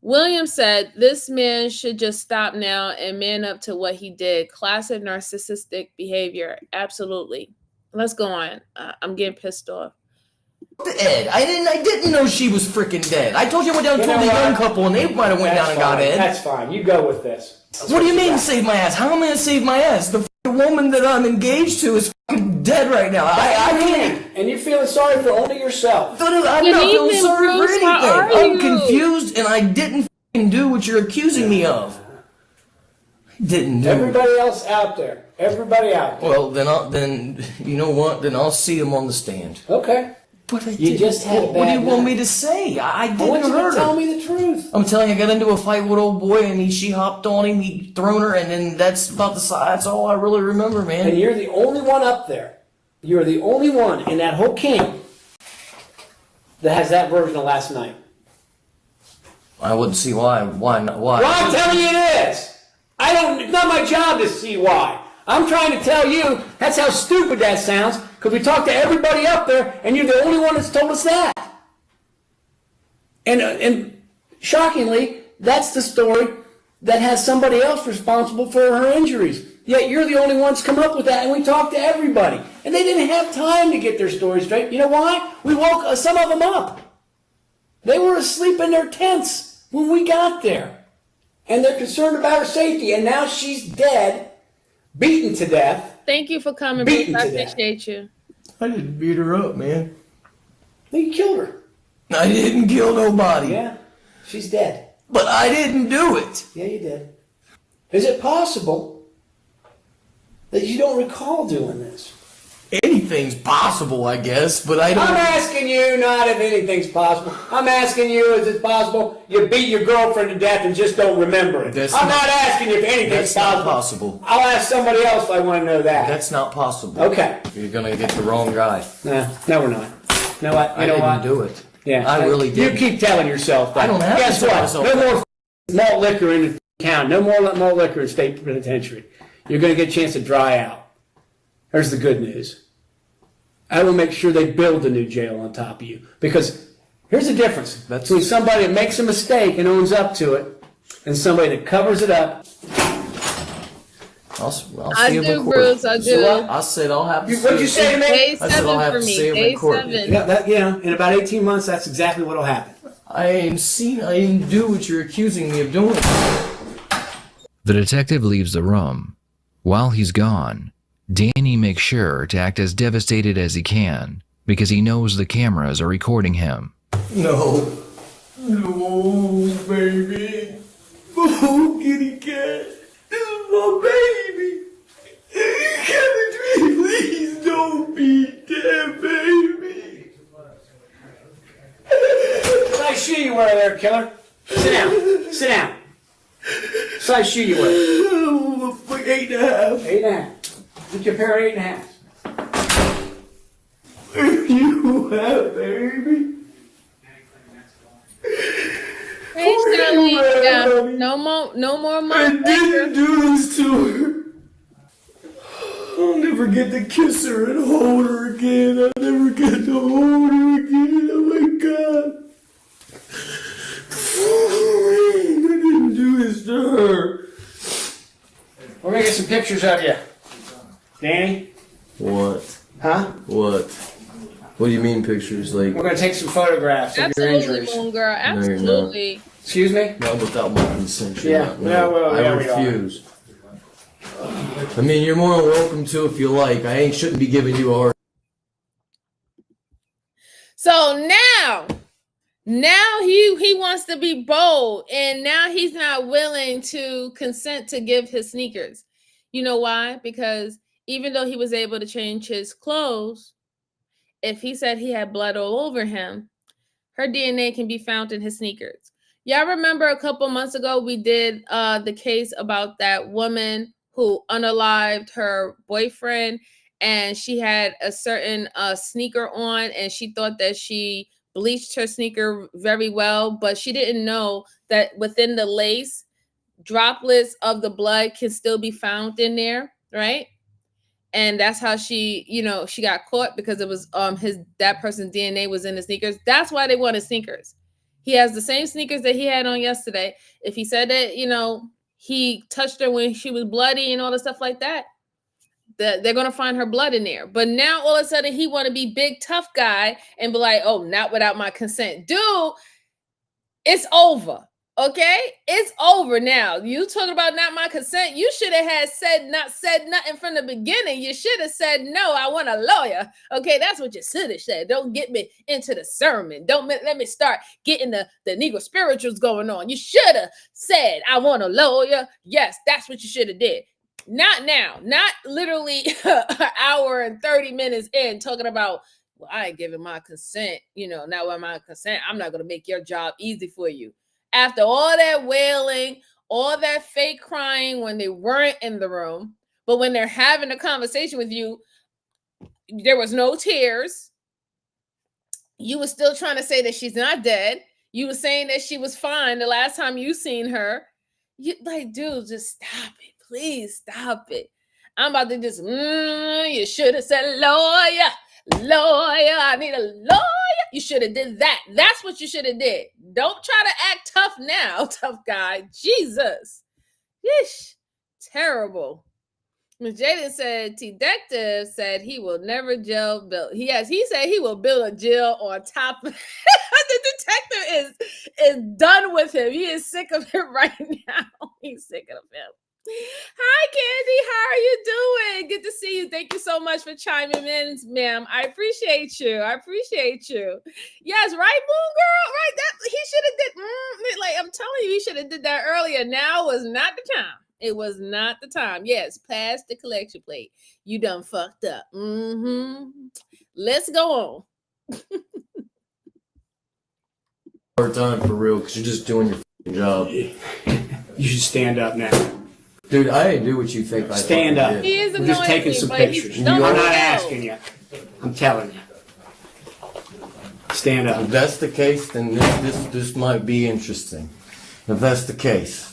William said, this man should just stop now and man up to what he did. Classic narcissistic behavior. Absolutely. Let's go on. I'm getting pissed off. Ed, I didn't know she was freaking dead. I told you I went down and told the young couple, and they might have went down and got Ed. That's fine. You go with this. What do you mean save my ass? How am I going to save my ass? The woman that I'm engaged to is fucking dead right now. I can't. And you're feeling sorry for only yourself. I'm not feeling sorry for anything. I'm confused, and I didn't fucking do what you're accusing me of. I didn't do Everybody else out there. Everybody out there. Well, then you know what? Then I'll see him on the stand. Okay. But you just had a bad What do you want night. me to say? I didn't want you hurt to tell her. me the truth. I'm telling you, I got into a fight with old boy, and she hopped on him, he thrown her, and then that's all I really remember, man. And you're the only one up there. You're the only one in that whole camp that has that version of last night. I wouldn't see why. Why not? Why? Well, I'm telling you it is. It's not my job to see why. I'm trying to tell you, that's how stupid that sounds, because we talked to everybody up there, and you're the only one that's told us that. And shockingly, that's the story that has somebody else responsible for her injuries. Yet you're the only ones come up with that, and we talked to everybody. And they didn't have time to get their story straight. You know why? We woke some of them up. They were asleep in their tents when we got there. And they're concerned about her safety, and now she's dead, beaten to death. Thank you for coming, Bruce. I appreciate you. I didn't beat her up, man. You killed her. I didn't kill nobody. Yeah, she's dead. But I didn't do it. Yeah, you did. Is it possible that you don't recall doing this? Anything's possible, I guess, but I don't. I'm asking you not if anything's possible. I'm asking you, is it possible you beat your girlfriend to death and just don't remember it? I'm not asking you if anything's possible. I'll ask somebody else if I want to know that. That's not possible. Okay. You're gonna get the wrong guy. No, we're not. You know what? I didn't do it. Yeah, I really did. You keep telling yourself that. I don't have Guess to tell what? myself No that. more malt liquor in the town. No more malt liquor in state penitentiary. You're going to get a chance to dry out. Here's the good news. I will make sure they build a new jail on top of you. Because here's the difference between somebody that makes a mistake and owns up to it and somebody that covers it up. I'll see I him do, in court. Bruce, I do. So I said I'll have to. What'd you say to me? Day I said I'll 7 have for to me. see him Day in court. 7. Yeah, in about 18 months, that's exactly what will happen. I didn't do what you're accusing me of doing. The detective leaves the room. While he's gone, Danny makes sure to act as devastated as he can because he knows the cameras are recording him. No, baby. Oh, kitty cat. This is my baby. Kevin, please don't be dead, baby. Size shoe you wear there, killer? Sit down. Sit down. Size shoe you wear? Oh, 8.5. 8.5. Get your pair of 8.5. You have, baby. Hey, Sterling. Yeah, no more money. I didn't do this to her. I'll never get to kiss her and hold her again. I'll never get to hold her again. Oh my God. I didn't do this to her. We're going to get some pictures of you. Danny? What? Huh? What? What do you mean pictures? Like, We're going to take some photographs of your Absolutely, injuries. Moon Girl. No, you're not. Absolutely. Excuse me? not without my consent. You're Yeah. not. No. Yeah, well, I yeah, we are. refuse. I mean, you're more than welcome to if you like. I shouldn't be giving you a hard. So now he wants to be bold, and now he's not willing to consent to give his sneakers. You know why? Because even though he was able to change his clothes, if he said he had blood all over him, her DNA can be found in his sneakers. Y'all remember a couple months ago we did the case about that woman who unalived her boyfriend, and she had a certain sneaker on, and she thought that she bleached her sneaker very well, but she didn't know that within the lace, droplets of the blood can still be found in there, right? And that's how she, she got caught, because it was that person's DNA was in the sneakers. That's why they wanted sneakers. He has the same sneakers that he had on yesterday. If he said that, he touched her when she was bloody and all the stuff like that, they're going to find her blood in there. But now all of a sudden he want to be big tough guy and be like, oh, not without my consent. Dude, it's over. Okay, it's over now. You talking about not my consent? You should have said nothing from the beginning. You should have said, no, I want a lawyer. Okay, that's what you should have said. Don't get me into the sermon. Don't let me start getting the Negro spirituals going on. You should have said, I want a lawyer. Yes, that's what you should have did. Not now, not literally an hour and 30 minutes in talking about, well, I ain't giving my consent. Not with my consent, I'm not going to make your job easy for you. After all that wailing, all that fake crying when they weren't in the room, but when they're having a conversation with you, there was no tears. You were still trying to say that she's not dead. You were saying that she was fine the last time you seen her. You dude, just stop it. Please stop it. I'm about to just, you should have said lawyer. I need a lawyer. You should have did that. That's what you should have did. Don't try to act tough now, tough guy. Jesus. Yeesh. Terrible. Ms. Jaden said, T-Detective said he will never jail build. He said he will build a jail on top of the detective is done with him. He is sick of it right now. He's sick of him. Hi, Candy. How are you doing? Good to see you. Thank you so much for chiming in, ma'am. I appreciate you. Yes, right, Moon Girl? Right? That he should have did. I'm telling you, he should have did that earlier. Now was not the time. It was not the time. Yes, pass the collection plate. You done fucked up. Let's go on. Hard time for real, because you're just doing your job. You should stand up now. Dude, I didn't do what you think I Stand up. did. He is We're just annoying taking me, some but pictures. he's- I'm don't not know. asking you. I'm telling you. Stand up. If that's the case, then this might be interesting. If that's the case.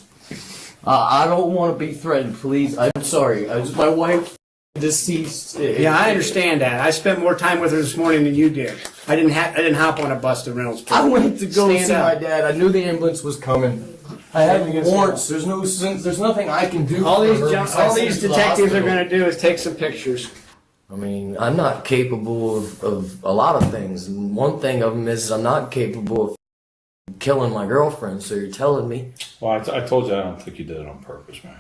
I don't want to be threatened, please. I'm sorry. My wife deceased. Yeah, I understand that. I spent more time with her this morning than you did. I didn't hop on a bus to Reynolds. I went to go Stand see up. my dad. I knew the ambulance was coming. I had warrants. There's no sense. There's nothing I can do. All for these her junk, besides all send these her to the detectives are hospital. going to do is take some pictures. I mean, I'm not capable of a lot of things. And one thing of them is I'm not capable of killing my girlfriend, so you're telling me? Well, I told you I don't think you did it on purpose, man.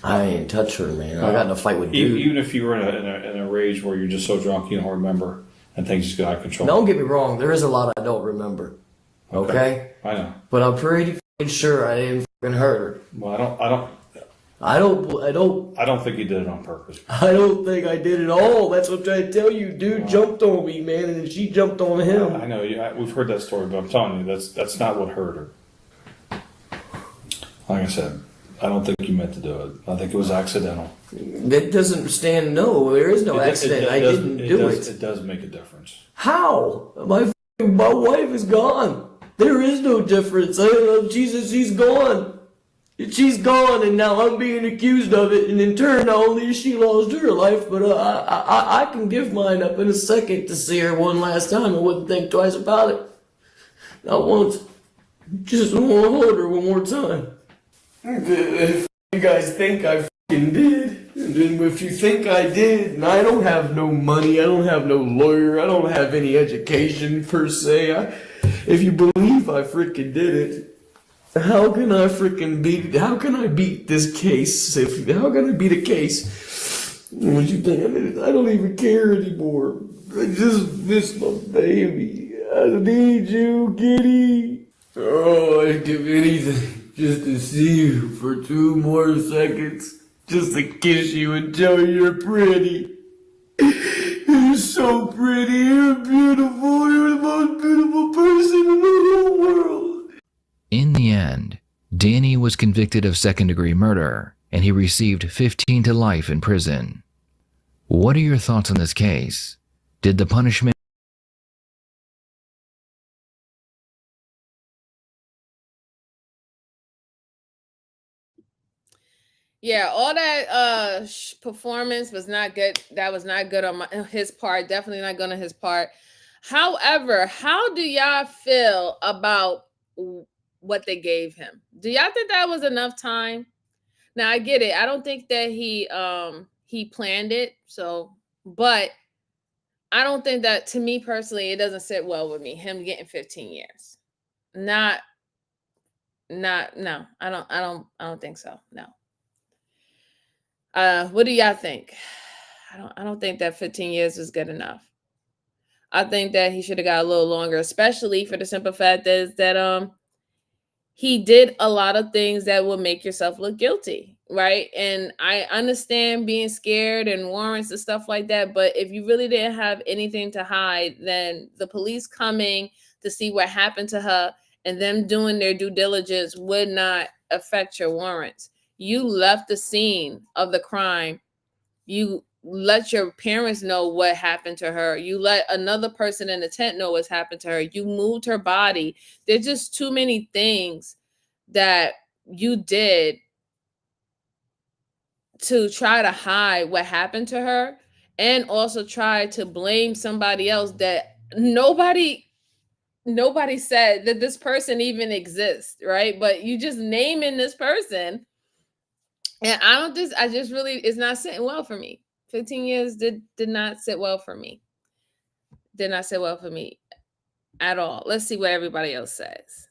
I ain't touch her, man. I got in a fight with dude. Even if you were in a rage where you're just so drunk you don't remember and things just get out of control. Don't get me wrong, there is a lot I don't remember. Okay? I know. But I'm pretty fucking sure I didn't fucking hurt her. Well, I don't think you did it on purpose. I don't think I did it all. That's what I'm trying to tell you. Dude jumped on me, man, and then she jumped on him. I know. We've heard that story, but I'm telling you, that's not what hurt her. Like I said, I don't think you meant to do it. I think it was accidental. That doesn't stand. No, there is no accident. I didn't do it. It does make a difference. How? My wife is gone. There is no difference. I love Jesus. She's gone. She's gone, and now I'm being accused of it. And in turn, not only has she lost her life, but I can give mine up in a second to see her one last time. I wouldn't think twice about it. Not once. Just want to hold her one more time. If you guys think I fucking did, and then if you think I did, and I don't have no money, I don't have no lawyer, I don't have any education per se. If you believe I freaking did it, how can I beat this case? How can I beat a case? What you think? I don't even care anymore. I just miss my baby. I need you, kitty. Oh, I'd give anything just to see you for 2 more seconds. Just to kiss you and tell you you're pretty. You're so pretty. You're beautiful. You're the most beautiful person in the whole world. In the end, Danny was convicted of second-degree murder, and he received 15 to life in prison. What are your thoughts on this case? Did the punishment Yeah, all that performance was not good. That was not good on his part. Definitely not good on his part. However, how do y'all feel about what they gave him? Do y'all think that was enough time? Now I get it. I don't think that he planned it. So, but I don't think that, to me personally, it doesn't sit well with me. Him getting 15 years. No. I don't think so. No. What do y'all think? I don't think that 15 years is good enough. I think that he should have got a little longer, especially for the simple fact that he did a lot of things that will make yourself look guilty, right? And I understand being scared and warrants and stuff like that, but if you really didn't have anything to hide, then the police coming to see what happened to her and them doing their due diligence would not affect your warrants. You left the scene of the crime. You let your parents know what happened to her. You let another person in the tent know what's happened to her. You moved her body. There's just too many things that you did to try to hide what happened to her, and also try to blame somebody else that nobody said that this person even exists, right? But you just naming this person. And I just really, it's not sitting well for me. 15 years did not sit well for me. Did not sit well for me at all. Let's see what everybody else says.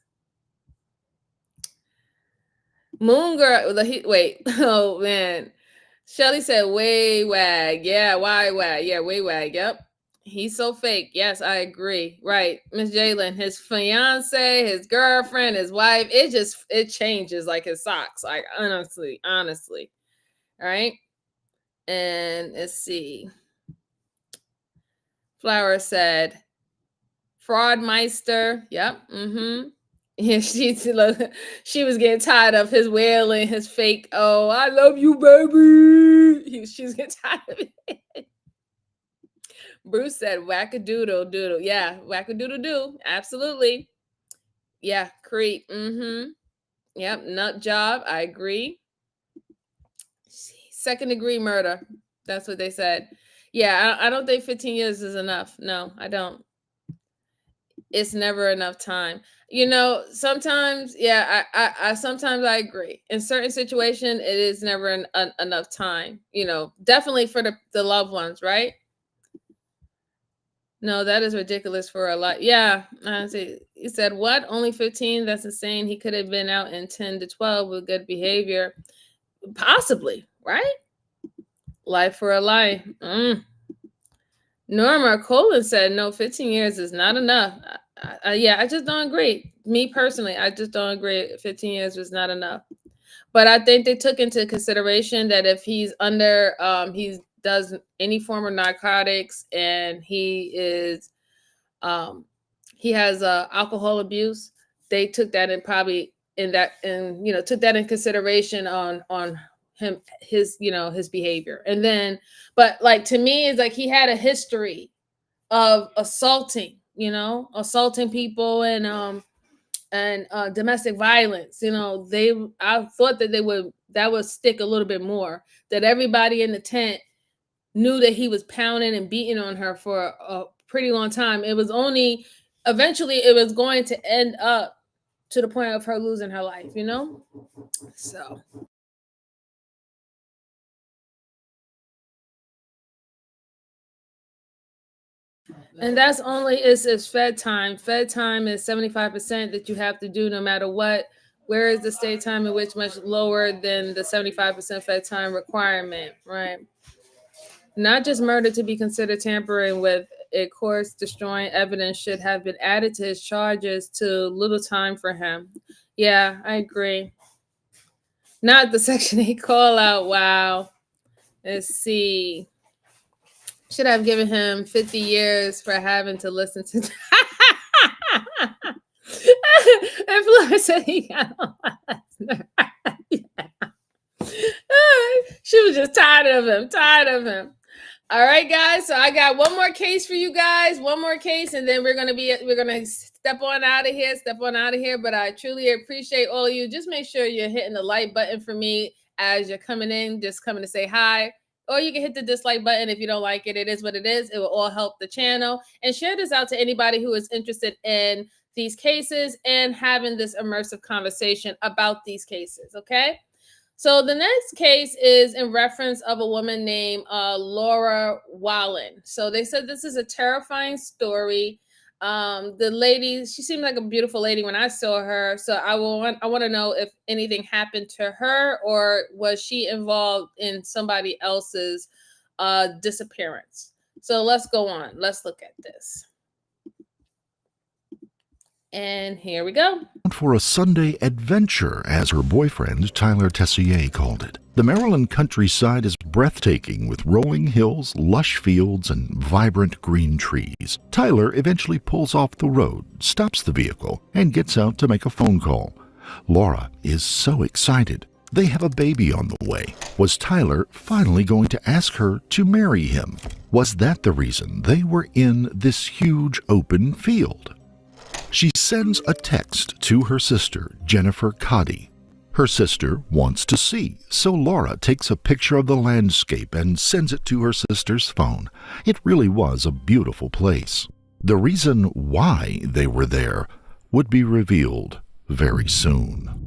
Moon Girl, wait. Oh, man. Shelly said, way wag. Yeah, why wag? Yeah, way wag. Yep. He's so fake. Yes, I agree. Right. Miss Jalen, his fiance, his girlfriend, his wife, it changes like his socks. Like honestly. All right. And let's see. Flower said, Fraudmeister. Yep. Yeah, she was getting tired of his wailing, his fake, oh, I love you, baby. She's getting tired of it. Bruce said, wackadoodle doodle. Yeah, wackadoodle do. Absolutely. Yeah, creep. Yep, nut job. I agree. Second degree murder. That's what they said. Yeah, I don't think 15 years is enough. No, I don't. It's never enough time. Sometimes, yeah, I sometimes I agree. In certain situations, it is never enough time. Definitely for the loved ones, right? No, that is ridiculous for a lot. Yeah, I see. He said, what? Only 15? That's insane. He could have been out in 10 to 12 with good behavior. Possibly, right? Life for a lie. Norma Colin said, no, 15 years is not enough. Yeah, I just don't agree. Me personally, I just don't agree. 15 years was not enough. But I think they took into consideration that if he's under, he does any form of narcotics and he is, he has alcohol abuse, they took that in took that in consideration on him, his behavior. And then, but like to me, it's like he had a history of assaulting people and domestic violence. I thought that would stick a little bit more, that everybody in the tent knew that he was pounding and beating on her for a pretty long time. It was only eventually it was going to end up to the point of her losing her life, so. And that's only it's fed time. Fed time is 75% that you have to do no matter what. Where is the state time in which much lower than the 75% fed time requirement, right? Not just murder to be considered tampering with a course destroying evidence should have been added to his charges to little time for him. Yeah, I agree. Not the Section 8 call out. Wow. Let's see. Should have given him 50 years for having to listen to and Flora said he got on She was just tired of him. All right, guys. So I got one more case for you guys. One more case, and then we're gonna step on out of here. But I truly appreciate all of you. Just make sure you're hitting the like button for me as you're coming in, just coming to say hi. Or you can hit the dislike button if you don't like it. It is what it is. It will all help the channel. And share this out to anybody who is interested in these cases and having this immersive conversation about these cases, okay? So the next case is in reference of a woman named Laura Wallen. So they said this is a terrifying story. The lady, she seemed like a beautiful lady when I saw her. So I want to know if anything happened to her or was she involved in somebody else's disappearance. So let's go on. Let's look at this. And here we go. For a Sunday adventure, as her boyfriend, Tyler Tessier, called it. The Maryland countryside is breathtaking with rolling hills, lush fields, and vibrant green trees. Tyler eventually pulls off the road, stops the vehicle, and gets out to make a phone call. Laura is so excited. They have a baby on the way. Was Tyler finally going to ask her to marry him? Was that the reason they were in this huge open field? She sends a text to her sister, Jennifer Coddy. Her sister wants to see, so Laura takes a picture of the landscape and sends it to her sister's phone. It really was a beautiful place. The reason why they were there would be revealed very soon.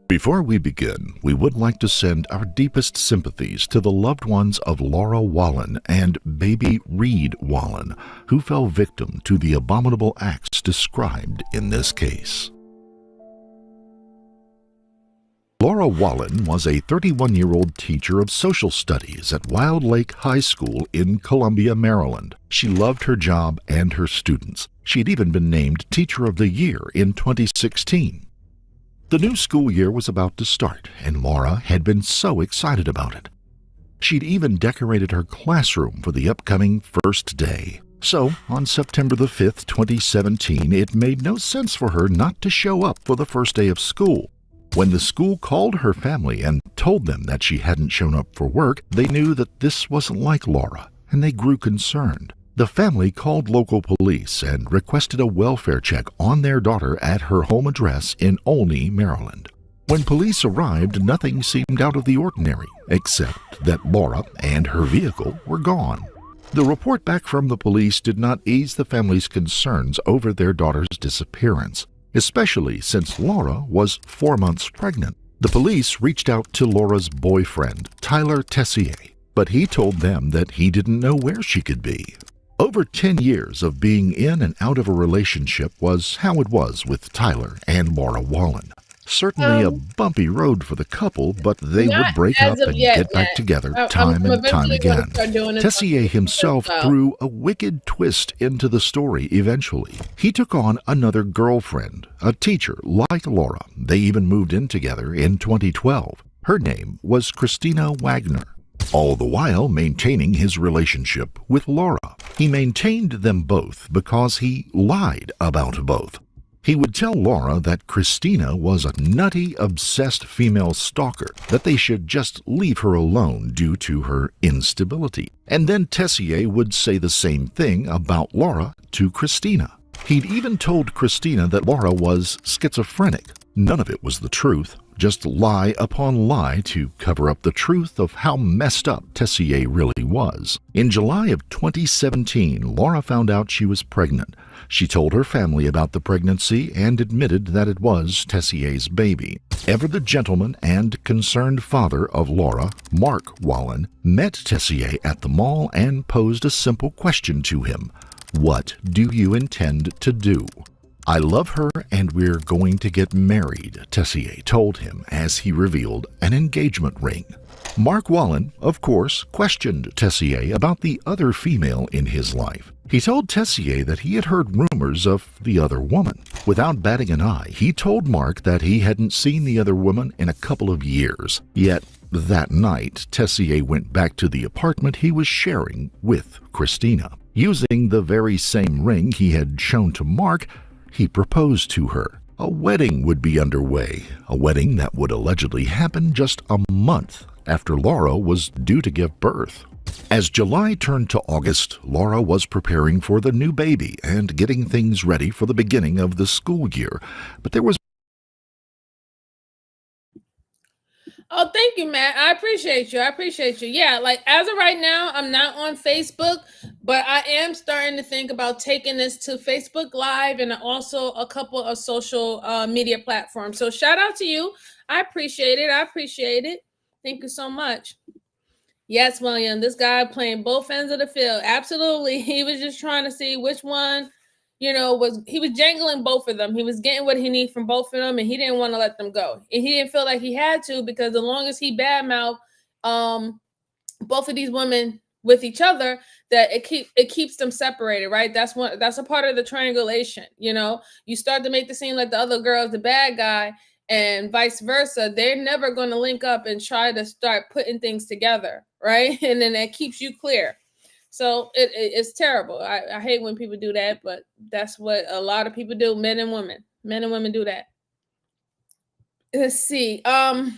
Before we begin, we would like to send our deepest sympathies to the loved ones of Laura Wallen and baby Reed Wallen, who fell victim to the abominable acts described in this case. Laura Laura Wallen was a 31-year-old teacher of social studies at Wild Lake High School in Columbia, Maryland. She loved her job and her students. She'd even been named Teacher of the Year in 2016. The new school year was about to start, and Laura had been so excited about it. She'd even decorated her classroom for the upcoming first day. So, on September the 5th, 2017, it made no sense for her not to show up for the first day of school. When the school called her family and told them that she hadn't shown up for work, they knew that this wasn't like Laura, and they grew concerned. The family called local police and requested a welfare check on their daughter at her home address in Olney, Maryland. When police arrived, nothing seemed out of the ordinary, except that Laura and her vehicle were gone. The report back from the police did not ease the family's concerns over their daughter's disappearance, especially since Laura was 4 months pregnant. The police reached out to Laura's boyfriend, Tyler Tessier, but he told them that he didn't know where she could be. Over 10 years of being in and out of a relationship was how it was with Tyler and Laura Wallen. Certainly a bumpy road for the couple, but they would break up and get back together time and time again. Tessier himself threw a wicked twist into the story eventually. He took on another girlfriend, a teacher like Laura. They even moved in together in 2012. Her name was Christina Wagner, all the while maintaining his relationship with Laura. He maintained them both because he lied about both. He would tell Laura that Christina was a nutty, obsessed female stalker, that they should just leave her alone due to her instability. And then Tessier would say the same thing about Laura to Christina. He'd even told Christina that Laura was schizophrenic. None of it was the truth, just lie upon lie to cover up the truth of how messed up Tessier really was. In July of 2017, Laura found out she was pregnant. She told her family about the pregnancy and admitted that it was Tessier's baby. Ever the gentleman and concerned father of Laura, Mark Wallen, met Tessier at the mall and posed a simple question to him. What do you intend to do? I love her and we're going to get married, Tessier told him as he revealed an engagement ring. Mark Wallen, of course, questioned Tessier about the other female in his life. He told Tessier that he had heard rumors of the other woman. Without batting an eye, he told Mark that he hadn't seen the other woman in a couple of years. Yet, that night, Tessier went back to the apartment he was sharing with Christina. Using the very same ring he had shown to Mark, he proposed to her. A wedding would be underway, a wedding that would allegedly happen just a month after Laura was due to give birth. As July turned to August, Laura was preparing for the new baby and getting things ready for the beginning of the school year. But there was... Oh, thank you, Matt. I appreciate you. Yeah, like as of right now, I'm not on Facebook, but I am starting to think about taking this to Facebook Live and also a couple of social media platforms. So shout out to you. I appreciate it. Thank you so much. Yes, William, this guy playing both ends of the field. Absolutely. He was just trying to see which one, he was jangling both of them. He was getting what he needed from both of them, and he didn't want to let them go. And he didn't feel like he had to, because as long as he badmouthed both of these women with each other, that it keeps them separated, right? That's a part of the triangulation. You start to make the seem like the other girl is the bad guy, and vice versa. They're never going to link up and try to start putting things together, right? And then that keeps you clear. So it's terrible. I hate when people do that, but that's what a lot of people do. Men and women do that. Let's see. Also,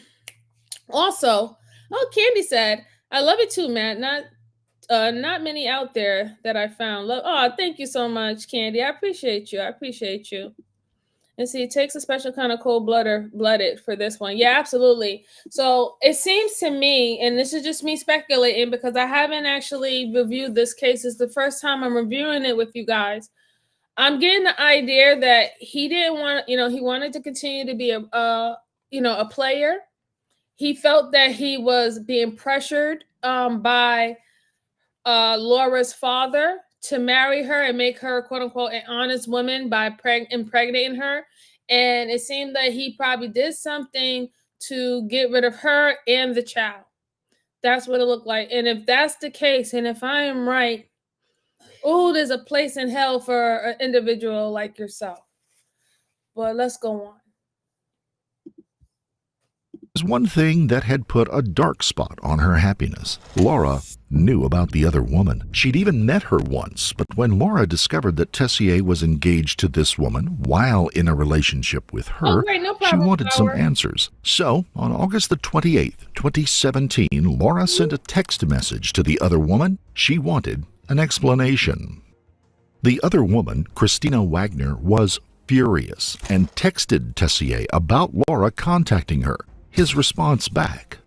Candy said, I love it too, Matt. Not many out there that I found. Thank you so much, Candy. I appreciate you. And see, it takes a special kind of cold-blooded for this one. Yeah, absolutely. So it seems to me, and this is just me speculating because I haven't actually reviewed this case. It's the first time I'm reviewing it with you guys. I'm getting the idea that he didn't want, he wanted to continue to be a player. He felt that he was being pressured by Laura's father to marry her and make her, quote unquote, an honest woman by impregnating her. And it seemed that he probably did something to get rid of her and the child. That's what it looked like. And if that's the case, and if I am right, oh, there's a place in hell for an individual like yourself. But let's go on. There's one thing that had put a dark spot on her happiness. Laura knew about the other woman. She'd even met her once, but when Laura discovered that Tessier was engaged to this woman while in a relationship with her, she wanted some answers. So, on August the 28th, 2017, Laura sent a text message to the other woman. She wanted an explanation. The other woman, Christina Wagner, was furious and texted Tessier about Laura contacting her. His response back: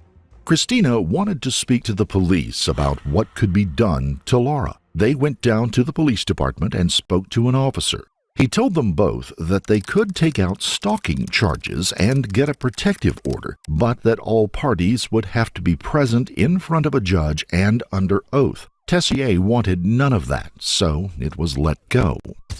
Christina wanted to speak to the police about what could be done to Laura. They went down to the police department and spoke to an officer. He told them both that they could take out stalking charges and get a protective order, but that all parties would have to be present in front of a judge and under oath. Tessier wanted none of that, so it was let go.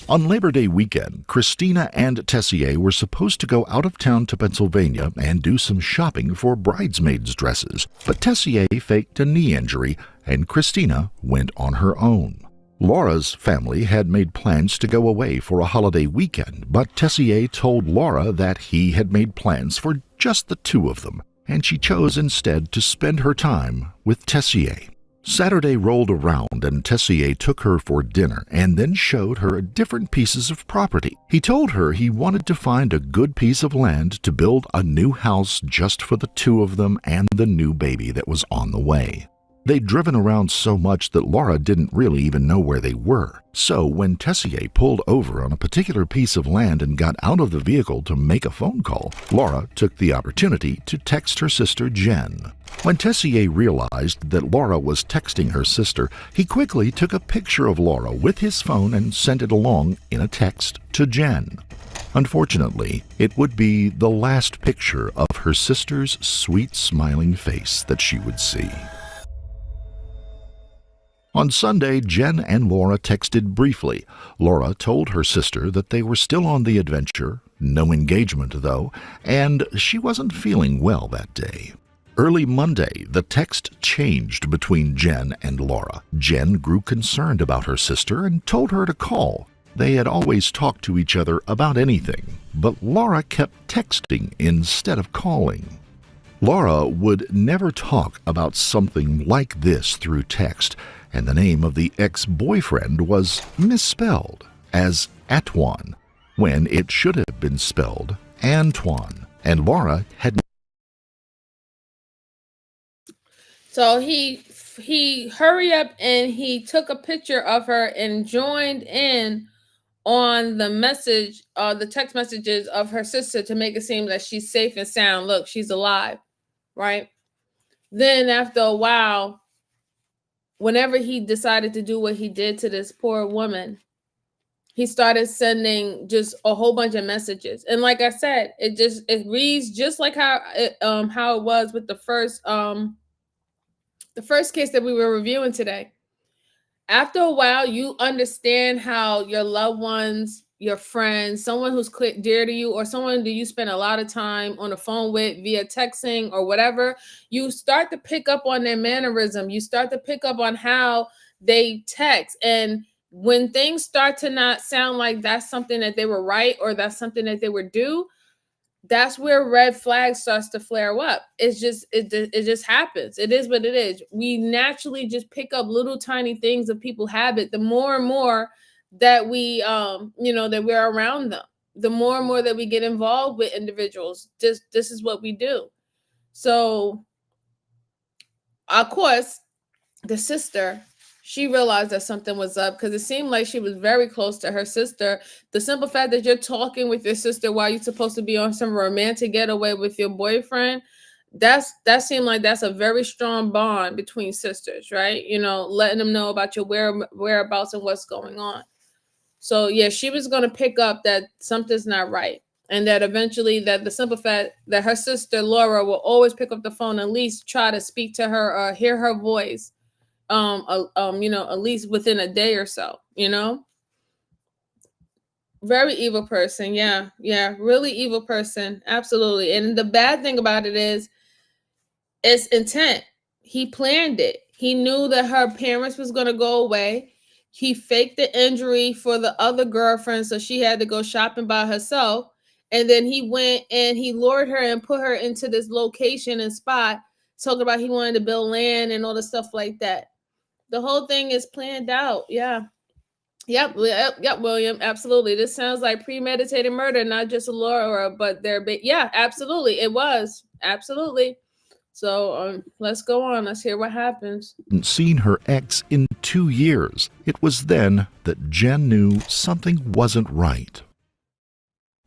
On Labor Day weekend, Christina and Tessier were supposed to go out of town to Pennsylvania and do some shopping for bridesmaids' dresses, but Tessier faked a knee injury and Christina went on her own. Laura's family had made plans to go away for a holiday weekend, but Tessier told Laura that he had made plans for just the two of them, and she chose instead to spend her time with Tessier. Saturday rolled around and Tessier took her for dinner and then showed her different pieces of property. He told her he wanted to find a good piece of land to build a new house just for the two of them and the new baby that was on the way. They'd driven around so much that Laura didn't really even know where they were. So when Tessier pulled over on a particular piece of land and got out of the vehicle to make a phone call, Laura took the opportunity to text her sister Jen. When Tessier realized that Laura was texting her sister, he quickly took a picture of Laura with his phone and sent it along in a text to Jen. Unfortunately, it would be the last picture of her sister's sweet smiling face that she would see. On Sunday, Jen and Laura texted briefly. Laura told her sister that they were still on the adventure, no engagement though, and she wasn't feeling well that day. Early Monday, the text changed between Jen and Laura. Jen grew concerned about her sister and told her to call. They had always talked to each other about anything, but Laura kept texting instead of calling. Laura would never talk about something like this through text, and the name of the ex-boyfriend was misspelled as Atwan, when it should have been spelled Antoine, and Laura had. So he hurried up and he took a picture of her and joined in on the message, the text messages of her sister to make it seem that she's safe and sound. Look, she's alive, right? Then after a while, whenever he decided to do what he did to this poor woman, he started sending just a whole bunch of messages. And like I said, it reads just like how it was with the first case that we were reviewing today. After a while, you understand how your loved ones, your friends, someone who's dear to you, or someone that you spend a lot of time on the phone with via texting or whatever, you start to pick up on their mannerism. You start to pick up on how they text. And when things start to not sound like that's something that they were right or that's something that they were due, that's where red flag starts to flare up. It just happens. It is what it is. We naturally just pick up little tiny things of people's habit. The more and more that we that we're around them, the more and more that we get involved with individuals. This is what we do. So of course, the sister, she realized that something was up because it seemed like she was very close to her sister. The simple fact that you're talking with your sister while you're supposed to be on some romantic getaway with your boyfriend, that seemed like that's a very strong bond between sisters, right? Letting them know about your whereabouts and what's going on. So yeah, she was going to pick up that something's not right. And that eventually that the simple fact that her sister Laura will always pick up the phone, at least try to speak to her or hear her voice. At least within a day or so, Very evil person. Yeah. Really evil person. Absolutely. And the bad thing about it is it's intent. He planned it. He knew that her parents was going to go away. He faked the injury for the other girlfriend, so she had to go shopping by herself. And then he went and he lured her and put her into this location and spot, talking about he wanted to build land and all the stuff like that. The whole thing is planned out. Yeah. Yep, William. Absolutely. This sounds like premeditated murder, not just a Laura, but yeah, absolutely. It was. Absolutely. So let's go on. Let's hear what happens. Hadn't seen her ex in 2 years. It was then that Jen knew something wasn't right.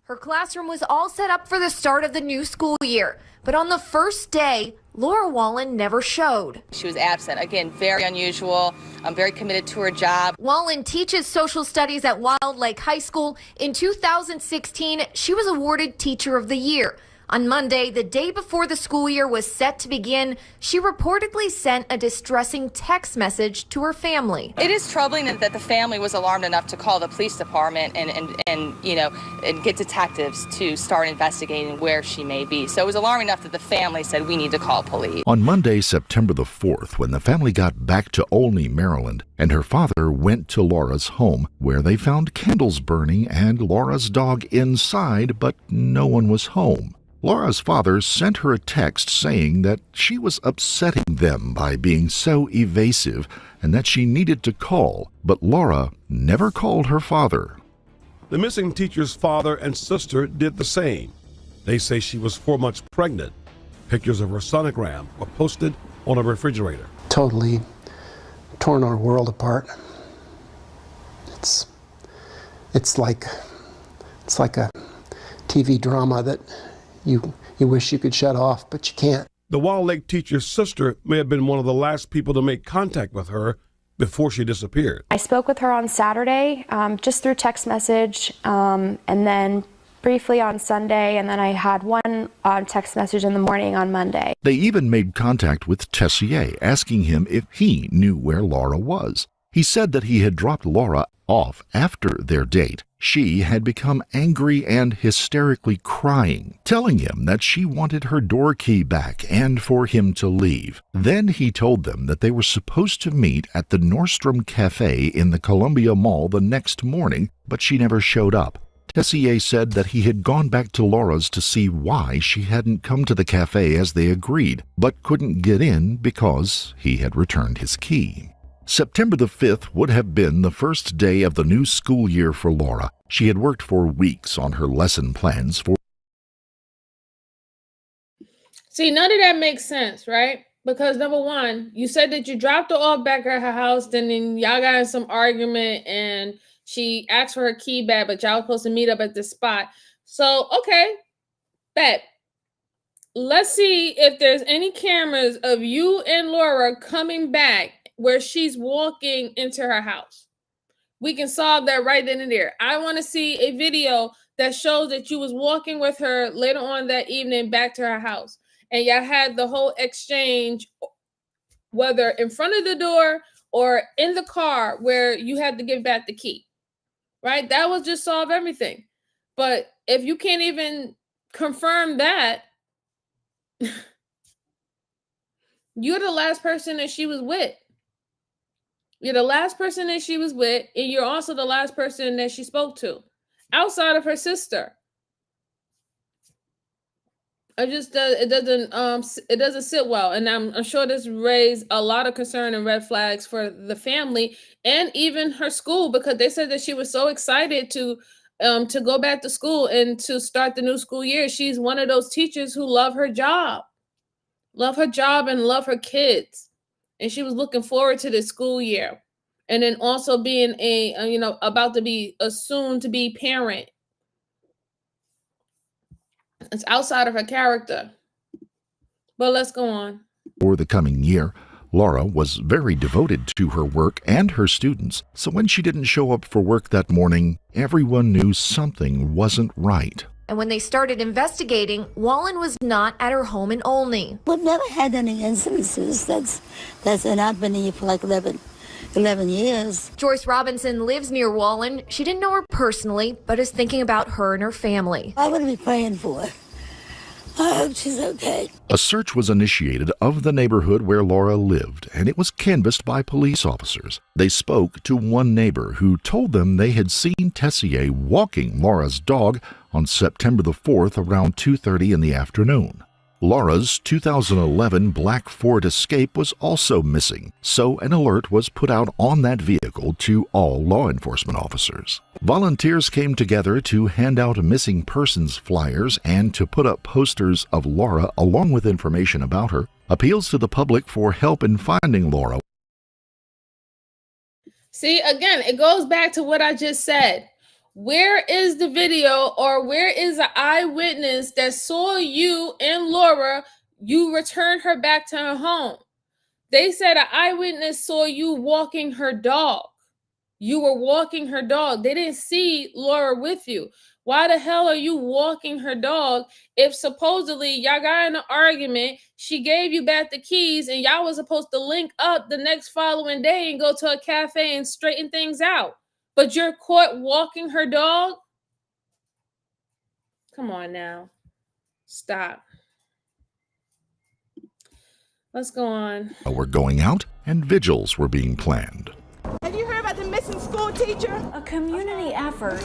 Her classroom was all set up for the start of the new school year, but on the first day, Laura Wallen never showed. She was absent. Again, very unusual. I'm very committed to her job. Wallen teaches social studies at Wild Lake High School. In 2016, she was awarded Teacher of the Year. On Monday, the day before the school year was set to begin, she reportedly sent a distressing text message to her family. It is troubling that the family was alarmed enough to call the police department and get detectives to start investigating where she may be. So it was alarming enough that the family said we need to call police. On Monday, September the 4th, when the family got back to Olney, Maryland, and her father went to Laura's home, where they found candles burning and Laura's dog inside, but no one was home. Laura's father sent her a text saying that she was upsetting them by being so evasive and that she needed to call, but Laura never called her father. The missing teacher's father and sister did the same. They say she was 4 months pregnant. Pictures of her sonogram were posted on a refrigerator. Totally torn our world apart. It's like a TV drama that you wish you could shut off, but you can't. The Wild Lake teacher's sister may have been one of the last people to make contact with her before she disappeared. I spoke with her on Saturday, just through text message, and then briefly on Sunday, and then I had one text message in the morning on Monday. They even made contact with Tessier, asking him if he knew where Laura was. He said that he had dropped Laura off after their date. She had become angry and hysterically crying, telling him that she wanted her door key back and for him to leave. Then he told them that they were supposed to meet at the Nordstrom Cafe in the Columbia Mall the next morning, but she never showed up. Tessier said that he had gone back to Laura's to see why she hadn't come to the cafe as they agreed, but couldn't get in because he had returned his key. September the 5th would have been the first day of the new school year for Laura. She had worked for weeks on her lesson plans for... See, none of that makes sense, right? Because number one, you said that you dropped her off back at her house, then y'all got in some argument and she asked for her key back, but y'all were supposed to meet up at this spot. So, okay, bet. Let's see if there's any cameras of you and Laura coming back where she's walking into her house. We can solve that right then and there. I want to see a video that shows that you was walking with her later on that evening back to her house. And y'all had the whole exchange, whether in front of the door or in the car where you had to give back the key, right? That would just solve everything. But if you can't even confirm that, you're the last person that she was with. You're the last person that she was with, and you're also the last person that she spoke to, outside of her sister. It doesn't sit well, and I'm sure this raised a lot of concern and red flags for the family and even her school, because they said that she was so excited to go back to school and to start the new school year. She's one of those teachers who love her job and love her kids. And she was looking forward to the school year. And then also being about to be a soon-to-be parent. It's outside of her character. But let's go on. For the coming year, Laura was very devoted to her work and her students. So when she didn't show up for work that morning, everyone knew something wasn't right. And when they started investigating, Wallen was not at her home in Olney. We've never had any instances that's not beneath like 11 11 years. Joyce Robinson lives near Wallen. She didn't know her personally, but is thinking about her and her family. I'm going to be praying for her. I hope she's okay. A search was initiated of the neighborhood where Laura lived, and it was canvassed by police officers. They spoke to one neighbor who told them they had seen Tessier walking Laura's dog on September the 4th around 2:30 in the afternoon. Laura's 2011 black Ford Escape was also missing, so an alert was put out on that vehicle to all law enforcement officers. Volunteers came together to hand out missing persons flyers and to put up posters of Laura along with information about her. Appeals to the public for help in finding Laura. See, again, it goes back to what I just said. Where is the video, or where is the eyewitness that saw you and Laura, you returned her back to her home? They said an eyewitness saw you walking her dog. You were walking her dog. They didn't see Laura with you. Why the hell are you walking her dog if supposedly y'all got in an argument, she gave you back the keys, and y'all was supposed to link up the next following day and go to a cafe and straighten things out? But you're caught walking her dog? Come on now. Stop. Let's go on. Were going out and vigils were being planned. Have you heard about the missing school teacher? A community effort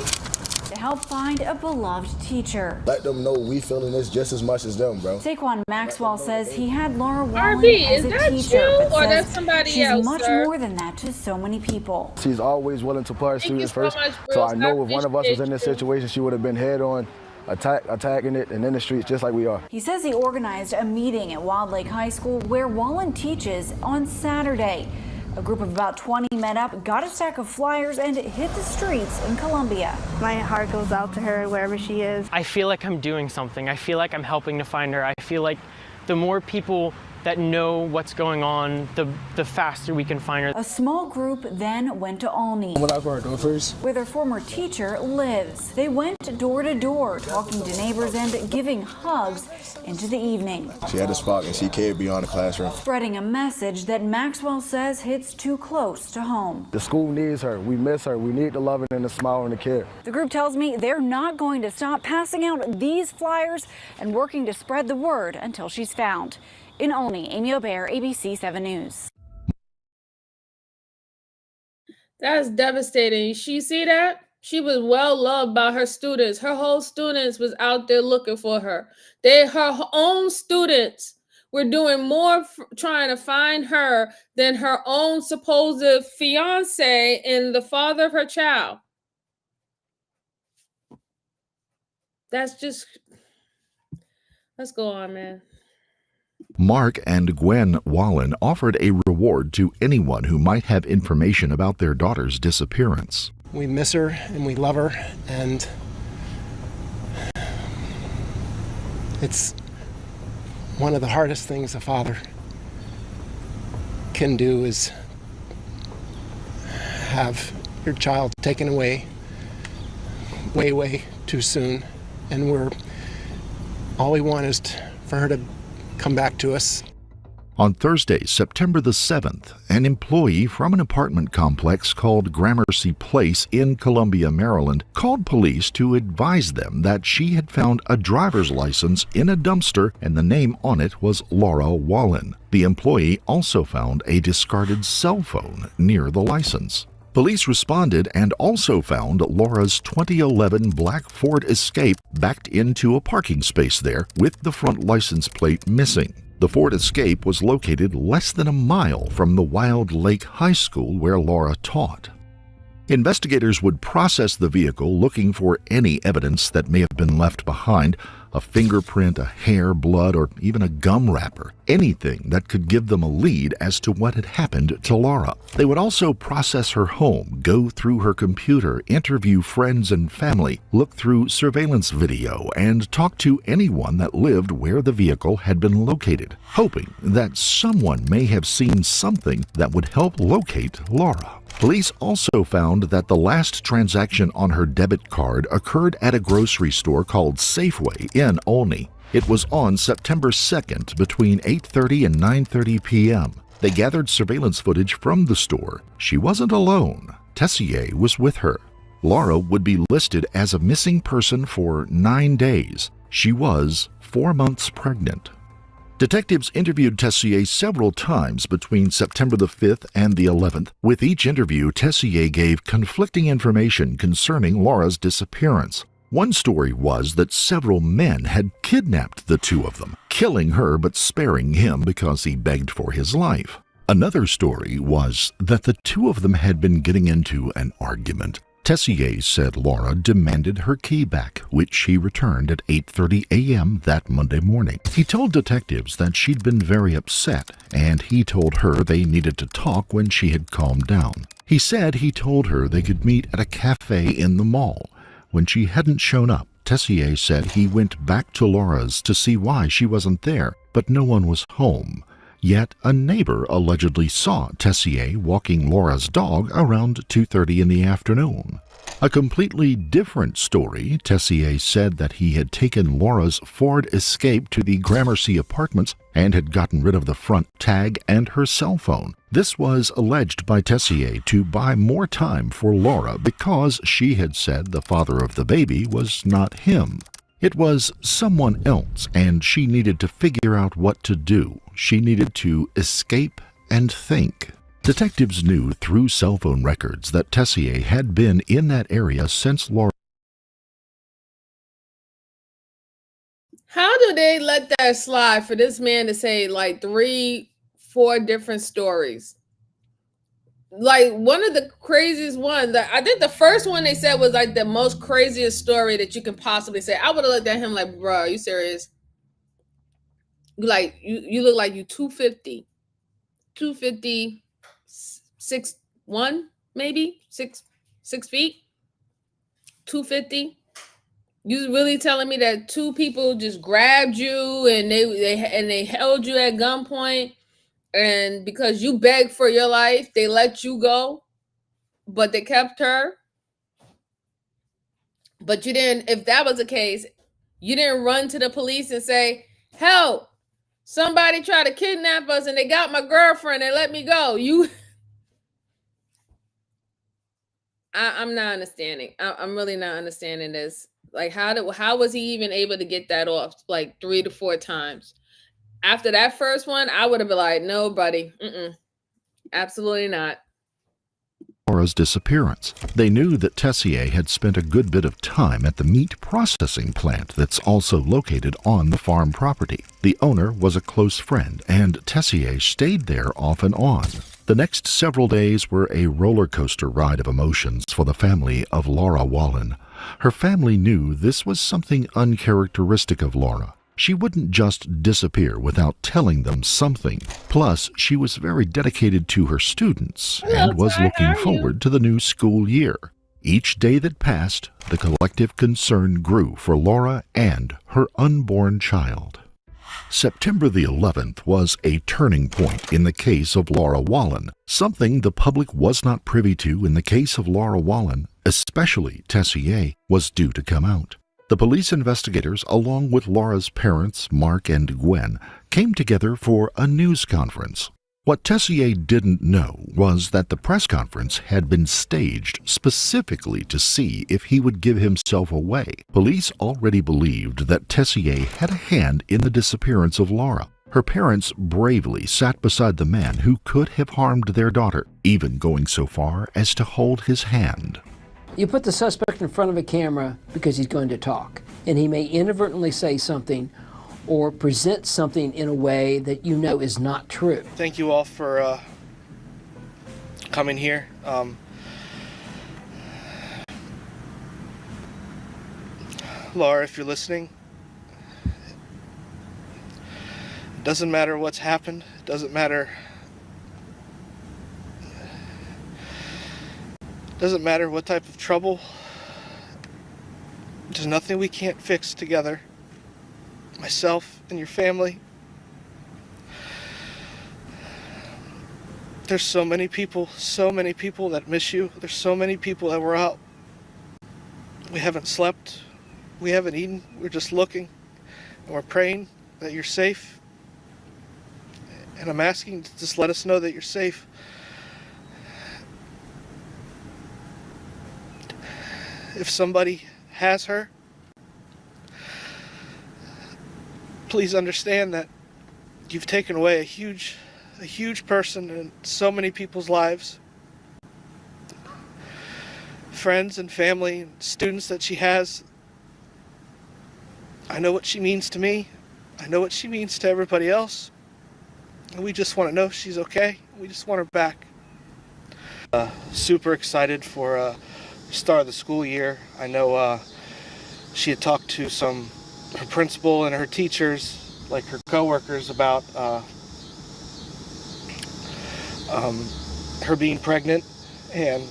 to help find a beloved teacher. Let them know we feeling this just as much as them, bro. Saquon Maxwell says he had Laura Wallen RB, as is a that teacher, you, but or says that's somebody she's else, much sir? more than that to so many people. She's always willing to put her students first. much, So Bruce. I know if one of us was in appreciate this you. situation, she would have been head on, attacking it and in the streets just like we are. He says he organized a meeting at Wild Lake High School where Wallen teaches on Saturday. A group of about 20 met up, got a stack of flyers, and hit the streets in Columbia. My heart goes out to her wherever she is. I feel like I'm doing something. I feel like I'm helping to find her. I feel like the more people that know what's going on, the faster we can find her. A small group then went to Olney, where their former teacher lives. They went door to door, talking to neighbors and giving hugs into the evening. She had a spark and she cared beyond the classroom. Spreading a message that Maxwell says hits too close to home. The school needs her. We miss her. We need the loving and the smile and the care. The group tells me they're not going to stop passing out these flyers and working to spread the word until she's found. In Olney, Amy O'Bear, ABC 7 News. That's devastating. She see that? She was well loved by her students. Her whole students was out there looking for her. Her own students were doing more trying to find her than her own supposed fiance and the father of her child. That's just, let's go on, man. Mark and Gwen Wallen offered a reward to anyone who might have information about their daughter's disappearance. We miss her and we love her, and it's one of the hardest things a father can do is have your child taken away way too soon, and all we want is for her to come back to us. On Thursday, September the 7th, an employee from an apartment complex called Gramercy Place in Columbia, Maryland, called police to advise them that she had found a driver's license in a dumpster and the name on it was Laura Wallen. The employee also found a discarded cell phone near the license. Police responded and also found Laura's 2011 black Ford Escape backed into a parking space there with the front license plate missing. The Ford Escape was located less than a mile from the Wild Lake High School where Laura taught. Investigators would process the vehicle looking for any evidence that may have been left behind, a fingerprint, a hair, blood, or even a gum wrapper, anything that could give them a lead as to what had happened to Laura. They would also process her home, go through her computer, interview friends and family, look through surveillance video, and talk to anyone that lived where the vehicle had been located, hoping that someone may have seen something that would help locate Laura. Police also found that the last transaction on her debit card occurred at a grocery store called Safeway in Olney. It was on September 2nd between 8:30 and 9:30 p.m. They gathered surveillance footage from the store. She wasn't alone. Tessier was with her. Laura would be listed as a missing person for 9 days. She was 4 months pregnant. Detectives interviewed Tessier several times between September the 5th and the 11th. With each interview, Tessier gave conflicting information concerning Laura's disappearance. One story was that several men had kidnapped the two of them, killing her but sparing him because he begged for his life. Another story was that the two of them had been getting into an argument. Tessier said Laura demanded her key back, which he returned at 8:30 a.m. that Monday morning. He told detectives that she'd been very upset, and he told her they needed to talk when she had calmed down. He said he told her they could meet at a cafe in the mall. When she hadn't shown up, Tessier said he went back to Laura's to see why she wasn't there, but no one was home. Yet a neighbor allegedly saw Tessier walking Laura's dog around 2:30 in the afternoon. A completely different story, Tessier said that he had taken Laura's Ford Escape to the Gramercy Apartments and had gotten rid of the front tag and her cell phone. This was alleged by Tessier to buy more time for Laura because she had said the father of the baby was not him. It was someone else, and she needed to figure out what to do. She needed to escape and think. Detectives knew through cell phone records that Tessier had been in that area since Laura. How do they let that slide for this man to say like 3-4 different stories? Like one of the craziest ones that I think the first one they said was like the most craziest story that you can possibly say. I would have looked at him like, bro, are you serious? Like you look like you 250, 6'1", maybe 6 feet, 250. You really telling me that two people just grabbed you and they held you at gunpoint, and because you begged for your life, they let you go, but they kept her? But you didn't, if that was the case, you didn't run to the police and say, help, somebody tried to kidnap us and they got my girlfriend and let me go. I'm not understanding. I'm really not understanding this. Like, how was he even able to get that off like 3 to 4 times? After that first one, I would have been like, no, buddy. Absolutely not. Laura's disappearance. They knew that Tessier had spent a good bit of time at the meat processing plant that's also located on the farm property. The owner was a close friend, and Tessier stayed there off and on. The next several days were a roller coaster ride of emotions for the family of Laura Wallen. Her family knew this was something uncharacteristic of Laura. She wouldn't just disappear without telling them something. Plus, she was very dedicated to her students and was looking forward to the new school year. Each day that passed, the collective concern grew for Laura and her unborn child. September the 11th was a turning point in the case of Laura Wallen, something the public was not privy to in the case of Laura Wallen, especially Tessier, was due to come out. The police investigators, along with Laura's parents, Mark and Gwen, came together for a news conference. What Tessier didn't know was that the press conference had been staged specifically to see if he would give himself away. Police already believed that Tessier had a hand in the disappearance of Laura. Her parents bravely sat beside the man who could have harmed their daughter, even going so far as to hold his hand. You put the suspect in front of a camera because he's going to talk, and he may inadvertently say something or present something in a way that you know is not true. Thank you all for coming here. Laura, if you're listening, it doesn't matter what's happened. It doesn't matter what type of trouble. There's nothing we can't fix together. Myself and your family. There's so many people that miss you. There's so many people that were out. We haven't slept. We haven't eaten. We're just looking. And we're praying that you're safe. And I'm asking to just let us know that you're safe. If somebody has her, please understand that you've taken away a huge person in so many people's lives. Friends and family and students that she has. I know what she means to me. I know what she means to everybody else. And we just want to know she's okay. We just want her back. Super excited for the start of the school year. I know she had talked to her principal and her teachers, like her coworkers, about her being pregnant and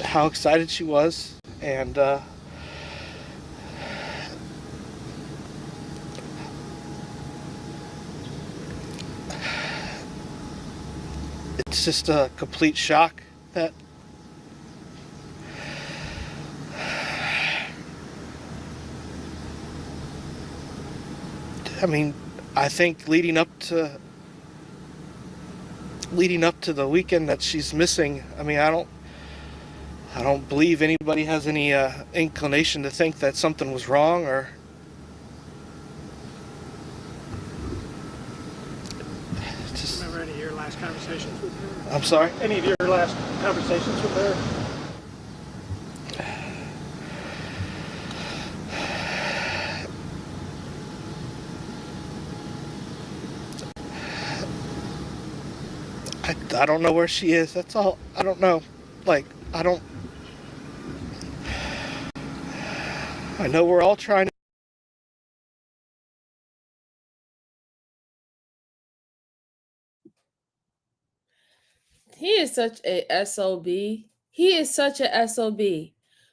how excited she was. And it's just a complete shock that I think leading up to the weekend that she's missing, I don't believe anybody has any inclination to think that something was wrong or just. Remember any of your last conversations with her? I'm sorry? Any of your last conversations with her? I don't know where she is. That's all. I don't know. I know we're all trying to. He is such a SOB. He is such a SOB.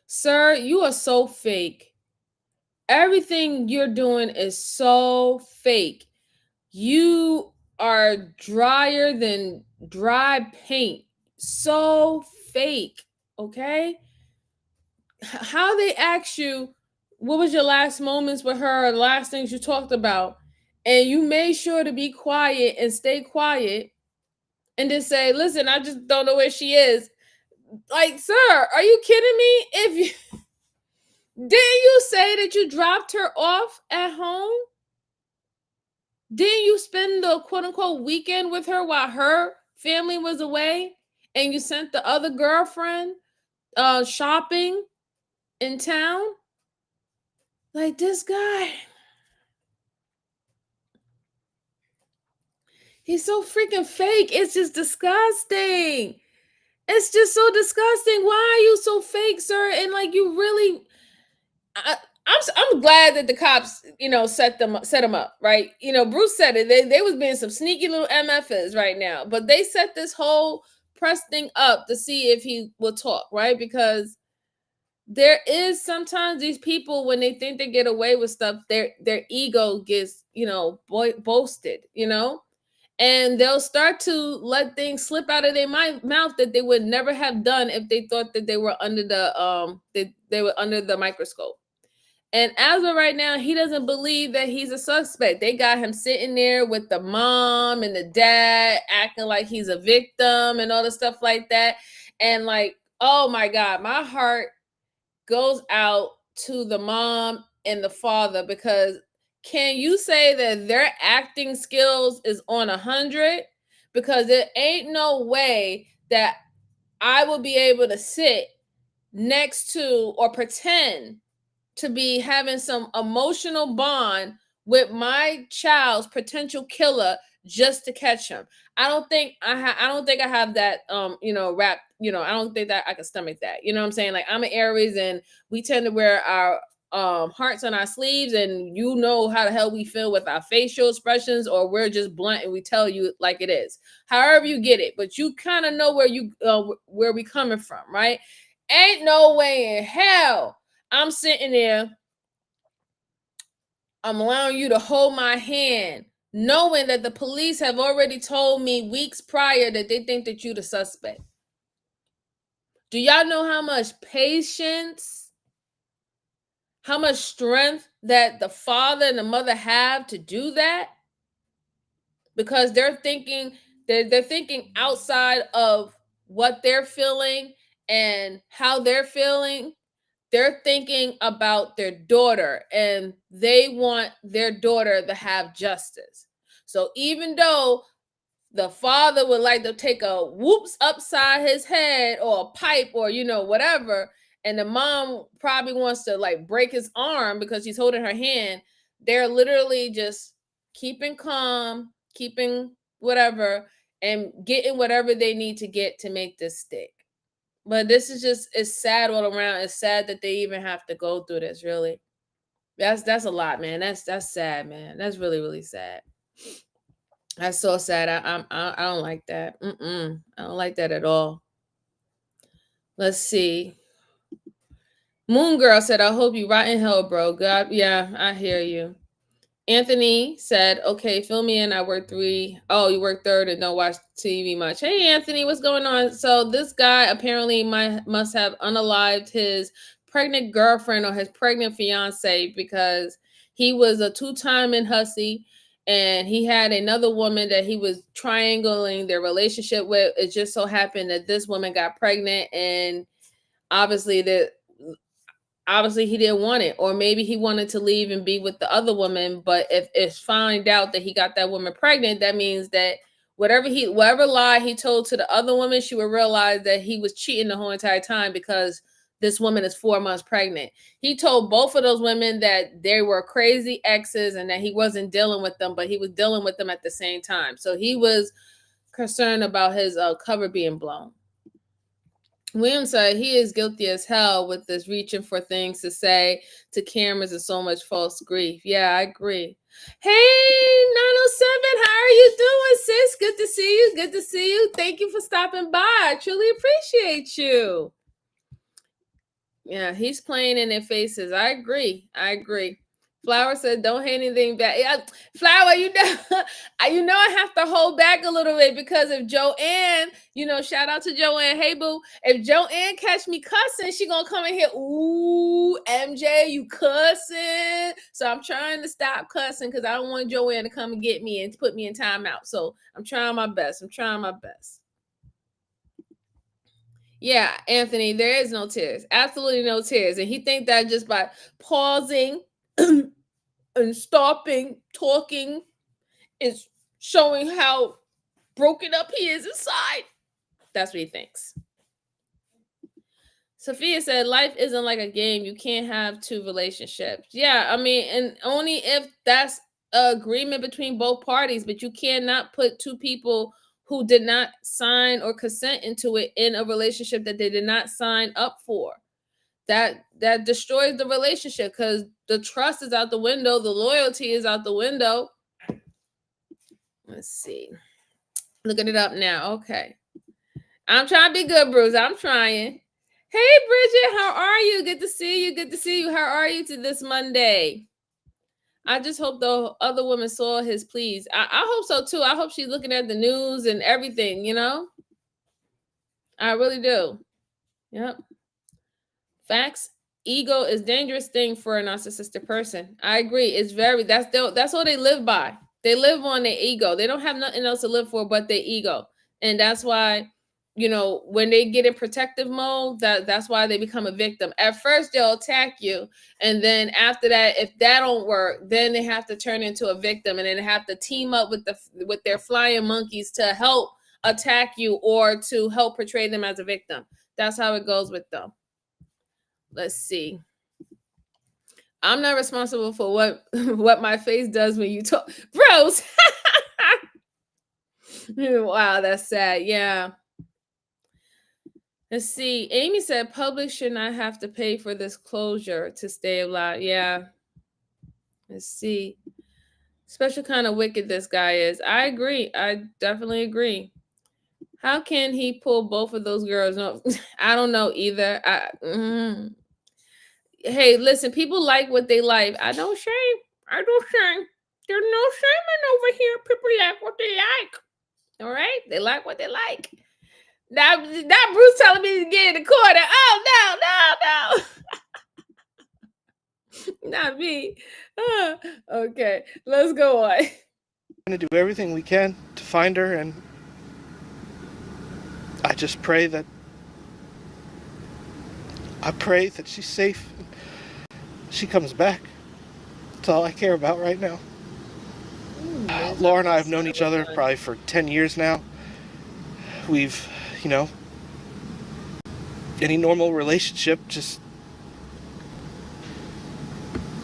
Sir, you are so fake. Everything you're doing is so fake. You are drier than dry paint. So fake, okay? How they ask you, what was your last moments with her, or the last things you talked about, and you made sure to be quiet and stay quiet and just say, listen, I just don't know where she is. Like, sir, are you kidding me? If you didn't you say that you dropped her off at home? Didn't you spend the quote unquote weekend with her while her family was away? And you sent the other girlfriend shopping in town? Like, this guy, he's so freaking fake. It's just disgusting. It's just so disgusting. Why are you so fake, sir? And like, you really, I'm glad that the cops, set them up, right? Bruce said it. They was being some sneaky little MFers right now, but they set this whole press thing up to see if he will talk, right? Because there is sometimes these people, when they think they get away with stuff, their ego gets, boasted, and they'll start to let things slip out of their mouth that they would never have done if they thought that they were under the microscope. And as of right now, he doesn't believe that he's a suspect. They got him sitting there with the mom and the dad acting like he's a victim and all the stuff like that. And like, oh my God, my heart goes out to the mom and the father, because can you say that their acting skills is on 100? Because there ain't no way that I will be able to sit next to or pretend to be having some emotional bond with my child's potential killer just to catch him. I don't think I have that rap, I don't think that I can stomach that. You know what I'm saying? Like, I'm an Aries and we tend to wear our hearts on our sleeves, and you know how the hell we feel with our facial expressions, or we're just blunt and we tell you like it is. However you get it, but you kind of know where we coming from, right? Ain't no way in hell I'm sitting there, I'm allowing you to hold my hand, knowing that the police have already told me weeks prior that they think that you're the suspect. Do y'all know how much patience, how much strength that the father and the mother have to do that? because they're thinking outside of what they're feeling and how they're feeling. They're thinking about their daughter and they want their daughter to have justice. So even though the father would like to take a whoops upside his head or a pipe or whatever, and the mom probably wants to like break his arm because he's holding her hand, they're literally just keeping calm, keeping whatever, and getting whatever they need to get to make this stick. But this is just, it's sad all around. It's sad that they even have to go through this, really. That's a lot, man. That's sad, man. That's really, really sad. That's so sad. I don't like that. I don't like that at all. Let's see. Moon Girl said, I hope you rot in hell, bro. God, yeah, I hear you. Anthony said, okay, fill me in. I work 3. Oh, you work 3rd and don't watch TV much. Hey, Anthony, what's going on? So this guy apparently must have unalived his pregnant girlfriend or his pregnant fiance because he was a 2-time in hussy and he had another woman that he was triangling their relationship with. It just so happened that this woman got pregnant and obviously he didn't want it, or maybe he wanted to leave and be with the other woman. But if it's found out that he got that woman pregnant, that means that whatever lie he told to the other woman, she would realize that he was cheating the whole entire time because this woman is 4 months pregnant. He told both of those women that they were crazy exes and that he wasn't dealing with them, but he was dealing with them at the same time. So he was concerned about his cover being blown. William said he is guilty as hell with this reaching for things to say to cameras and so much false grief. Yeah, I agree. Hey, 907, how are you doing, sis? Good to see you. Good to see you. Thank you for stopping by. I truly appreciate you. Yeah, he's playing in their faces. I agree. Flower said, don't hate anything back. Yeah, Flower, I have to hold back a little bit because if Joanne, shout out to Joanne. Hey, boo. If Joanne catch me cussing, she gonna come in here, ooh, MJ, you cussing. So I'm trying to stop cussing because I don't want Joanne to come and get me and put me in timeout. So I'm trying my best. Yeah, Anthony, there is no tears. Absolutely no tears. And he think that just by pausing and stopping talking is showing how broken up he is inside. That's what he thinks. Sophia said, life isn't like a game. You can't have 2 relationships. Yeah, I mean, and only if that's an agreement between both parties, but you cannot put 2 people who did not sign or consent into it in a relationship that they did not sign up for. That destroys the relationship because the trust is out the window, the loyalty is out the window. Let's see. Looking it up now. Okay. I'm trying to be good, Bruce. I'm trying. Hey, Bridget, how are you? Good to see you. How are you to this Monday? I just hope the other woman saw his pleas. I hope so too. I hope she's looking at the news and everything, I really do. Yep. Facts. Ego is a dangerous thing for a narcissistic person. I agree. It's that's all they live by. They live on their ego. They don't have nothing else to live for but their ego. And that's why, when they get in protective mode, that's why they become a victim. At first, they'll attack you. And then after that, if that don't work, then they have to turn into a victim. And then they have to team up with their flying monkeys to help attack you or to help portray them as a victim. That's how it goes with them. Let's see. I'm not responsible for what my face does when you talk. Bros. Wow, that's sad. Yeah. Let's see. Amy said public should not have to pay for this closure to stay alive. Yeah. Let's see. Special kind of wicked this guy is. I agree. I definitely agree. How can he pull both of those girls? No, I don't know either. Hey, listen, people like what they like. I don't shame. There's no shaming over here. People like what they like. All right? They like what they like. Now Bruce telling me to get in the corner. Oh, no. Not me. Okay, let's go on. going to do everything we can to find her, and I just pray that she's safe and she comes back. That's all I care about right now. Laura and I have known each other probably for 10 years now. We've, any normal relationship, just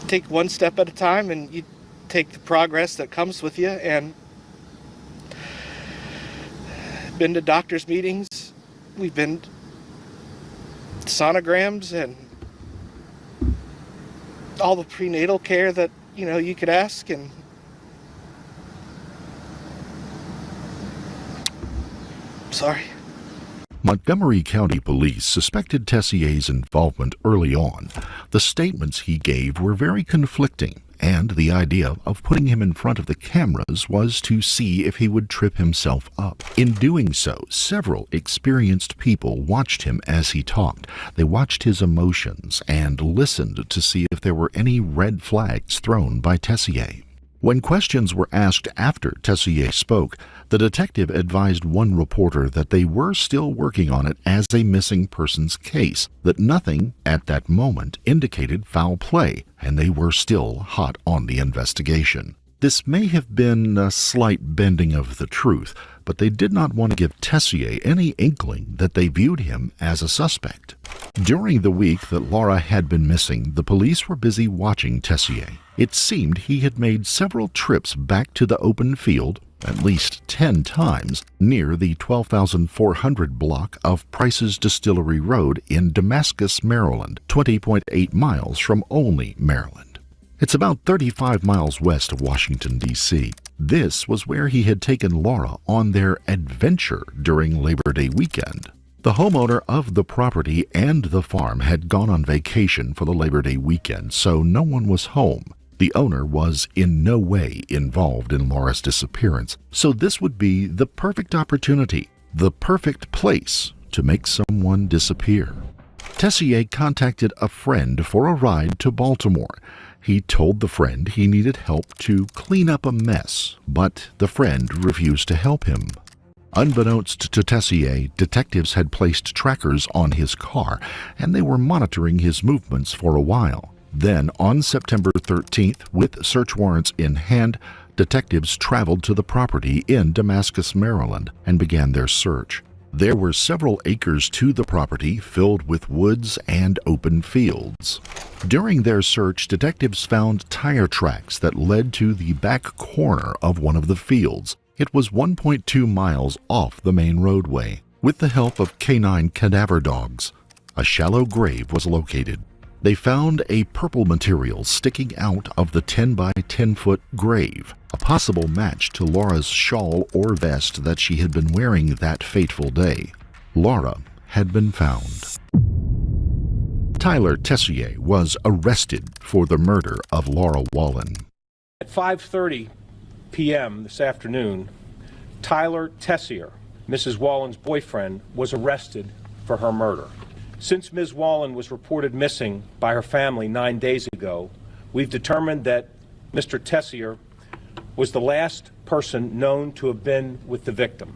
take one step at a time, and you take the progress that comes with you. And been to doctor's meetings, we've been sonograms and all the prenatal care that you could ask, and sorry. Montgomery County Police suspected Tessier's involvement early on. The statements he gave were very conflicting, and the idea of putting him in front of the cameras was to see if he would trip himself up. In doing so, several experienced people watched him as he talked. They watched his emotions and listened to see if there were any red flags thrown by Tessier. When questions were asked after Tessier spoke, the detective advised one reporter that they were still working on it as a missing persons case, that nothing at that moment indicated foul play, and they were still hot on the investigation. This may have been a slight bending of the truth, but they did not want to give Tessier any inkling that they viewed him as a suspect. During the week that Laura had been missing, the police were busy watching Tessier. It seemed he had made several trips back to the open field, at least 10 times, near the 12,400 block of Price's Distillery Road in Damascus, Maryland, 20.8 miles from Olney, Maryland. It's about 35 miles west of Washington, D.C. This was where he had taken Laura on their adventure during Labor Day weekend. The homeowner of the property and the farm had gone on vacation for the Labor Day weekend, so no one was home. The owner was in no way involved in Laura's disappearance, so this would be the perfect opportunity, the perfect place to make someone disappear. Tessier contacted a friend for a ride to Baltimore. He told the friend he needed help to clean up a mess, but the friend refused to help him. Unbeknownst to Tessier, detectives had placed trackers on his car, and they were monitoring his movements for a while. Then, on September 13th, with search warrants in hand, detectives traveled to the property in Damascus, Maryland, and began their search. There were several acres to the property filled with woods and open fields. During their search, detectives found tire tracks that led to the back corner of one of the fields. It was 1.2 miles off the main roadway. With the help of canine cadaver dogs, a shallow grave was located. They found a purple material sticking out of the 10 by 10 foot grave, a possible match to Laura's shawl or vest that she had been wearing that fateful day. Laura had been found. Tyler Tessier was arrested for the murder of Laura Wallen. At 5:30 p.m. this afternoon, Tyler Tessier, Mrs. Wallen's boyfriend, was arrested for her murder. Since Ms. Wallen was reported missing by her family 9 days ago, we've determined that Mr. Tessier was the last person known to have been with the victim.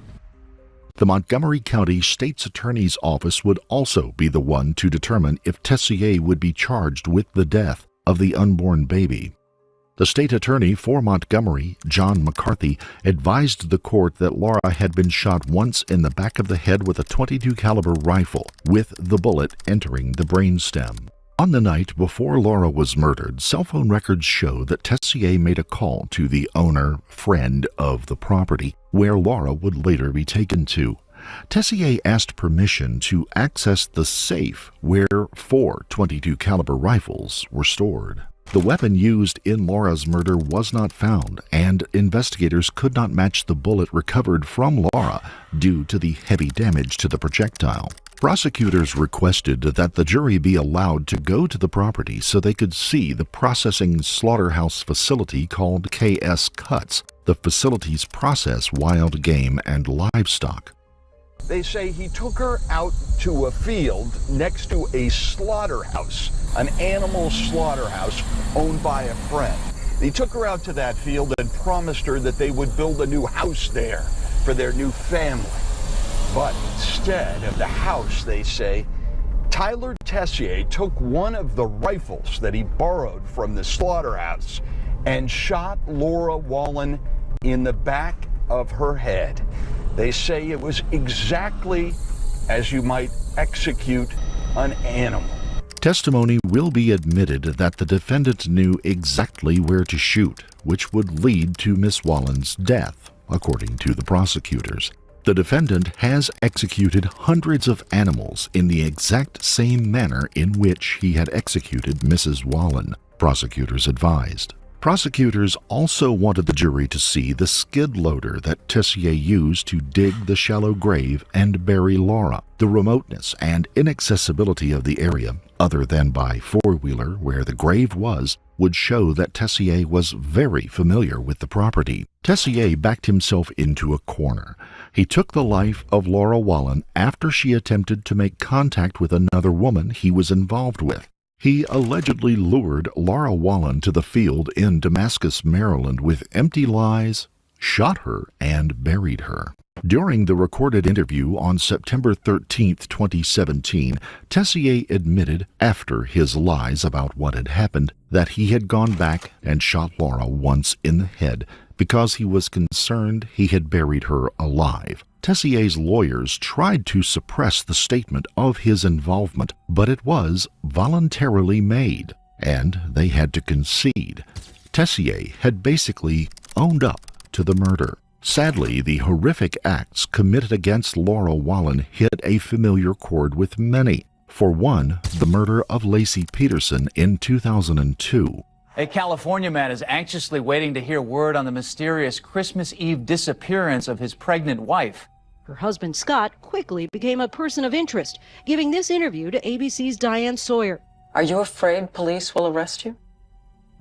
The Montgomery County State's Attorney's Office would also be the one to determine if Tessier would be charged with the death of the unborn baby. The state attorney for Montgomery, John McCarthy, advised the court that Laura had been shot once in the back of the head with a .22 caliber rifle, with the bullet entering the brainstem. On the night before Laura was murdered, cell phone records show that Tessier made a call to the friend of the property, where Laura would later be taken to. Tessier asked permission to access the safe where 4 .22 caliber rifles were stored. The weapon used in Laura's murder was not found, and investigators could not match the bullet recovered from Laura due to the heavy damage to the projectile. Prosecutors requested that the jury be allowed to go to the property so they could see the processing slaughterhouse facility called KS Cuts. The facilities process wild game and livestock. They say he took her out to a field next to a slaughterhouse, an animal slaughterhouse owned by a friend. He took her out to that field and promised her that they would build a new house there for their new family. But instead of the house, they say, Tyler Tessier took one of the rifles that he borrowed from the slaughterhouse and shot Laura Wallen in the back of her head. They say it was exactly as you might execute an animal. Testimony will be admitted that the defendant knew exactly where to shoot, which would lead to Miss Wallen's death, according to the prosecutors. The defendant has executed hundreds of animals in the exact same manner in which he had executed Mrs. Wallen, prosecutors advised. Prosecutors also wanted the jury to see the skid loader that Tessier used to dig the shallow grave and bury Laura. The remoteness and inaccessibility of the area, other than by four-wheeler where the grave was, would show that Tessier was very familiar with the property. Tessier backed himself into a corner. He took the life of Laura Wallen after she attempted to make contact with another woman he was involved with. He allegedly lured Laura Wallen to the field in Damascus, Maryland with empty lies, shot her, and buried her. During the recorded interview on September 13, 2017, Tessier admitted, after his lies about what had happened, that he had gone back and shot Laura once in the head because he was concerned he had buried her alive. Tessier's lawyers tried to suppress the statement of his involvement, but it was voluntarily made, and they had to concede. Tessier had basically owned up to the murder. Sadly, the horrific acts committed against Laura Wallen hit a familiar chord with many. For one, the murder of Laci Peterson in 2002. A California man is anxiously waiting to hear word on the mysterious Christmas Eve disappearance of his pregnant wife. Her husband, Scott, quickly became a person of interest, giving this interview to ABC's Diane Sawyer. Are you afraid police will arrest you?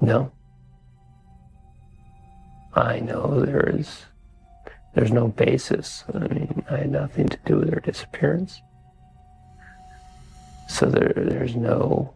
No. I know there's no basis. I mean, I had nothing to do with her disappearance. So there's no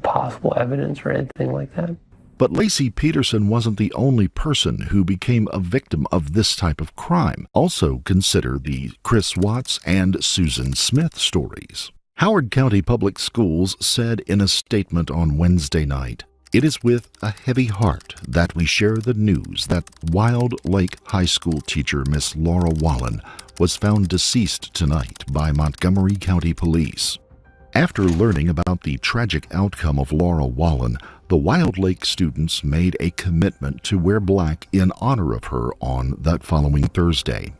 possible evidence or anything like that. But Laci Peterson wasn't the only person who became a victim of this type of crime. Also consider the Chris Watts and Susan Smith stories. Howard County Public Schools said in a statement on Wednesday night, "It is with a heavy heart that we share the news that Wild Lake High School teacher Miss Laura Wallen was found deceased tonight by Montgomery County Police." After learning about the tragic outcome of Laura Wallen, the Wild Lake students made a commitment to wear black in honor of her on that following Thursday.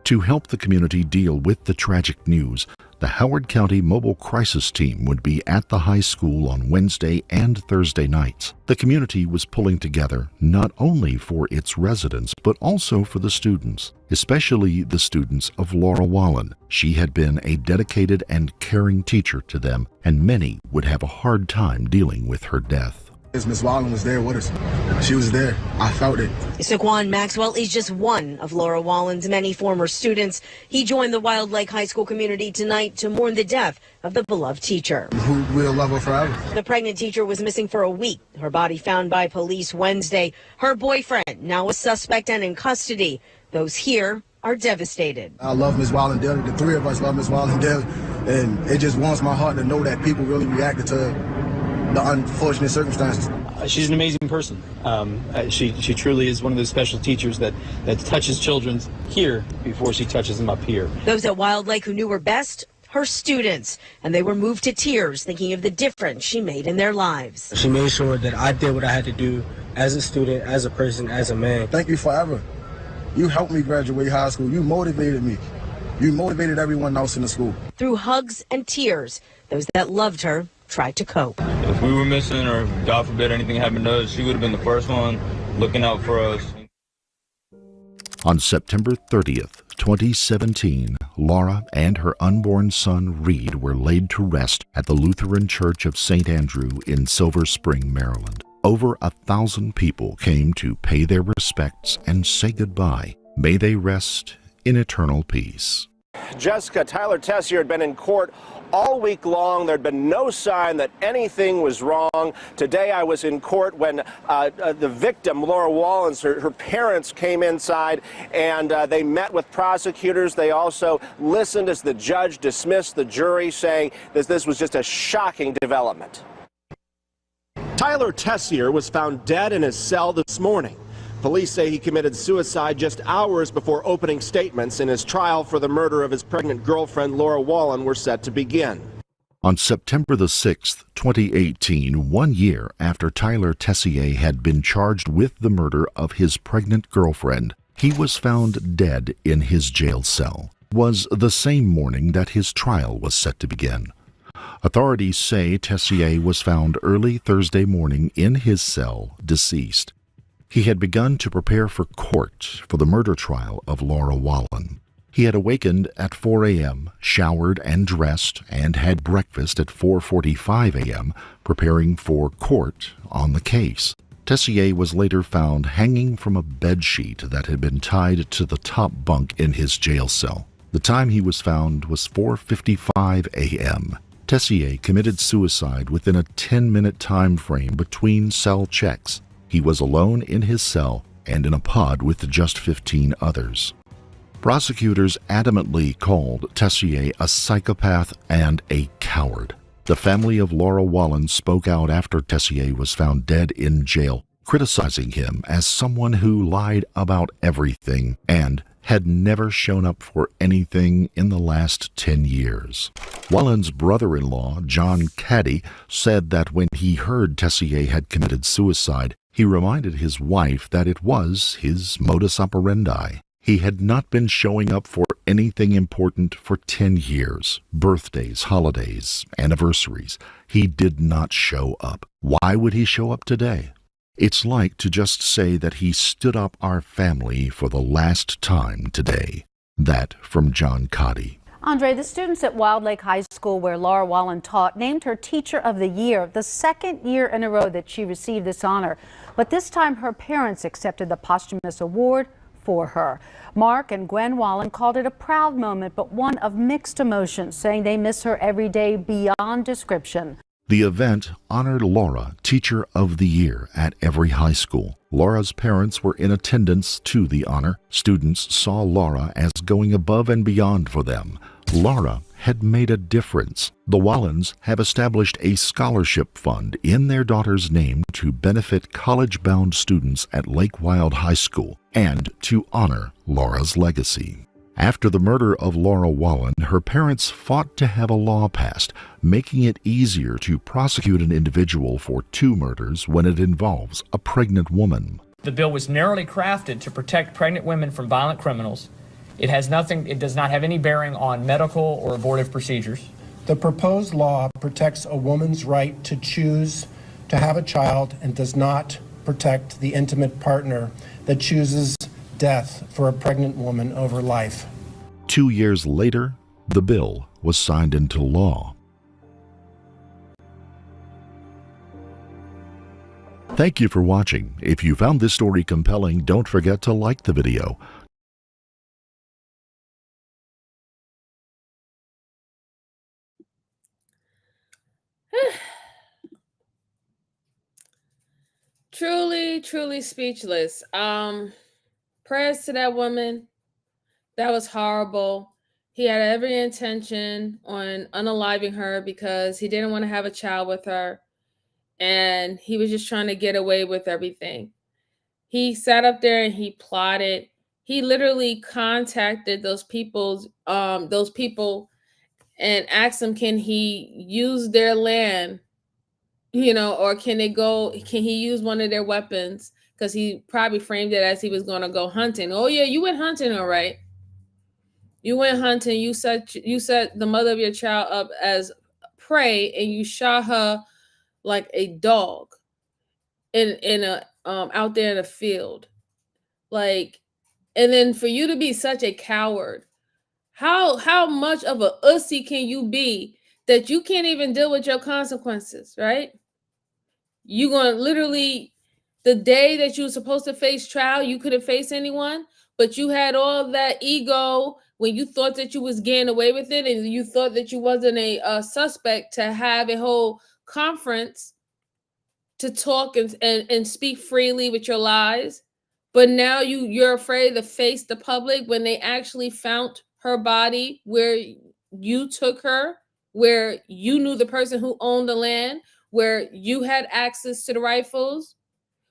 To help the community deal with the tragic news, the Howard County Mobile Crisis Team would be at the high school on Wednesday and Thursday nights. The community was pulling together not only for its residents, but also for the students, especially the students of Laura Wallen. She had been a dedicated and caring teacher to them, and many would have a hard time dealing with her death. Miss Wallen was there with us. She was there. I felt it. Saquon Maxwell is just one of Laura Wallen's many former students. He joined the Wild Lake High School community tonight to mourn the death of the beloved teacher. We'll love her forever. The pregnant teacher was missing for a week. Her body found by police Wednesday. Her boyfriend, now a suspect and in custody. Those here are devastated. I love Miss Wallen dearly. The three of us love Miss Wallen dearly. And it just warms my heart to know that people really reacted to the unfortunate circumstances. She's an amazing person. She truly is one of those special teachers that touches children here before she touches them up here. Those at Wild Lake who knew her best, her students, and they were moved to tears thinking of the difference she made in their lives. She made sure that I did what I had to do as a student, as a person, as a man. Thank you forever. You helped me graduate high school. You motivated me. You motivated everyone else in the school. Through hugs and tears, those that loved her tried to cope. If we were missing, or God forbid anything happened to us, she would have been the first one looking out for us. On September 30th, 2017, Laura and her unborn son Reed were laid to rest at the Lutheran Church of St. Andrew in Silver Spring, Maryland. Over 1,000 people came to pay their respects and say goodbye. May they rest in eternal peace. Jessica, Tyler Tessier had been in court all week long. There'd been no sign that anything was wrong. Today I was in court when the victim, Laura Wallen, her parents came inside and they met with prosecutors. They also listened as the judge dismissed the jury, saying that this was just a shocking development. Tyler Tessier was found dead in his cell this morning. Police say he committed suicide just hours before opening statements in his trial for the murder of his pregnant girlfriend, Laura Wallen, were set to begin. On September the 6th, 2018, 1 year after Tyler Tessier had been charged with the murder of his pregnant girlfriend, he was found dead in his jail cell. It was the same morning that his trial was set to begin. Authorities say Tessier was found early Thursday morning in his cell, deceased. He had begun to prepare for court for the murder trial of Laura Wallen. He had awakened at 4 a.m., showered and dressed, and had breakfast at 4:45 a.m., preparing for court on the case. Tessier was later found hanging from a bedsheet that had been tied to the top bunk in his jail cell. The time he was found was 4:55 a.m. Tessier committed suicide within a 10-minute time frame between cell checks. He was alone in his cell and in a pod with just 15 others. Prosecutors adamantly called Tessier a psychopath and a coward. The family of Laura Wallen spoke out after Tessier was found dead in jail, criticizing him as someone who lied about everything and had never shown up for anything in the last 10 years. Wallen's brother-in-law, John Caddy, said that when he heard Tessier had committed suicide, he reminded his wife that it was his modus operandi. He had not been showing up for anything important for 10 years. Birthdays, holidays, anniversaries. He did not show up. Why would he show up today? It's like to just say that he stood up our family for the last time today. That from John Cotty. Andre, the students at Wild Lake High School, where Laura Wallen taught, named her Teacher of the Year, the second year in a row that she received this honor. But this time her parents accepted the posthumous award for her. Mark and Gwen Wallen called it a proud moment, but one of mixed emotions, saying they miss her every day beyond description. The event honored Laura, Teacher of the Year, at every high school. Laura's parents were in attendance to the honor. Students saw Laura as going above and beyond for them. Laura had made a difference. The Wallens have established a scholarship fund in their daughter's name to benefit college-bound students at Lake Wild High School and to honor Laura's legacy. After the murder of Laura Wallen, her parents fought to have a law passed, making it easier to prosecute an individual for 2 murders when it involves a pregnant woman. The bill was narrowly crafted to protect pregnant women from violent criminals. It does not have any bearing on medical or abortive procedures. The proposed law protects a woman's right to choose to have a child and does not protect the intimate partner that chooses death for a pregnant woman over life. 2 years later, the bill was signed into law. Thank you for watching. If you found this story compelling, don't forget to like the video. Truly speechless. Prayers to that woman. That was horrible. He had every intention on unaliving her because he didn't want to have a child with her. And he was just trying to get away with everything. He sat up there and he plotted. He literally contacted those people and asked them, can he use their land? Or can he use one of their weapons? Because he probably framed it as he was going to go hunting. Oh yeah, you went hunting, all right. You went hunting. You set the mother of your child up as prey, and you shot her like a dog in a out there in a field. Like, and then for you to be such a coward, how much of a ussy can you be that you can't even deal with your consequences, right? You gonna literally, the day that you were supposed to face trial, you couldn't face anyone. but you had all that ego when you thought that you was getting away with it and you thought that you wasn't a suspect to have a whole conference to talk and speak freely with your lies. But now you're afraid to face the public when they actually found her body where you took her, where you knew the person who owned the land, where you had access to the rifles,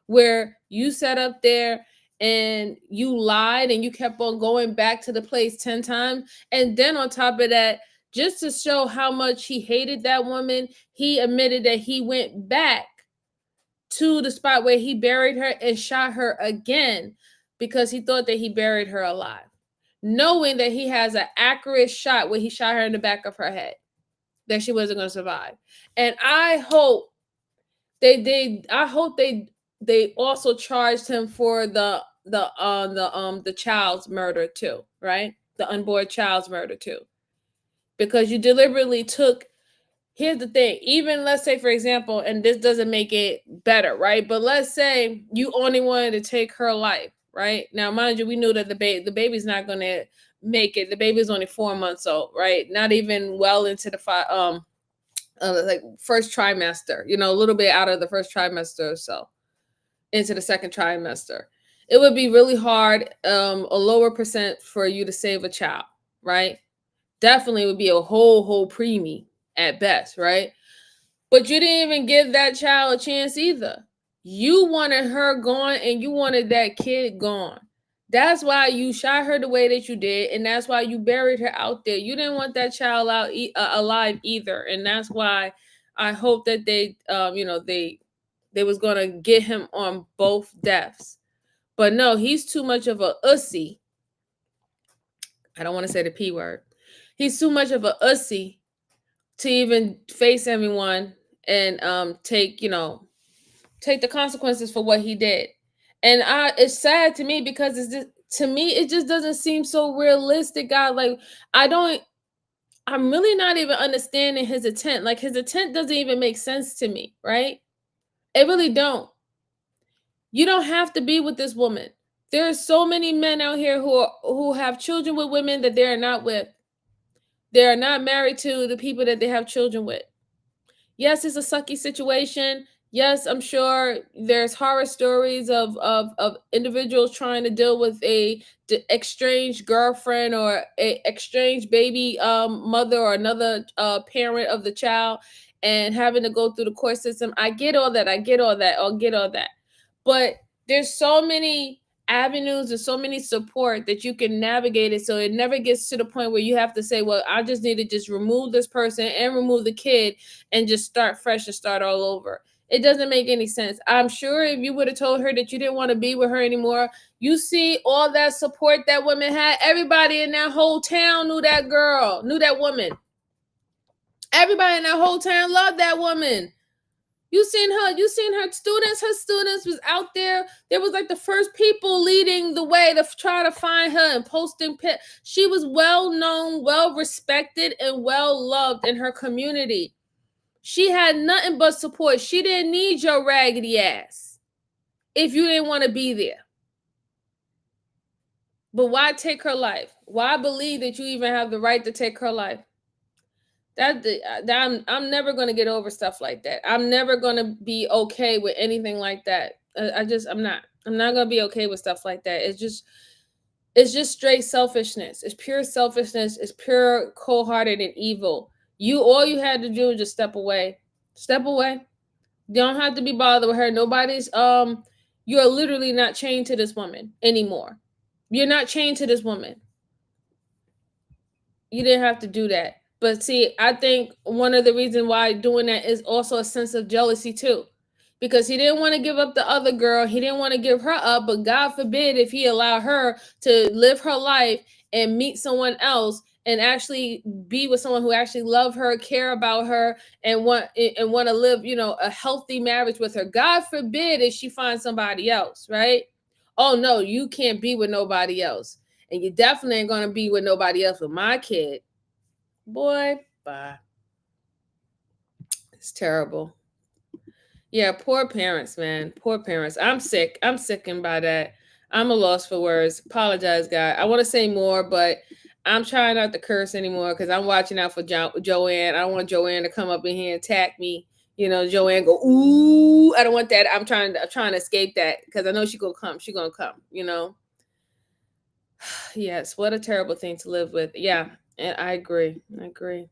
where you sat up there and you lied and you kept on going back to the place 10 times. And then on top of that, just to show how much he hated that woman, he admitted that he went back to the spot where he buried her and shot her again because he thought that he buried her alive, knowing that he has an accurate shot where he shot her in the back of her head, that she wasn't going to survive. And I hope they also charged him for the child's murder too, right? The unborn child's murder too, because you deliberately took. Here's the thing, even let's say, for example, and this doesn't make it better, right? But let's say you only wanted to take her life, right? Now, mind you, we knew that the baby's not going to make it. The baby's only 4 months old, right? Not even well into the like first trimester, a little bit out of the first trimester or so into the second trimester. It would be really hard, a lower percent for you to save a child, right? Definitely would be a whole preemie at best, right? But you didn't even give that child a chance either. You wanted her gone and you wanted that kid gone. That's why you shot her the way that you did, and that's why you buried her out there. You didn't want that child out alive either, and that's why I hope that they was gonna get him on both deaths. But no, he's too much of a ussy. I don't want to say the P word. He's too much of a ussy to even face everyone and take the consequences for what he did. And it's sad to me because it just doesn't seem so realistic, God. Like I'm really not even understanding his intent. Like his intent doesn't even make sense to me, right? It really don't. You don't have to be with this woman. There are so many men out here who have children with women that they are not with. They are not married to the people that they have children with. Yes, it's a sucky situation. Yes, I'm sure there's horror stories of individuals trying to deal with a estranged girlfriend or a estranged baby mother or another parent of the child and having to go through the court system. I get all that. But there's so many avenues and so many support that you can navigate it so it never gets to the point where you have to say, well, I just need to just remove this person and remove the kid and just start fresh and start all over. It doesn't make any sense. I'm sure if you would have told her that you didn't want to be with her anymore, you see all that support that woman had. Everybody in that whole town knew that girl, knew that woman. Everybody in that whole town loved that woman. You seen her students. Her students was out there. There was like the first people leading the way to try to find her and posting pit. She was well known, well respected, and well loved in her community. She had nothing but support. She didn't need your raggedy ass if you didn't want to be there. But why take her life? Why believe that you even have the right to take her life? I'm never going to get over stuff like that. I'm never going to be okay with anything like that. I'm not going to be okay with stuff like that. It's just straight selfishness. It's pure selfishness. It's pure cold-hearted and evil. All you had to do was just step away. Step away. You don't have to be bothered with her. Nobody's you're literally not chained to this woman anymore. You're not chained to this woman. You didn't have to do that. But see, I think one of the reasons why doing that is also a sense of jealousy too. Because he didn't want to give up the other girl. He didn't want to give her up. But God forbid if he allowed her to live her life and meet someone else and actually be with someone who actually love her, care about her, and want to live, a healthy marriage with her. God forbid if she finds somebody else, right? Oh no, you can't be with nobody else. And you definitely ain't going to be with nobody else with my kid. Boy, bye. It's terrible. Yeah, poor parents, man. Poor parents. I'm sick. I'm sickened by that. I'm a loss for words. Apologize, guy. I want to say more, but I'm trying not to curse anymore because I'm watching out for Joanne. I don't want Joanne to come up in here and attack me. You know, Joanne go, ooh, I don't want that. I'm trying to escape that because I know she's gonna come. She's gonna come, you know. Yes, what a terrible thing to live with. Yeah, and I agree. I agree.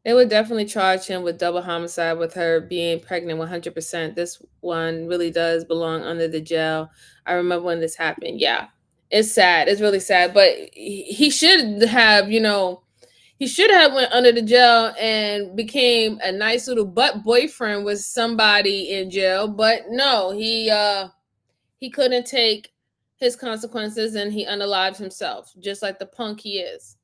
They would definitely charge him with double homicide with her being pregnant 100%. This one really does belong under the jail. I remember when this happened. Yeah, it's sad. It's really sad. But he should have, you know, he should have went under the jail and became a nice little butt boyfriend with somebody in jail. But no, he couldn't take his consequences and he unalived himself, just like the punk he is.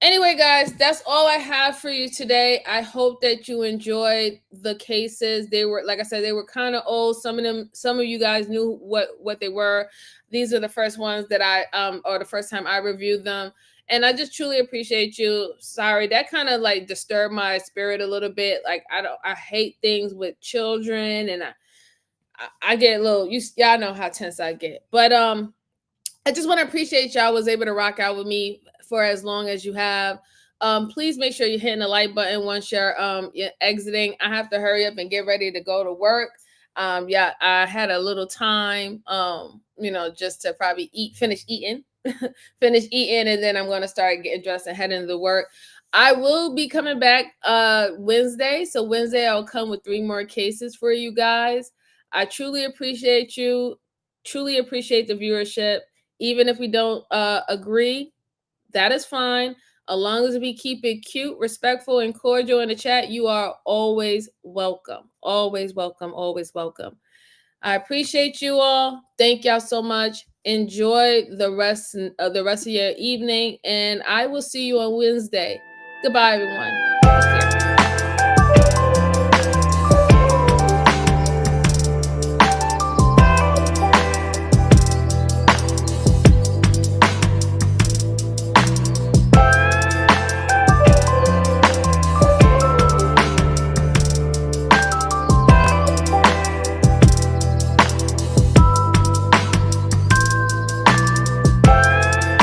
Anyway, guys, that's all I have for you today. I hope that you enjoyed the cases. They were, like I said, they were kind of old. Some of you guys knew what they were. These are the first ones that or the first time I reviewed them. And I just truly appreciate you. Sorry, that kind of like disturbed my spirit a little bit. Like I hate things with children, and I get a little, y'all know how tense I get. But I just want to appreciate y'all was able to rock out with me for as long as you have. Please make sure you're hitting the like button once you're exiting. I have to hurry up and get ready to go to work. Yeah, I had a little time, you know, just to probably finish eating, and then I'm going to start getting dressed and heading to work. I will be coming back Wednesday. So Wednesday I'll come with 3 more cases for you guys. I truly appreciate you. Truly appreciate the viewership. Even if we don't agree, that is fine. As long as we keep it cute, respectful, and cordial in the chat, you are always welcome. Always welcome. Always welcome. I appreciate you all. Thank y'all so much. Enjoy the rest of your evening, and I will see you on Wednesday. Goodbye, everyone. Take care.